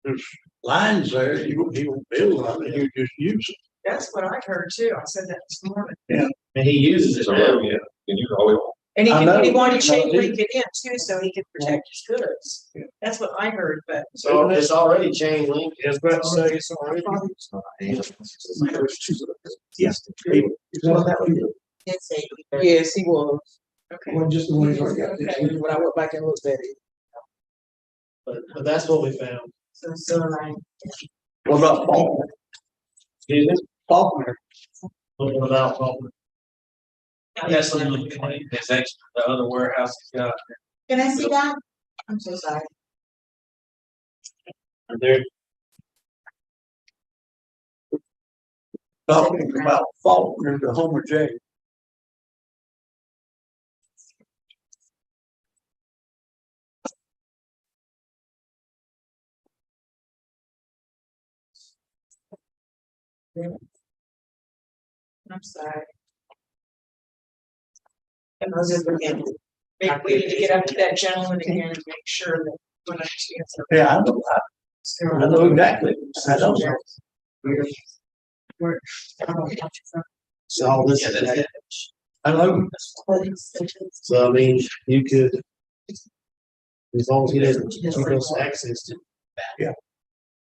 There's lines there, he won't build on it, you just use it. That's what I heard too. I said that this morning. And he uses it now. Yeah, and you always want. And I know. he wanted to No, link it in too, so he could protect his goods. That's what I heard, but So it's already chain link. I was about to say it's already. Yes. Yes, he was. okay. Well, just the one he's already got. When I went back and looked at it. But that's what we found. So sewer line. What about Faulkner? Excuse me? Faulkner. What about Faulkner? That's some of the, that's actually the other warehouse he's got. Can I see that? I'm so sorry. They're talking about Faulkner to Homer J. I'm sorry. And I was just looking, we need to get up to that gentleman again and make sure that when I see it. Yeah, I know exactly. I don't know. Where- So all this Yeah, is that's that. I know. So I mean, you could. As long as he doesn't keep us access to. Yeah.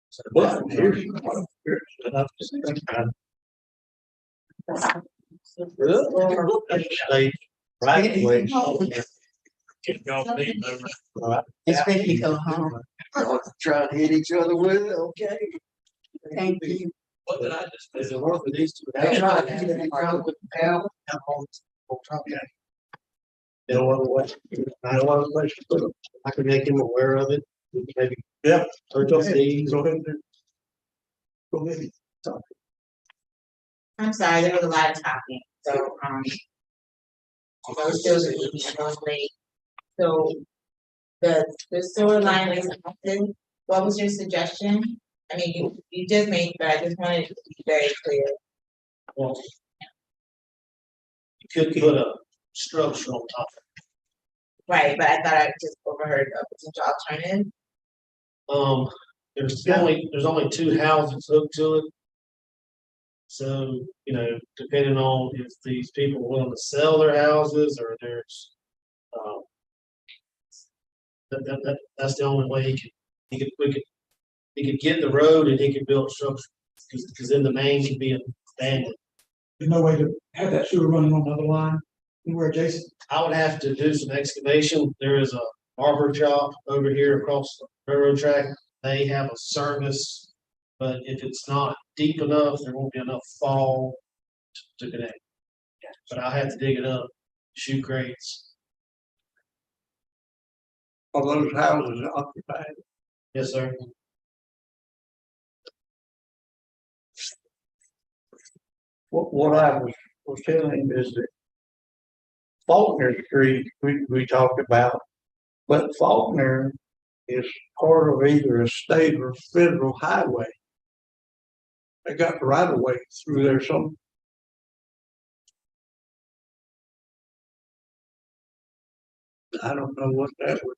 So Well, that- here's. They, right, way. Especially go home. Trying to hit each other with it, okay? Thank you. What did I just? There's a work with these two. That's right. With the power. They don't want to wait. I don't want to wait. I can make him aware of it, maybe. Yeah. Urgency. Go ahead. Go ahead. I'm sorry, there was a lot of talking, so, I was still late. So, the sewer line is connected. What was your suggestion? I mean, you just made, but I just wanted it to be very clear. Well, you could put a structure on top. Right, but I thought I just overheard a potential alternative. There's only two houses hooked to it. So, depending on if these people are willing to sell their houses or there's, that's the only way we could he could get the road and he could build a structure, because then the main could be abandoned. There's no way to have that sewer running on another line anywhere adjacent. I would have to do some excavation. There is a barber shop over here across the railroad track. They have a service, but if it's not deep enough, there won't be enough fall to connect. But I'll have to dig it up, shoot grates. Are those houses occupied? Yes, sir. What I was telling him is that Faulkner Street, we talked about, but Faulkner is part of either a state or federal highway. They got the right of way through there some. I don't know what that would,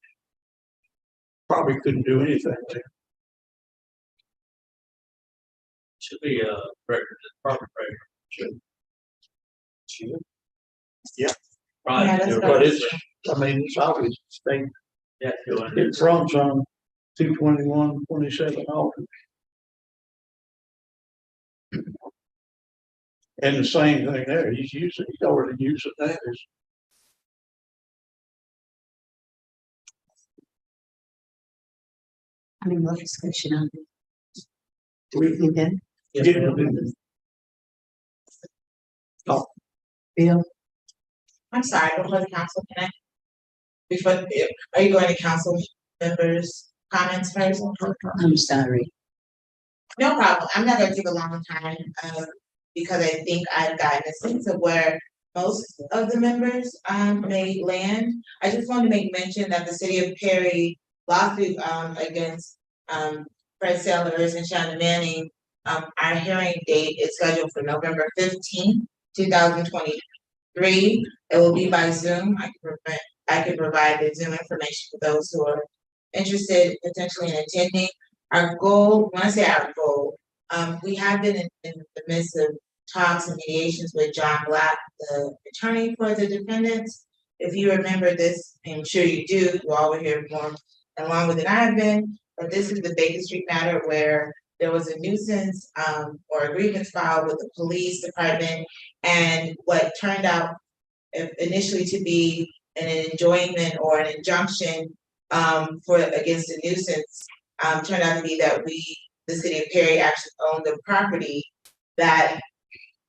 probably couldn't do anything there. Should be a record, proper record. Yeah. Right. Yeah, that's But it's, I mean, it's obvious state. Yeah, go ahead. It runs on 221-27 Alton. And the same thing there, he's already using that as. Any more discussion on it? We You done? get Bill? I'm sorry, before the council, can I? Before, are you going to council members' comments first? I'm sorry. No problem. I'm not gonna take a long time, because I think I've gotten a sense of where most of the members, may land. I just want to make mention that the city of Perry lawsuit, against, Fred Sellers and Shannon Manning, our hearing date is scheduled for November 15th, 2023. It will be by Zoom. I can provide the Zoom information for those who are interested potentially in attending. Our goal, when I say our goal, we have been in the midst of talks and mediations with John Black, the attorney for the defendants. If you remember this, I'm sure you do, you all were here more and longer than I have been, but this is the Baker Street matter where there was a nuisance or a grievance filed with the police department, and what turned out initially to be an enjoyment or an injunction against a nuisance turned out to be that the city of Perry actually owned the property that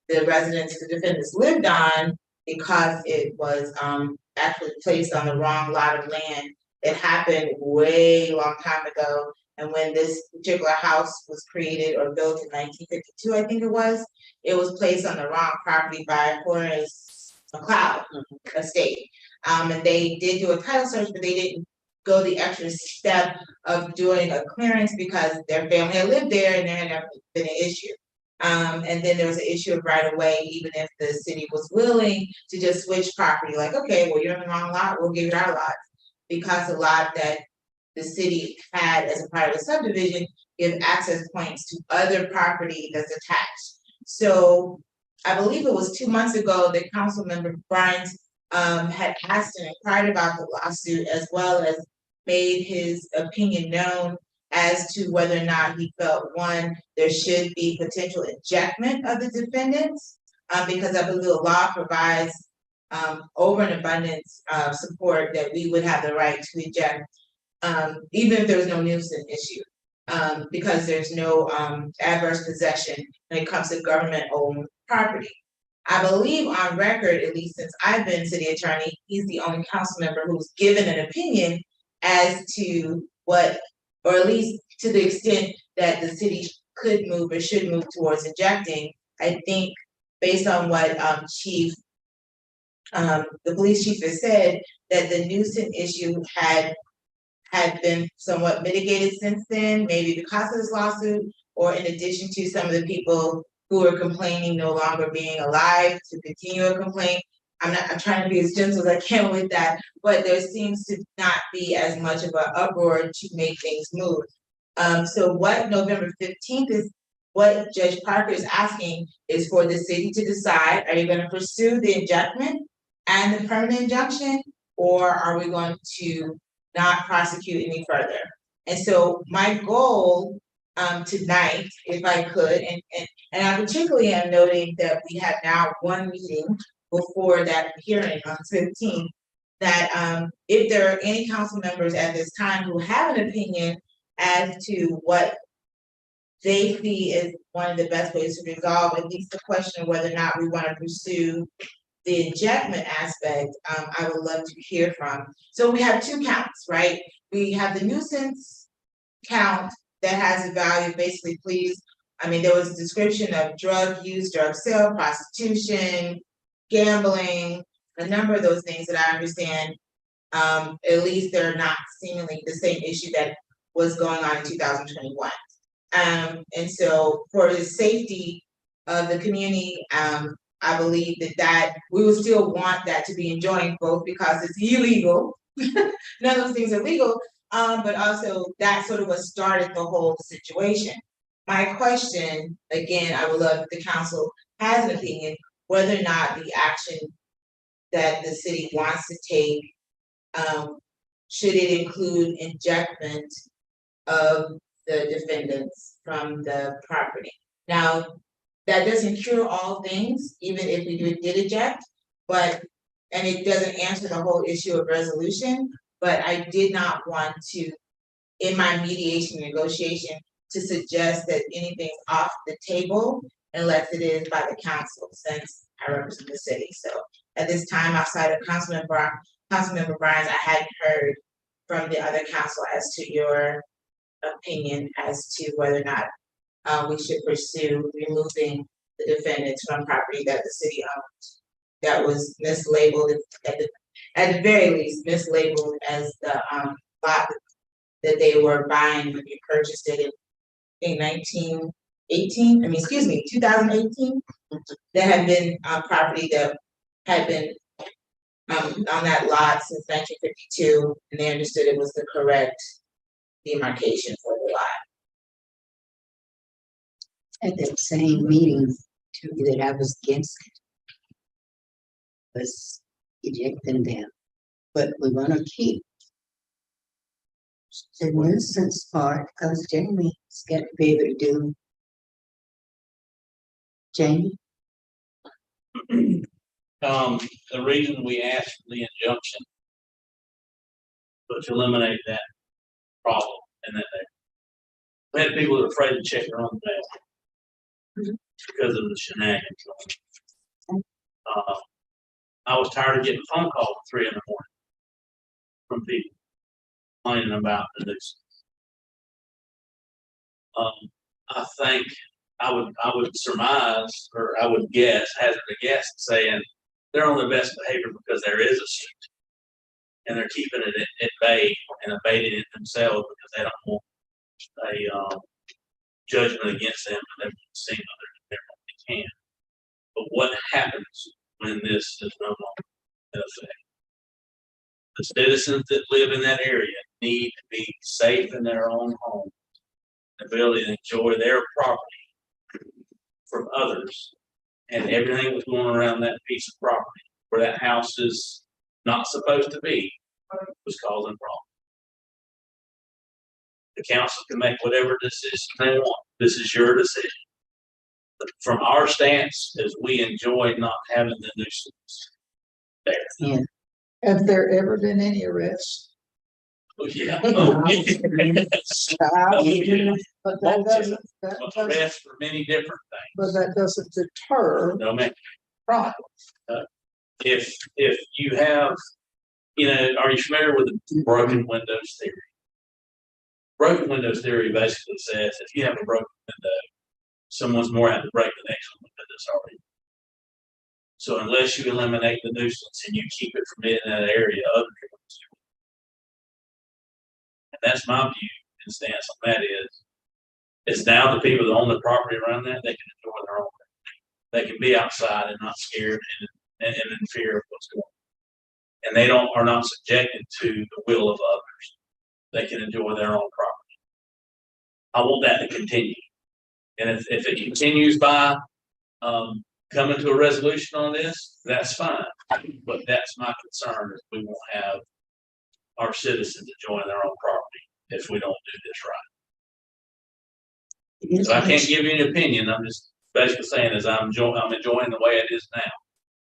the residents, the defendants lived on, because it was actually placed on the wrong lot of land. It happened way long time ago, and when this particular house was created or built in 1952, I think it was placed on the wrong property by Horace McLeod estate. And they did do a title search, but they didn't go the extra step of doing a clearance because their family had lived there and there had never been an issue. And then there was an issue of right of way, even if the city was willing to just switch property, like, okay, well, you're in the wrong lot, we'll give you our lot. Because the lot that the city had as a part of the subdivision give access points to other property that's attached. So I believe it was 2 months ago that Councilmember Barnes had asked and inquired about the lawsuit, as well as made his opinion known as to whether or not he felt, one, there should be potential ejectment of the defendants, because I believe the law provides over an abundance of support that we would have the right to eject, even if there was no nuisance issue, because there's no adverse possession when it comes to government-owned property. I believe on record, at least since I've been city attorney, he's the only council member who's given an opinion as to what, or at least to the extent that the city could move or should move towards ejecting. I think based on what the police chief has said, that the nuisance issue had been somewhat mitigated since then, maybe because of this lawsuit, or in addition to some of the people who are complaining no longer being alive to continue a complaint. I'm trying to be as gentle as I can with that, but there seems to not be as much of an uproar to make things move. So what November 15th is, what Judge Parker is asking is for the city to decide, are you gonna pursue the ejectment and the permanent injunction, or are we going to not prosecute any further? And so my goal tonight, if I could, and I particularly am noting that we have now one meeting before that hearing on 15th, that, if there are any council members at this time who have an opinion as to what they see as one of the best ways to resolve at least the question of whether or not we want to pursue the injectment aspect, I would love to hear from. So we have two counts, right? We have the nuisance count that has a value, basically, please. I mean, there was a description of drug use, drug sale, prostitution, gambling, a number of those things that I understand. At least they're not seemingly the same issue that was going on in 2021. And so for the safety of the community, I believe that we would still want that to be enjoined, both because it's illegal. None of those things are legal, but also that sort of what started the whole situation. My question, again, I would love if the council has an opinion, whether or not the action that the city wants to take, should it include injectment of the defendants from the property. Now, that doesn't cure all things, even if we did eject, and it doesn't answer the whole issue of resolution, but I did not want to, in my mediation negotiation, to suggest that anything's off the table unless it is by the council, since I represent the city. So at this time, outside of Councilmember Bryan, I hadn't heard from the other council as to your opinion as to whether or not we should pursue removing the defendants from property that the city owns. That was mislabeled, at the very least, mislabeled as the lot that they were buying when you purchased it in 2018. There had been property that had been on that lot since 1952, and they understood it was the correct demarcation for the lot. At that same meeting, too, that I was against it, was ejecting them, but we're gonna keep the nuisance part, because Jamie's got to be able to do. Jamie? The reason we asked for the injunction was to eliminate that problem, and that we had people that were afraid to check their own mail because of the shenanigans. I was tired of getting phone calls at 3 a.m. from people complaining about the nuisance. I think I would surmise, or I would guess, hazard a guess, saying they're on their best behavior because there is a suit, and they're keeping it at bay and abating it themselves because they don't want a judgment against them, and they've seen other they can. But what happens when this is no longer in effect? The citizens that live in that area need to be safe in their own home, the ability to enjoy their property from others, and everything was going around that piece of property where that house is not supposed to be was causing problems. The council can make whatever decision they want. This is your decision. But from our stance, is we enjoy not having the nuisance there. Yeah. Have there ever been any arrests? Oh, yeah. Oh, yeah. Oh, yeah. But that doesn't, Arrest for many different things. but that doesn't deter No, man. problems. If you have, are you familiar with the broken windows theory? Broken windows theory basically says if you have a broken window, someone's more apt to break the next one because it's already. So unless you eliminate the nuisance and you keep it from being in that area, other people do. And that's my view and stance on that is, it's now the people that own the property around that, they can enjoy their own thing. They can be outside and not scared and in fear of what's going on. And they are not subjected to the will of others. They can enjoy their own property. I want that to continue. And if it continues by coming to a resolution on this, that's fine. But that's my concern, is we won't have our citizens enjoying their own property if we don't do this right. So I can't give you an opinion, I'm just basically saying is I'm enjoying the way it is now.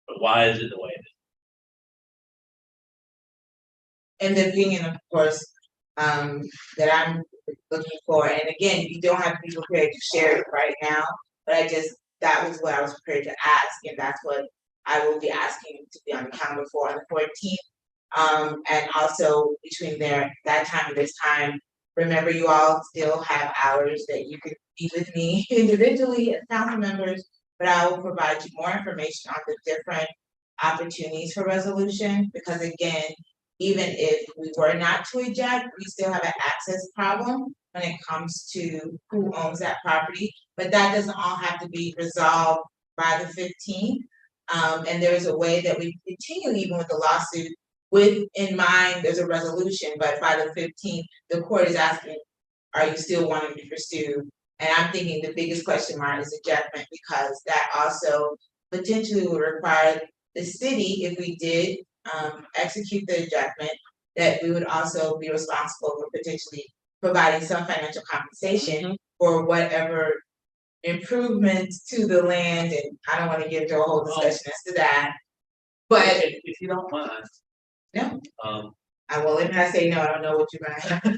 But why is it the way it is? In the opinion, of course, that I'm looking for, and again, you don't have to be prepared to share it right now, but that was what I was prepared to ask, and that's what I will be asking to be on the calendar for on the 14th. And also between that time and this time, remember you all still have hours that you could be with me individually as council members, but I will provide you more information on the different opportunities for resolution, because again, even if we were not to eject, we still have an access problem when it comes to who owns that property. But that doesn't all have to be resolved by the 15th. And there's a way that we continue even with the lawsuit with in mind, there's a resolution, but by the 15th, the court is asking, are you still wanting to pursue? And I'm thinking the biggest question mark is ejectment, because that also potentially would require the city, if we did execute the ejectment, that we would also be responsible for potentially providing some financial compensation for whatever improvements to the land, and I don't want to get into a whole discussion as to that. But if you don't mind. No. I will, if I say no, I don't know what you're gonna have.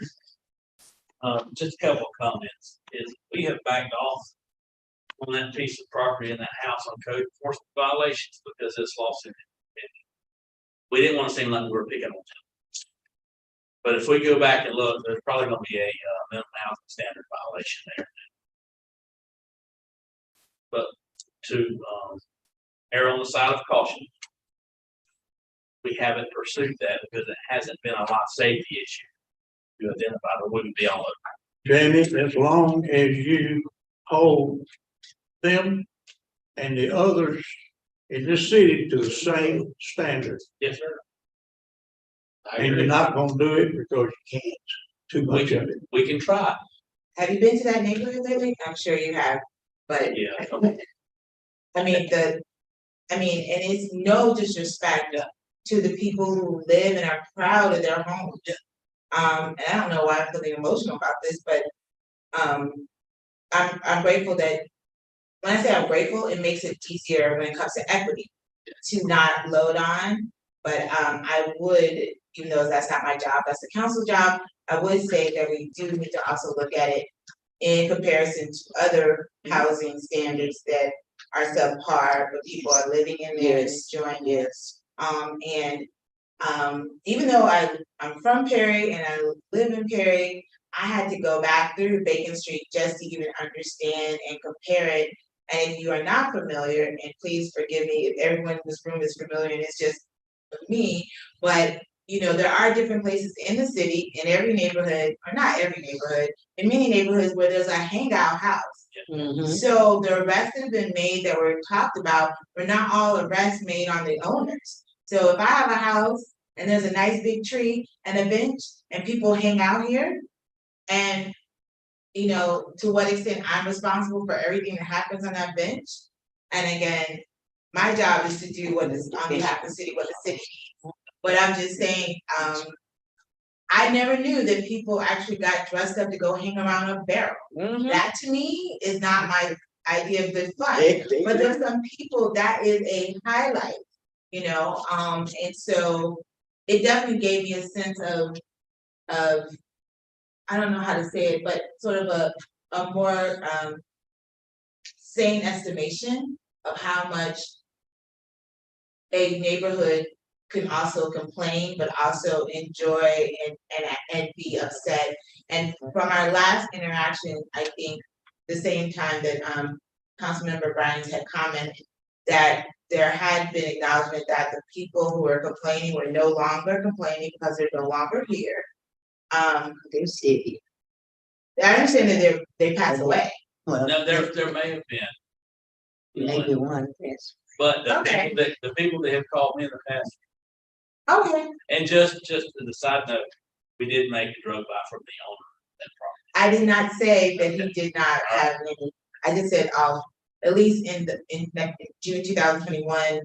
Just a couple of comments, is we have backed off on that piece of property in that house on code enforcement violations because this lawsuit. We didn't want to seem like we were picking on them. But if we go back and look, there's probably gonna be a minimum housing standard violation there. But to err on the side of caution, we haven't pursued that because it hasn't been a lot safety issue to identify that wouldn't be all over. Jamie, as long as you hold them and the others in this city to the same standard. Yes, sir. And you're not gonna do it because you can't, too much of it. We can try. Have you been to that neighborhood lately? I'm sure you have, but Yeah. I mean, and it's no disrespect to the people who live and are proud of their homes. And I don't know why I'm feeling emotional about this, but I'm grateful that, when I say I'm grateful, it makes it easier when it comes to equity to not load on. But I would, even though that's not my job, that's the council job, I would say that we do need to also look at it in comparison to other housing standards that are subpar, but people are living in there and enjoying it. Even though I'm from Perry and I live in Perry, I had to go back through Bacon Street just to even understand and compare it. And if you are not familiar, and please forgive me if everyone in this room is familiar and it's just me, but you know, there are different places in the city, in every neighborhood, or not every neighborhood, in many neighborhoods where there's a hangout house. So the arrests that have been made that were talked about were not all arrests made on the owners. So if I have a house and there's a nice big tree and a bench and people hang out here, and you know, to what extent I'm responsible for everything that happens on that bench. And again, my job is to do what is on behalf of the city, what the city needs. But I'm just saying, I never knew that people actually got dressed up to go hang around a barrel. That to me is not my idea of good fun. But there's some people that is a highlight, you know, and so it definitely gave me a sense of I don't know how to say it, but sort of a more sane estimation of how much a neighborhood can also complain, but also enjoy and be upset. And from our last interaction, I think the same time that Councilmember Bryans had commented that there had been acknowledgement that the people who were complaining were no longer complaining because they're no longer here. They're city. I understand that they passed away. Well, no, there may have been. Maybe one, yes. But the people that have called me in the past. Okay. And just as a side note, we did make a drug buy from the owner of that property. I did not say that he did not have any. I just said, at least in June 2021,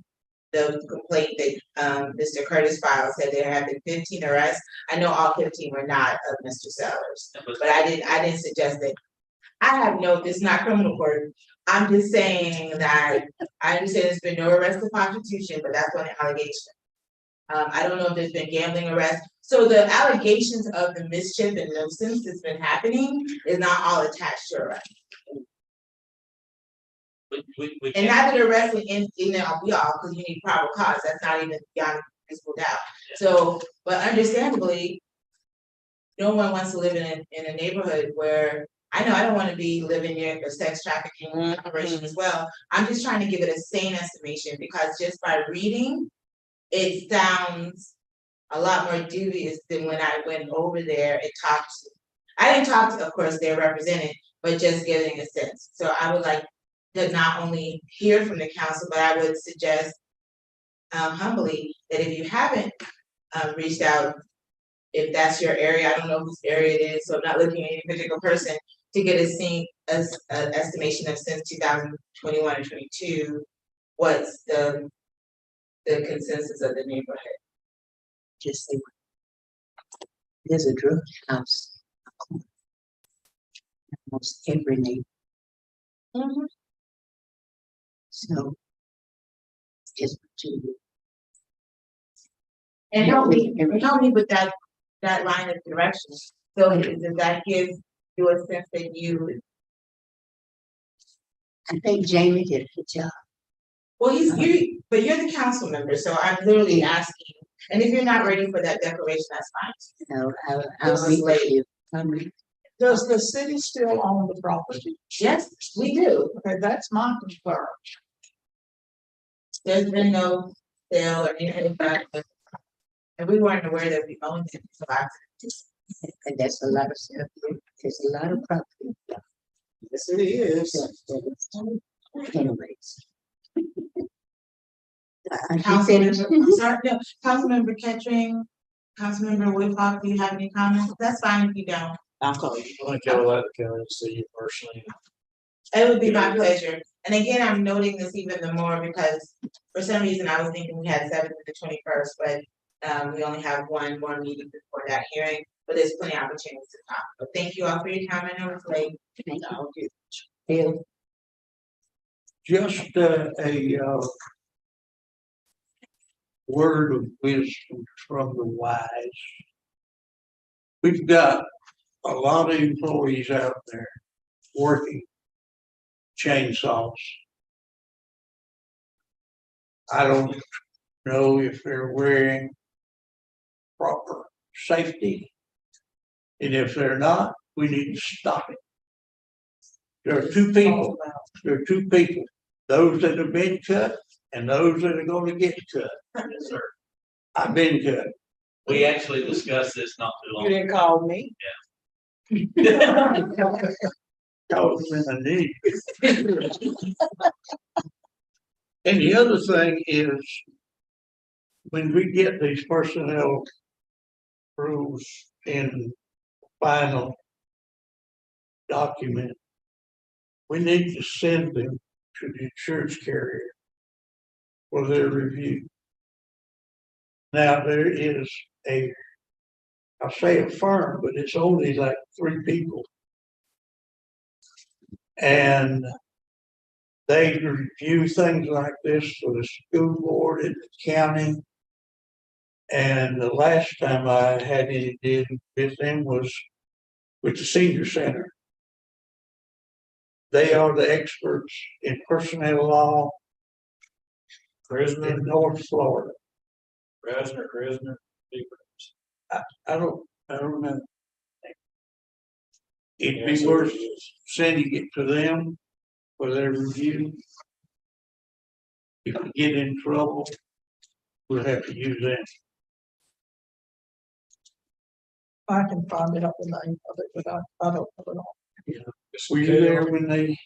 the complaint that Mr. Curtis filed said there had been 15 arrests. I know all 15 were not of Mr. Sellers, but I didn't suggest that. I have no, it's not criminal court. I'm just saying that I understand there's been no arrest of prostitution, but that's one allegation. I don't know if there's been gambling arrests. So the allegations of the mischief and nuisance that's been happening is not all attached to arrest. We And can't, not that arresting in there, we all, because you need probable cause, that's not even beyond reasonable doubt. So, but understandably, no one wants to live in a neighborhood where, I know I don't wanna be living near a sex trafficking operation as well. I'm just trying to give it a sane estimation, because just by reading, it sounds a lot more dubious than when I went over there and talked to. I didn't talk to, of course, their representative, but just getting a sense. So I would like to not only hear from the council, but I would suggest humbly that if you haven't reached out, if that's your area, I don't know whose area it is, so I'm not looking at any particular person, to get a scene, as an estimation of since 2021 or 22, what's the consensus of the neighborhood. Just say, there's a drug house. Almost every neighborhood. So. Just to. And help me with that line of direction. So does that give you a sense that you, I think Jamie did a good job. well, but you're the council member, so I'm literally asking. And if you're not ready for that declaration, that's fine. So I'll meet with you. Does the city still own the property? Yes, we do. Okay, that's my concern. There's been no sale or anything like that, but- and we weren't aware that we owned it, so And that's a lot of stuff. There's a lot of property. Yes, it is. Anyways. Councilmember Kettering, Councilmember Woodcock, do you have any comments? That's fine if you don't. I'll call you. I think I'll let the county see you personally. It would be my pleasure. And again, I'm noting this even the more because for some reason I was thinking we had 7th to the 21st, but we only have one more meeting before that hearing, but there's plenty of opportunities to talk. But thank you all for your time. I know it's late. Just a word of wisdom from the wise. We've got a lot of employees out there working chainsaws. I don't know if they're wearing proper safety. And if they're not, we need to stop it. There are two people. Those that have been cut and those that are gonna get cut. yes, sir. I've been cut. We actually discussed this not too long. You didn't call me. I was in the knee. And the other thing is, when we get these personnel rules in final document, we need to send them to the insurance carrier for their review. Now, there is I say a firm, but it's only like 3 people. And they review things like this for the school board and the county. And the last time I had any deal with them was with the senior center. They are the experts in personnel law in North Florida. Krisner. I don't know. It'd be worth sending it to them for their review. If we get in trouble, we'll have to use them. I can find out the name of it, but I don't know it all. Were you there when they?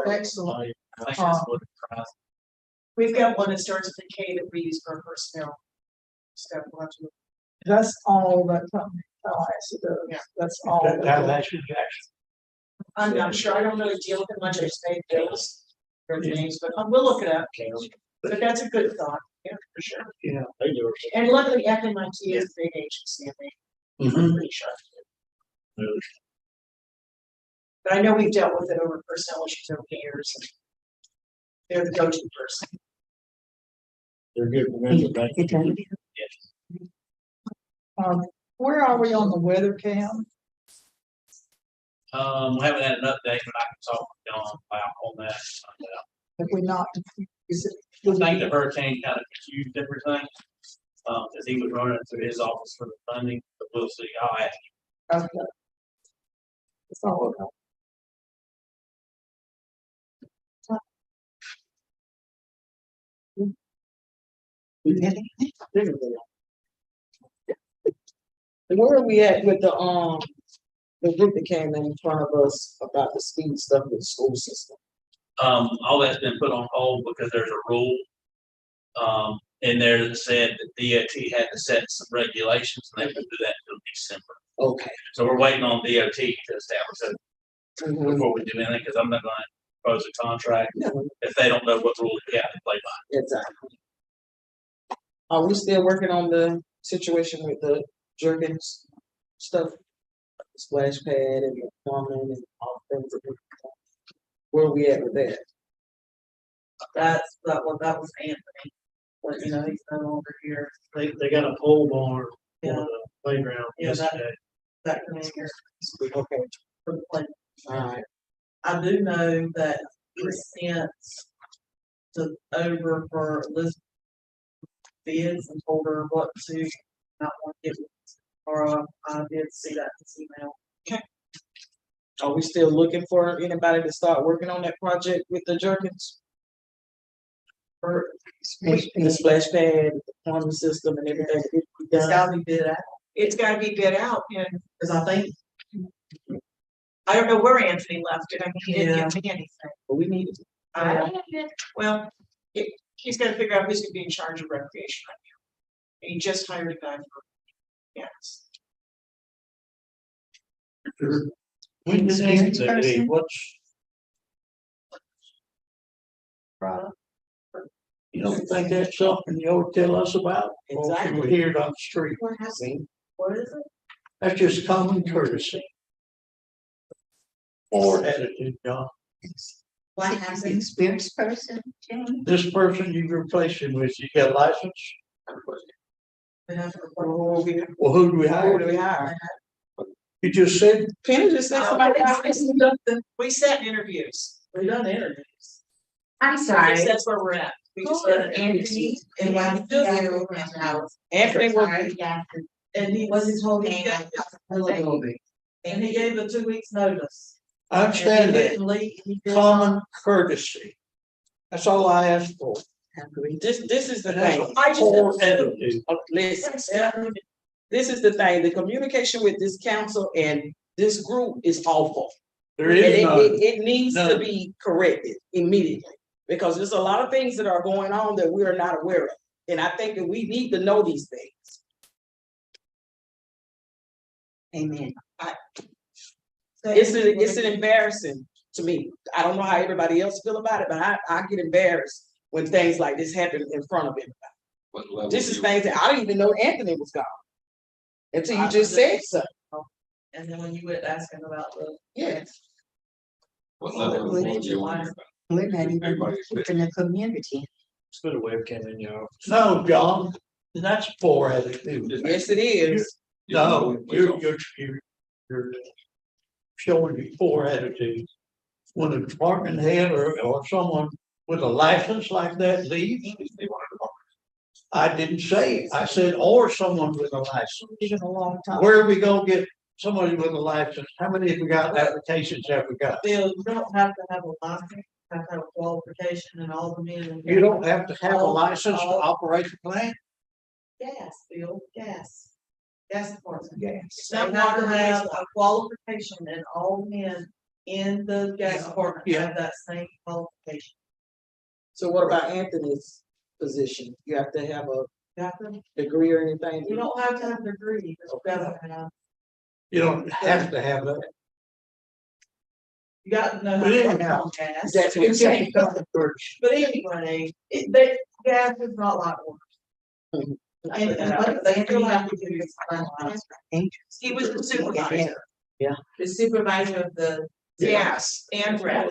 Excellent. We've got one that starts with a K that we use for personnel stuff. We'll have to look. That's all that company, Tallahassee does. Yeah. That's all. That Jackson. I'm not sure. I don't really deal with much. I just made those their names, but we'll look it up. But that's a good thought. Yeah, for sure. Yeah. And luckily FMIT is a big agency. I think. I'm pretty sure. But I know we've dealt with it over personnel issues over the years. They're the go-to person. They're good for them, right? Where are we on the weather cam? We haven't had an update, but I can talk with John about on that. If we not, is I it? think the hurricane kind of confused everything. Cause he was running through his office for the funding, but we'll see. I'll ask. Okay. That's all. Where are we at with the group that came in front of us about the speed stuff with the school system? All that's been put on hold because there's a rule. In there that said that DOT had to set some regulations and they would do that until December. Okay. So we're waiting on DOT to establish it Mhm. before we do anything, because I'm not gonna propose a contract No, if they don't know what rules we have to play by. exactly. Are we still working on the situation with the Jergens stuff? Splash pad and the plumbing and all things. Where are we at with that? That was Anthony. But you know, he's no longer here. They got a pole barn Yeah. for the playground Yeah, that- yesterday. That commander Okay, for the play. all right. I do know that he sent over for Elizabeth bids and told her what to not want to get. Or I did see that in this email. Are we still looking for anybody to start working on that project with the Jergens? For, The splash pad, the plumbing system and everything. it's gotta be bid out, It's gotta be bid out and cause I think, I don't know where Anthony left it. I mean, he didn't give me anything. But we need it. Well, he's gotta figure out who's gonna be in charge of recreation right now. He just hired a guy for, yes. When did Experienced they, person? what's? You don't think that's something you ought to tell us about? Or should we hear it on the street? what is it? That's just common courtesy. Or attitude, John. What Is happened? the experienced person, Jane? This person you replace him with, you got a license? They have to report. Oh, we, Well, who do we who hire? do we hire? You just said, Penny just said somebody. We set interviews. We done interviews. I'm I sorry. guess that's where we're at. We just Who set is interviews. Anthony? And And why why do do you you know? Anthony will Sorry, be, yeah. And he wasn't told he And got, I- and he gave a 2 weeks notice. I understand And he that, didn't leave, he did common courtesy. That's all I asked for. this is the And that's thing. I a just- poor attitude. Listen, this is the thing, the communication with this council and this group is awful. There And is none. it needs to None. be corrected immediately, because there's a lot of things that are going on that we are not aware of. And I think that we need to know these things. Amen. It's an embarrassing to me. I don't know how everybody else feel about it, but I get embarrassed when things like this happen in front of everybody. What level This do is you- things that I didn't even know Anthony was gone. Until you just said so. And then when you went asking about the. Yes. What level of employee you want? We're not even Everybody in the community. Let's put a webcam in your office. No, John, that's poor attitude. Yes, it is. No, you're showing me poor attitude. When a department head or someone with a license like that leaves, I didn't say, I said, or someone with a license. It's a long time. Where are we gonna get somebody with a license? How many have we got, applications have we got? Bill, you don't have to have a license, you have to have a qualification and all the men. and You don't have to have a license to operate the plant? Gas, Bill, gas. Gas department. Yes. They have to have a qualification and all men in the gas department have that same qualification. So what about Anthony's position? You have to have a You have to, degree or anything? you don't have to have a degree, but you gotta have, You don't have to have that. you got to know how But to anyhow, work on gas. That's what I'm saying. But anyway, gas is not like water. And they still have to do this. He was the supervisor. The supervisor of the Yes, and rec.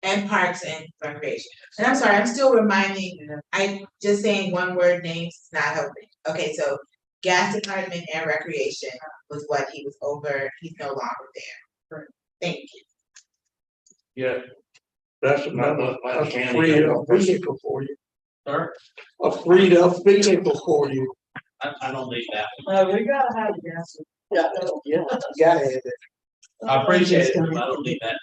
And Parks and Recreation. And I'm sorry, I'm still reminding, I just saying one word names is not helping. Okay, so gas department and recreation was what he was over, he's no longer there. Thank you. Yeah. That's another, that's a County. freed up vehicle for you. Sir, A freed up vehicle for you. I don't need that. We gotta have it, yes. Yeah, yeah, gotta have it. I appreciate it, but I don't need that.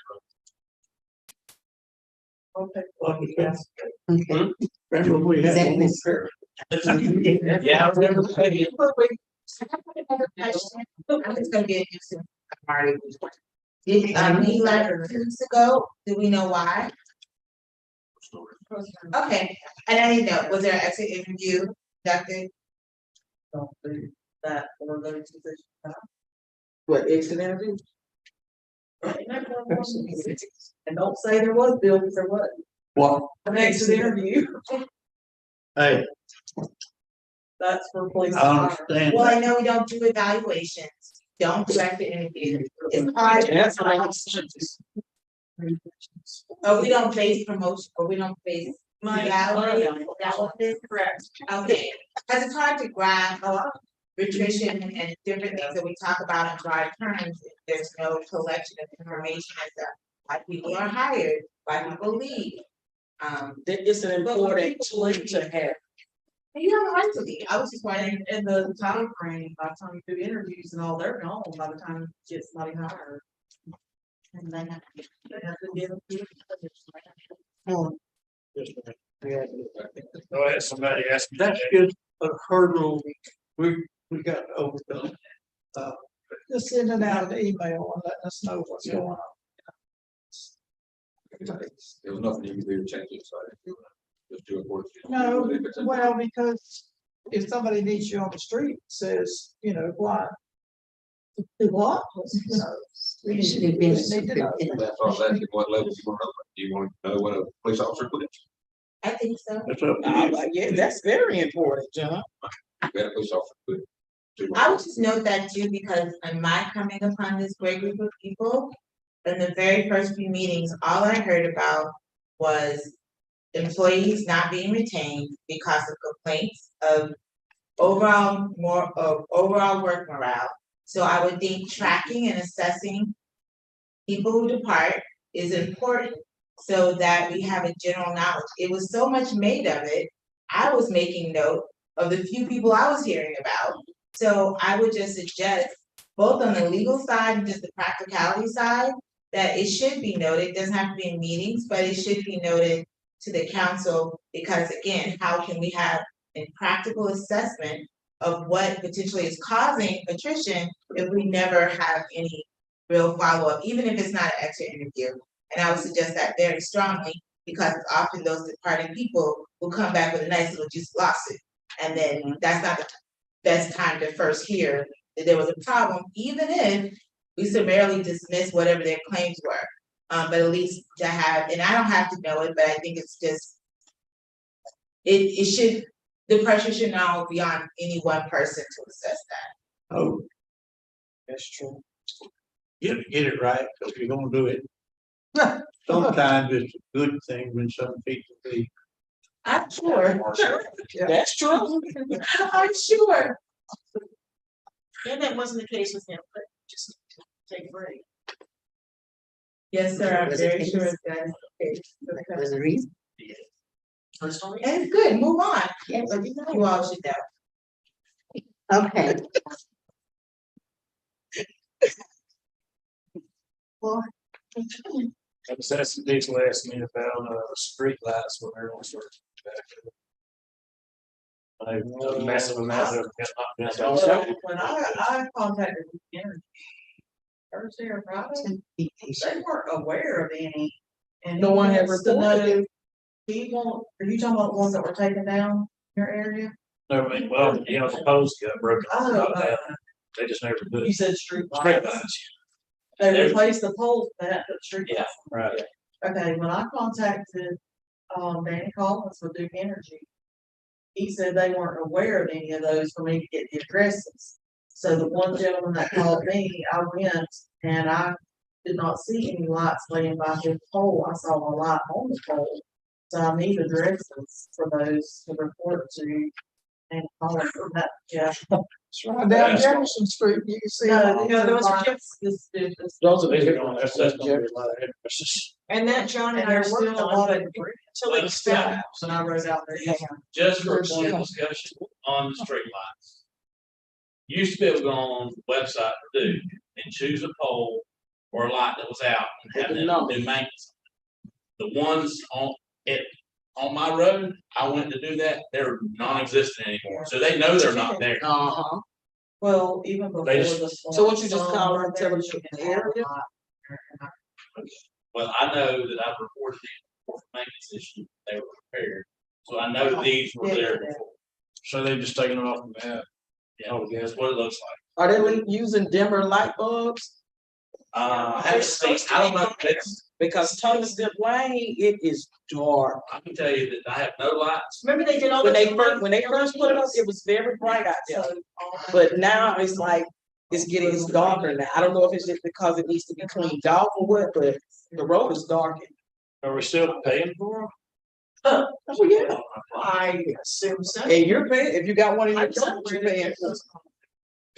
Okay. Remember we had That one was- repair. Yeah, I was never saying. I'm just gonna be a nuisance. Marty. Did, he left 2 weeks ago, do we know why? Okay, and I didn't know, was there an exit interview conducted? Don't do that for those positions. What, exit interview? And don't say there was, Bill, because there was. What? An exit interview, Hey, that's for police. I and fire. understand. Well, I know we don't do evaluations, don't do exit interviews, it's hard. That's what I'm saying. Oh, we don't face promotion, or we don't face. Reality, that was it? Correct. Okay, cause it's hard to grasp nutrition and different things that we talk about in broad terms, if there's no collection of information as to why people are hired, why people leave. It's an important tool to have. You have a right to leave, I was just wondering, And the time frame, by the time you do interviews and all, they're gone by the time you get somebody hired. and then I- They have to give them. Go ahead, somebody ask me. That's just a hurdle we got to overcome. Just sending out an email and letting us know what's going on. There was nothing you can do to change it, so just do it for. No, well, because if somebody meets you on the street, says, you know, why? Do what? You know, we need Should have been we need to know. That's all, that's what level you want to know. Do you want to know what a police officer quit? I think so. That's up to you. Yeah, that's very important, John. You got a police officer quit. I would just note that too, because in my coming upon this great group of people, in the very first few meetings, all I heard about was employees not being retained because of complaints of overall overall work morale. So I would think tracking and assessing people who depart is important so that we have a general knowledge. It was so much made of it. I was making note of the few people I was hearing about. So I would just suggest, both on the legal side and just the practicality side, that it should be noted, it doesn't have to be in meetings, but it should be noted to the council, because again, how can we have a practical assessment of what potentially is causing attrition if we never have any real follow-up, even if it's not an extra interview? And I would suggest that very strongly, because often those departing people will come back with a nice little juicy lawsuit. And then that's not the best time to first hear that there was a problem, even if we summarily dismiss whatever their claims were. But at least to have, and I don't have to know it, but I think it's just, it should, the pressure should not be on any one person to assess that. Oh, That's true. get it right, because you're gonna do it. Sometimes it's a good thing when some people leave. I'm sure, That's true. I'm sure. And that wasn't the case with him, but just take a break. Yes, sir, I'm very sure that's the case. Was the reason? Personally. And it's good, move on. But you all should know. Okay. Well, I was asking Diesel asked me about street lights when they're on certain. A massive amount of. When I contacted the energy Thursday or Friday, they weren't aware of any. And No one had wants to reported know, people, are you talking about the ones that were taken down in your area? No, well, you know, the post got broken. Oh, They just never put you said street straight lights. lines. They replaced the poles, they had to put street Yeah, lights. right. Okay, when I contacted, Danny Collins with Duke Energy, he said they weren't aware of any of those for me to get the addresses. So the one gentleman that called me, I went and I did not see any lights laying by his pole. I saw a light on the pole. So I need addresses for those to report to and call it from that, yeah. It's right down Jefferson Street, you can see. No, those are just, Those are basically on, that's gonna be a lot of addresses. And that John and and I are there's working still a on, lot but of. until it's done. And I wrote out there. Just for point of discussion on the street lights. Used to be able to go on the website for Duke and choose a pole or a light that was out and have them do maintenance. The ones on my road, I went to do that, they're non-existent anymore, so they know they're not there. Uh-huh. Well, even before They the. just- storm, So what you just call her and there, tell her you the can have a area? light. Well, I know that I've reported these for maintenance issues, they were repaired, so I know these were there before. So they just taking it off the map. Yeah, that's what it looks like. Are they using dimmer light bulbs? I haven't seen, I don't know, it's, Because Thomasville Lane, it is dark. I can tell you that I have no lights. Remember they did all When those. when they first put it up, it was very bright out there. But now it's like, it's darker now. I don't know if it's just because it needs to be cleaned off or what, but the road is darkened. Are we still paying for them? Oh, yeah. I assume so. And you're paying, if you got one in your I'm truck, you're paying for it.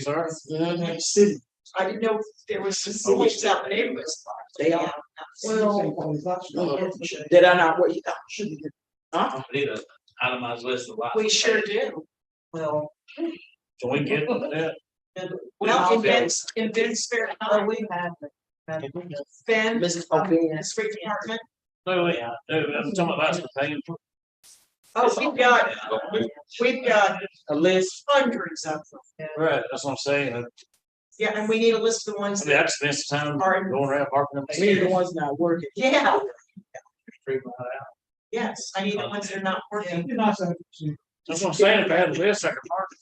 Sorry? Mhm. City. I didn't know if there was some cities out in the neighborhood. They are. Well, Did I not, what you got? I need an itemized list of lights. we sure do. Well. Can we get that? Well, in Ben's spare Oh, time, we have. Ben, Mrs. the O'Brien. street department. No, yeah, I'm talking about lights we're paying for. Oh, we've got A list. hundreds of them. Right, that's what I'm saying. Yeah, and we need a list of the ones I mean, that I spent some time are, going around parking up. We need the ones not working. yeah, Figure it out. yes, I need the ones that are not working. That's what I'm saying, if I had a list, I could mark it.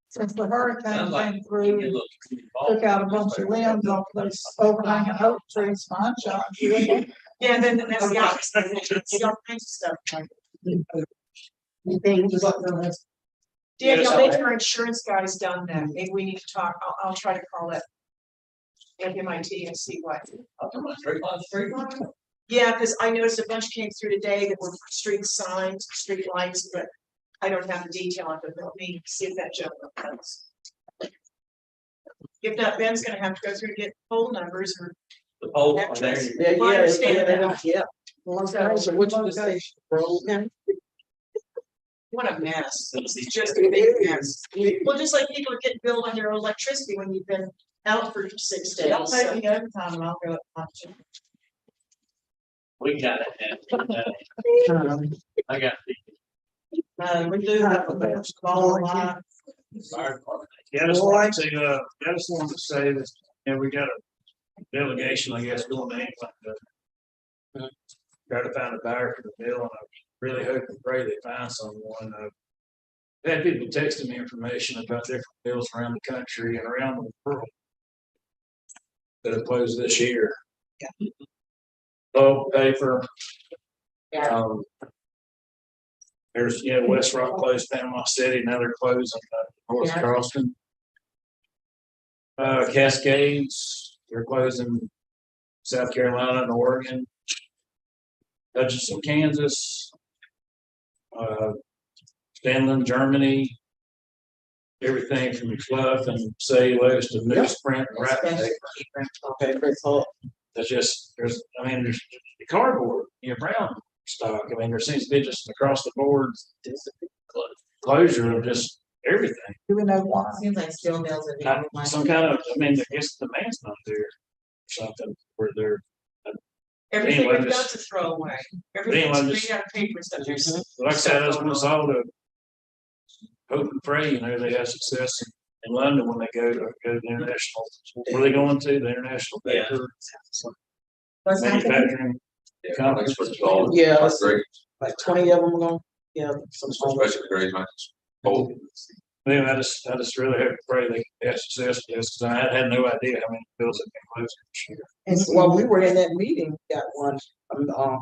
Since the hurricane Sounds like came through, it looks took out a bunch of limbs off those overhanging oak trees, mine shot. Yeah, and then that's got, see all kinds of stuff. Daniel, maybe our insurance guy's done that. Maybe we need to talk. I'll try to call it. MIT and see what. Yeah, because I noticed a bunch came through today that were for street signs, street lights, but I don't have the detail of it. Let me see if that gentleman knows. If not, Ben's gonna have to go through and get poll numbers or. The pole, Address. there you I understand that. Yeah. So what you just say, broken? What a mess. It's just a big mess. Well, just like people are getting billed on their electricity when you've been out for 6 days. Y'all pay me overtime and I'll go up. We got it. I got We do have a basketball lot. the fire department. Yeah, I just wanted to, I just wanted to say that, you know, we got a delegation, I guess, going to England to try to find a buyer for the bill, and I really hope and pray they find someone. I've had people texting me information about different bills around the country and around the world that have closed this year. Oh, paper. There's, West Rock closed Panama City, now they're closing North Charleston. Cascades, they're closing South Carolina and Oregon. Hutchinson, Kansas. Finland, Germany. Everything from fluff and cellulose to newsprint, wrapping paper. That's just, there's the cardboard, brown stock. I mean, there seems to be just across the board closure of just everything. Do we know why? Seems like steel mills are the only one. Some kind of, I guess the demand's not there or something where they're. Everything Anyway, we've got just- to throw away. Everything's Anyway, made out of paper and stuff. There's- Like I said, I just want us all to hope and pray, they have success in London when they go to the international, where are they going to, the international paper What's happening? manufacturing conference. Yeah, Great, like 20 of them going, especially great matches. Oh, Anyway, I just really hope and pray they have success with this, because I had no idea how many bills have been closed this year. and while we were in that meeting, got one,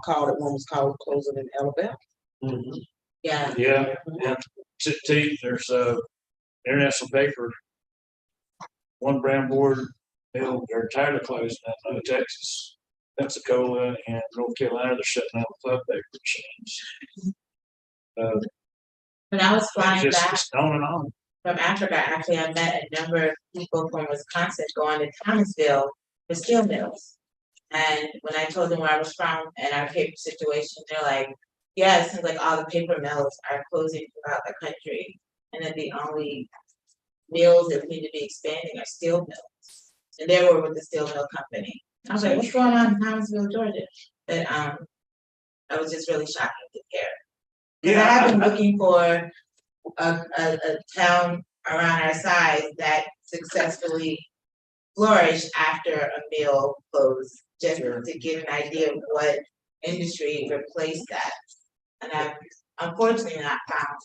called, one was called closing in Alabama. Yeah. Yeah, and there's international paper. One brown board they're entirely closed down, Texas, Pensacola and North Carolina, they're shutting down the club paper machines. When I was flying Just, back just on and on. from Africa, actually, I met a number of people from Wisconsin going to Thomasville for steel mills. And when I told them where I was from and our paper situation, they're like, yeah, it seems like all the paper mills are closing throughout the country. And that the only mills that need to be expanding are steel mills. And they were with the steel mill company. I was like, what's going on in Thomasville, Georgia? But I was just really shocked to hear. Because I have been looking for a town around our size that successfully flourished after a mill closed, just to get an idea of what industry replaced that. And I've unfortunately not found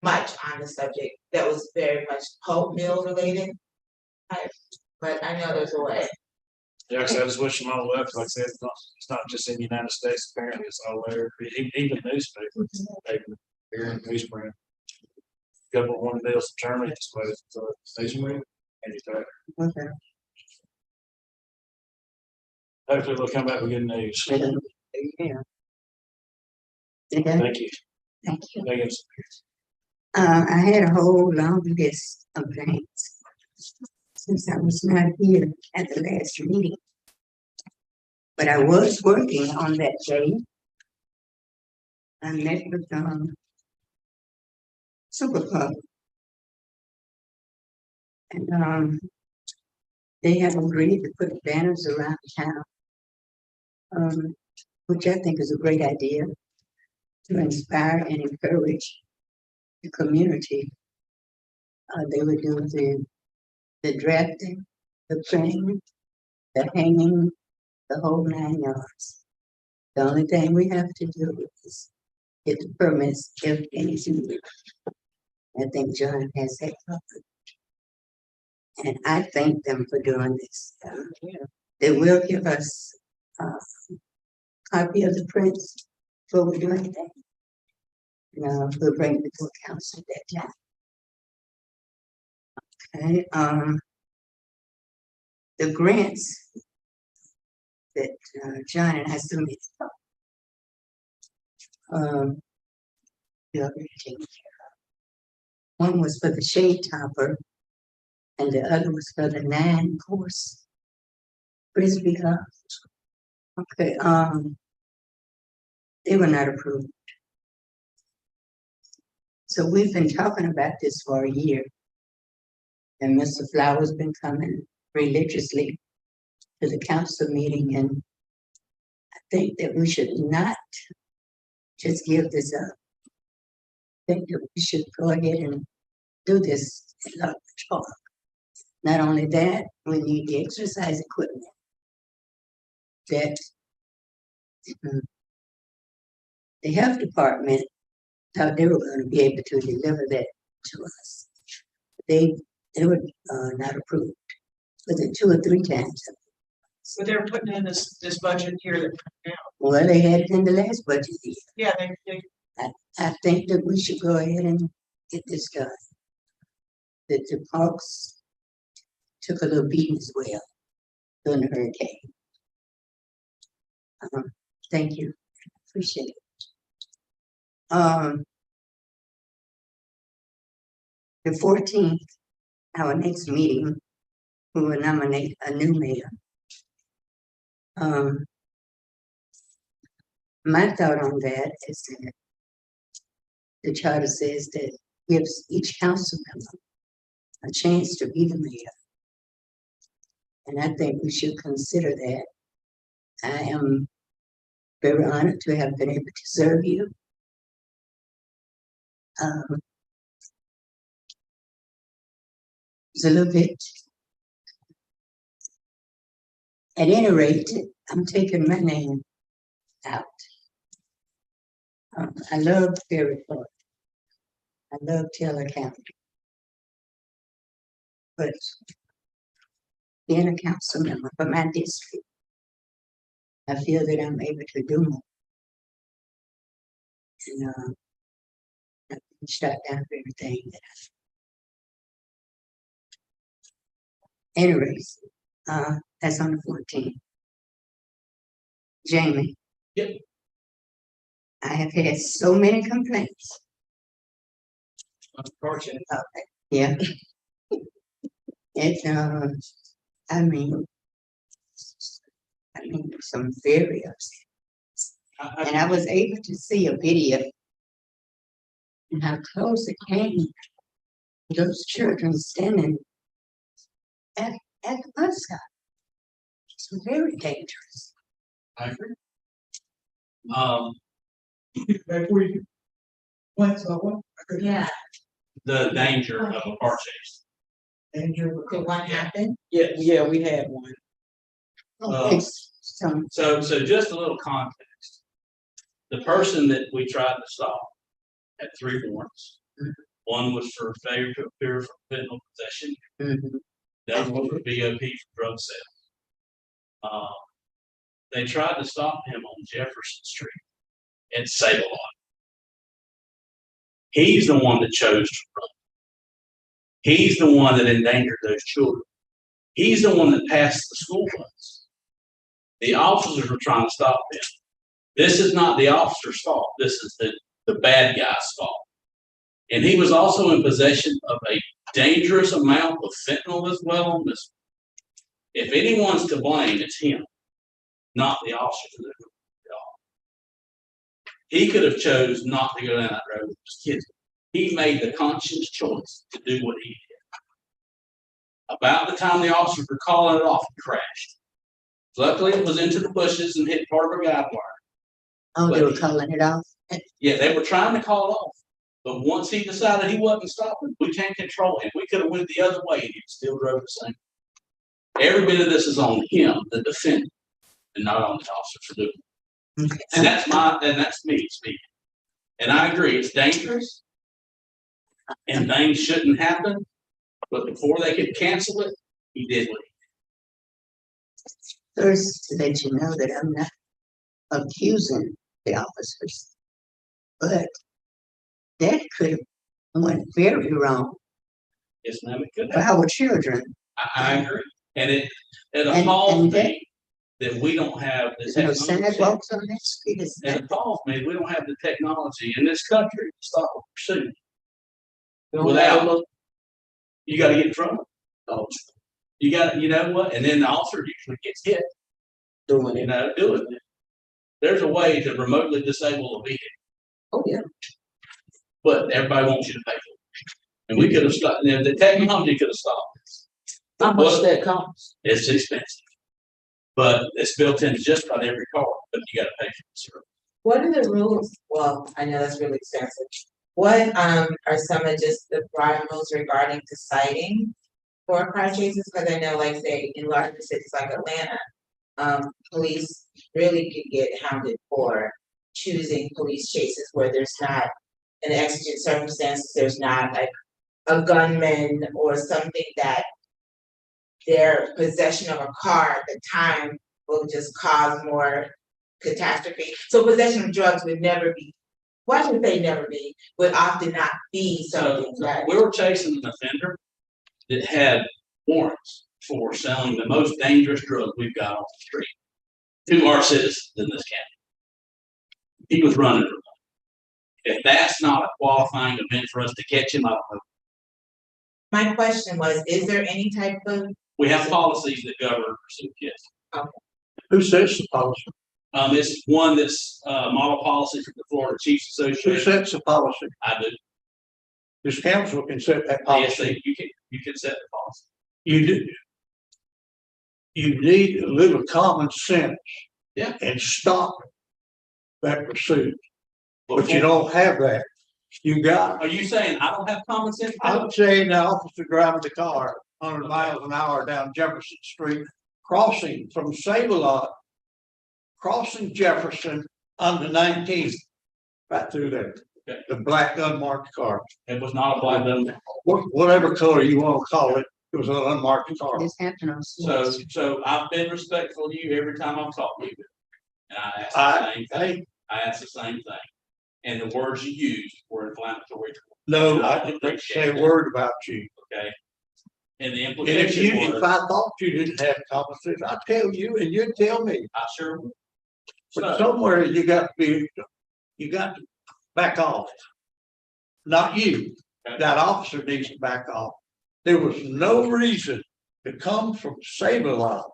much on the subject that was very much pulp mill related. But I know there's a way. Yeah, cause I just wish them all luck. Like I said, it's not just in the United States, apparently it's all over, even newspapers, paper, here in newsprint. Couple of one bills in Germany, disposed of stationery, and Okay. hopefully they'll come back with good news. Yeah. Okay, Thank you. thank you. Thank you. I had a whole long list of things since I was not here at the last meeting. But I was working on that day. I met with Super Club. And they have agreed to put banners around town, which I think is a great idea to inspire and encourage the community. They would do the drafting, the printing, the hanging, the whole 9 yards. The only thing we have to do is get the permits if anything. I think John has that covered. And I thank them for doing this. They will give us a copy of the prints before we do anything. We'll bring it before council at that time. Okay, the grants that John and I submitted. The other taken care of. One was for the shade topper, and the other was for the 9-course frisbee golf. Okay, they were not approved. So we've been talking about this for a year. And Mr. Flowers been coming religiously to the council meeting, and I think that we should not just give this up. I think that we should go ahead and do this in Lubbock Park. Not only that, we need the exercise equipment that the health department thought they were going to be able to deliver that to us. They were not approved. Was it 2 or 3 times? So they're putting in this budget here that now. Well, they had it in the last budget year. Yeah, I think that we should go ahead and get this done. That the parks took a little beating as well during the hurricane. Thank you. Appreciate it. The 14th, our next meeting, we will nominate a new mayor. My thought on that is that the charter says that gives each council member a chance to be the mayor. And I think we should consider that. I am very honored to have been able to serve you. It's a little bit. At any rate, I'm taking my name out. I love Ferry Park. I love Taylor County. But being a council member for my district, I feel that I'm able to do more. And I've been shut down for everything that I. Anyways, That's on the 14th. Jamie. Yep. I have had so many complaints. Unfortunately. Yeah. It's, I mean, some very upset. And I was able to see a video and how close it came. Those children standing at the bus stop. It's very dangerous. I agree. Before you. What's that one? Yeah, The danger of a car chase. Danger. could one happen? Yeah, we had one. It's some, So just a little context. The person that we tried to stop had 3 warrants. One was for failure to appear for fentanyl possession. The other one was BOP for drug sale. They tried to stop him on Jefferson Street in Save-A-Lot. He's the one that chose to run. He's the one that endangered those children. He's the one that passed the school bus. The officers were trying to stop him. This is not the officer's fault. This is the bad guy's fault. And he was also in possession of a dangerous amount of fentanyl as well on this. If anyone's to blame, it's him, not the officer. He could have chose not to go down that road with his kids. He made the conscious choice to do what he did. About the time the officers were calling it off, he crashed. Luckily, it was into the bushes and hit part of a guide wire. oh, they were calling it off. Yeah, they were trying to call it off. But once he decided he wasn't stopping, we can't control him. We could have went the other way and he still drove the same. Every bit of this is on him, the defendant, and not on the officer for doing it. And that's me speaking. And I agree, it's dangerous. And things shouldn't happen. But before they could cancel it, he did what he First, to let you know that I'm not accusing the officers, but that could have went very wrong did. Yes, ma'am, it could for have. our children. I agree. And it And appalls that- me that we don't have the There's no technology. sidewalks on that street. It's It appalls me, we don't have the technology in this country to stop a pursuit. Without, you gotta get in trouble. You gotta, you know what, and then the officer usually gets hit, Doing you it. know, doing it. There's a way to remotely disable a vehicle, Oh, yeah. but everybody wants you to pay for it. And we could have stopped, the technology could have stopped this. How much that costs? It's expensive. But it's built in just about every car, but you gotta pay for the service. What are the rules? Well, I know that's really expensive. What, are some of just the broad rules regarding to citing for car chases? Cause I know, like, say, in larger cities like Atlanta, police really could get hounded for choosing police chases where there's not an exigent circumstance, there's not like a gunman or something that their possession of a car at the time will just cause more catastrophe. So possession of drugs would never be, why should they never be, would often not be something So that. we were chasing an offender that had warrants for selling the most dangerous drug we've got on the street to our citizens in this county. He was running. If that's not a qualifying event for us to catch him, I don't know. My question was, is there any type of, We have policies that govern pursuit, yes. Who sets the policy? It's one that's model policy for the Florida Chiefs Who Association. sets the policy? I do. This council can set that Yes, policy. you can set the policy. You do. You need a little common sense. Yeah. And stop that pursuit. But you don't have that. You got, Are you saying I don't have common sense? I'm saying the officer driving the car 100 miles an hour down Jefferson Street, crossing from Save-A-Lot, crossing Jefferson under 19th, right through there. Okay. The black unmarked car, It was not a black gun. whatever color you want to call it, it was an unmarked car. This happened on. So I've been respectful to you every time I've talked to you. And I asked the I, same thing. I asked the same thing. And the words you used were inflammatory. no, I didn't say a word about you. Okay. And the And implication if was, I thought you didn't have common sense, I'd tell you and you'd tell me. I sure would. But So, somewhere you got to back off. Not you. That officer needs to back off. There was no reason to come from Save-A-Lot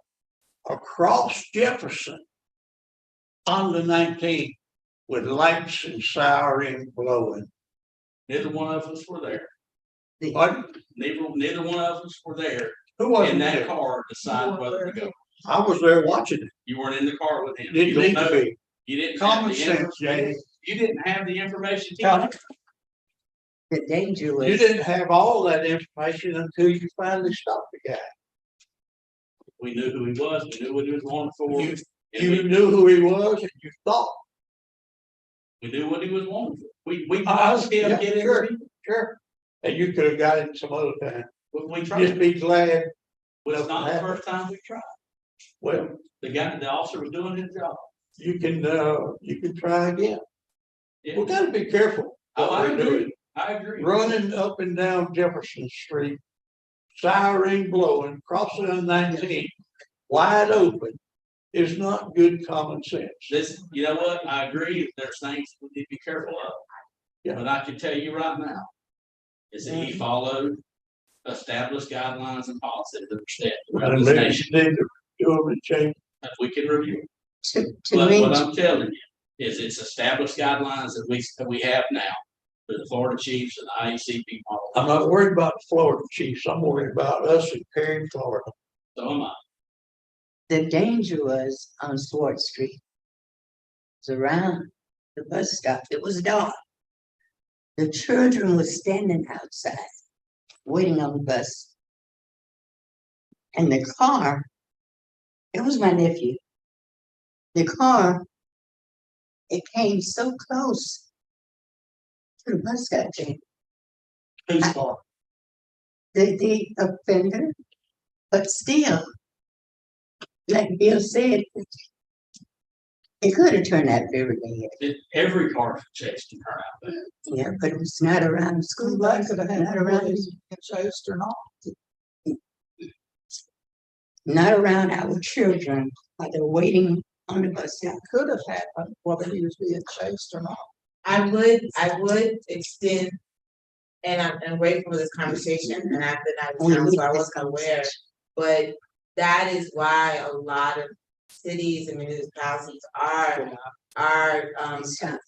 across Jefferson on the 19th with lights and siren blowing. neither one of us were there. What? Neither one of us were there Who in wasn't that there? car to decide whether to go. I was there watching it. You weren't in the car with him. You Didn't don't need to know. be. You didn't have Common the sense, Jamie. You didn't have the information. Common- The danger You was, didn't have all that information until you finally stopped the guy. We knew who he was. We knew what he was wanted for. You, and you knew who he was and you thought. we knew what he was wanted for. We Oh, watched him yeah, get sure. in. Sure. And you could have got it some other time. We Just tried. be glad. Well, it's not the first time we tried. Well, The officer was doing his job. you can try again. Yeah. We gotta be careful. Oh, what I we're agree. doing. I agree. Running up and down Jefferson Street, siren blowing, crossing on 19, wide open, is not good common sense. You know what? I agree. There's things we need to be careful of. Yeah. But I can tell you right now, is that he followed established guidelines and policies that were set throughout And this maybe nation. you need to do them and change. That we can review. to But me, what I'm telling you is it's established guidelines that we have now for the Florida chiefs and the IEC people. I'm not worried about the Florida chiefs. I'm worried about us in Perry, Florida. So am I. the danger was on Swartz Street. It was around the bus stop. It was dark. The children were standing outside, waiting on the bus. And the car, it was my nephew. The car, it came so close to the bus stop. Whose car? The offender, but still, like Bill said, it could have turned out very bad. Every car chase can turn out bad. Yeah, but it was not around the school That bus, could have not happened around, whether you get chased or not. not around our children, while they're waiting on the bus stop. Could have happened whether he was being chased or not. I would extend, and I'm grateful for this conversation, and I've been out of town, so I wasn't aware. But that is why a lot of cities and municipalities are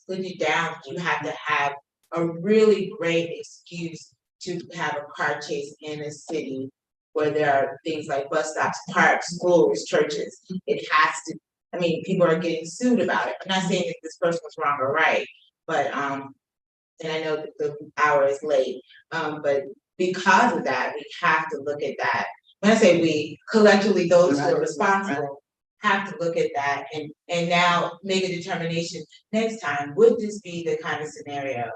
putting you down. You have to have a really great excuse to have a car chase in a city where there are things like bus stops, parks, schools, churches. It has to, I mean, people are getting sued about it. I'm not saying that this person was wrong or right, but and I know that the hour is late, but because of that, we have to look at that. When I say we, collectively, those who are responsible have to look at that and now make a determination next time, would this be the kind of scenario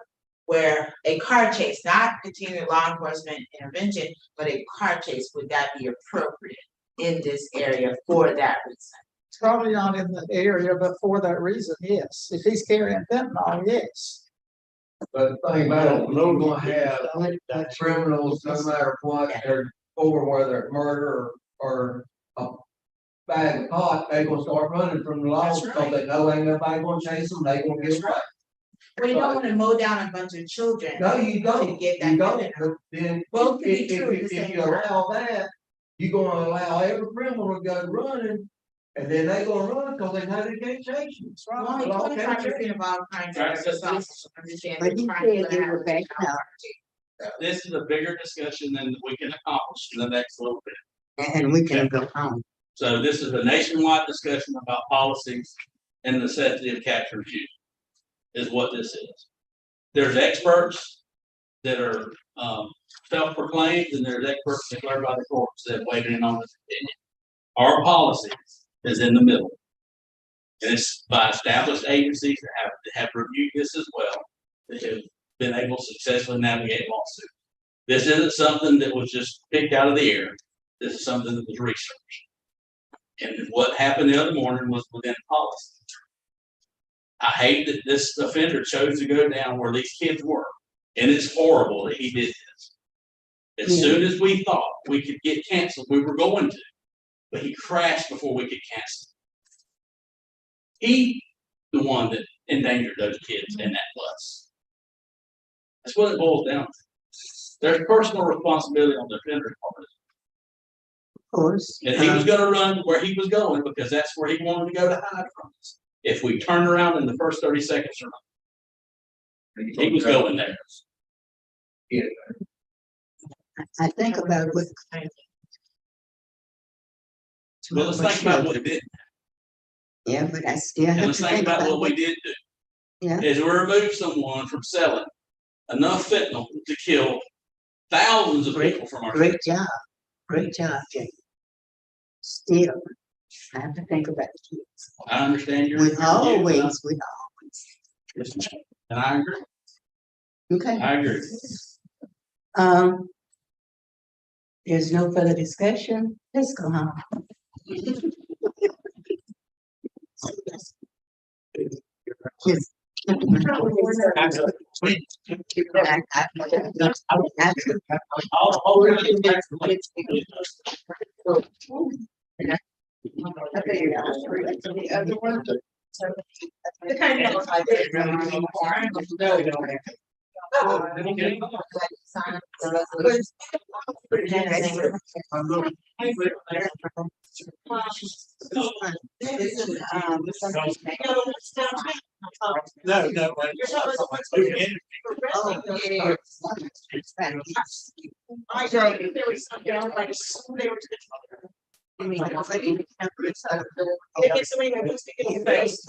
where a car chase, not continuing law enforcement intervention, but a car chase, would that be appropriate in this area for that reason? Probably not in the area, but for that reason, yes. If he's carrying fentanyl, yes. But the thing about it, we're gonna have criminals, no matter what, they're over, whether it's murder or a bag of pot, they gonna start running from the law, That's because right. they know ain't nobody gonna chase them, they gonna get away. Well, you don't wanna mow down a bunch of children. No, you don't, To get that you don't, fentanyl. but then, Both can be if true at the if same you allow that, you gonna allow every criminal to go running, and then they gonna run, because they know they can't chase you. Well, only Law can't 25% chase of all crimes Right, are so assault. Understand But that he crime is said they gonna were happen. back now. This is a bigger discussion than we can accomplish in the next little bit. And we can go home. So this is a nationwide discussion about policies and necessity of capture and shoot, is what this is. There's experts that are self-proclaimed, and there's experts declared by the courts that weighed in on this opinion. Our policies is in the middle. And it's by established agencies that have reviewed this as well, that have been able to successfully navigate lawsuits. This isn't something that was just picked out of the air. This is something that was researched. And what happened the other morning was within policy. I hate that this offender chose to go down where these kids were. And it's horrible that he did this. As soon as we thought we could get canceled, we were going to, but he crashed before we could cancel. He, the one that endangered those kids in that bus. That's what it boils down to. There's personal responsibility on the offender's part. Of course. And he was gonna run where he was going because that's where he wanted to go to hide from us. If we turn around in the first 30 seconds or not, he was going there. I think about what. Well, let's think about what we did. Yeah, but I still And have let's to think about what we did do. Yeah. Is we removed someone from selling enough fentanyl to kill thousands of people from our. Great job, Jay. Still, I have to think about the kids. I understand your. We your view, always. Yes, ma'am. And I agree. Okay. I agree. There's no further discussion. Let's go home. Yes. The kind of I did. No, no. I don't, there was some down like they were. It gets somebody that wants to get your face.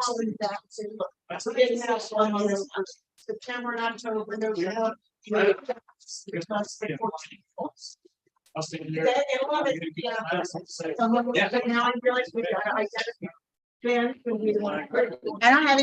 Calling back to. We didn't have one on those September and October, no. I'll see you That, and a lot of it, yeah. But now I realize we got, I said, Ben, can be the one. I don't have any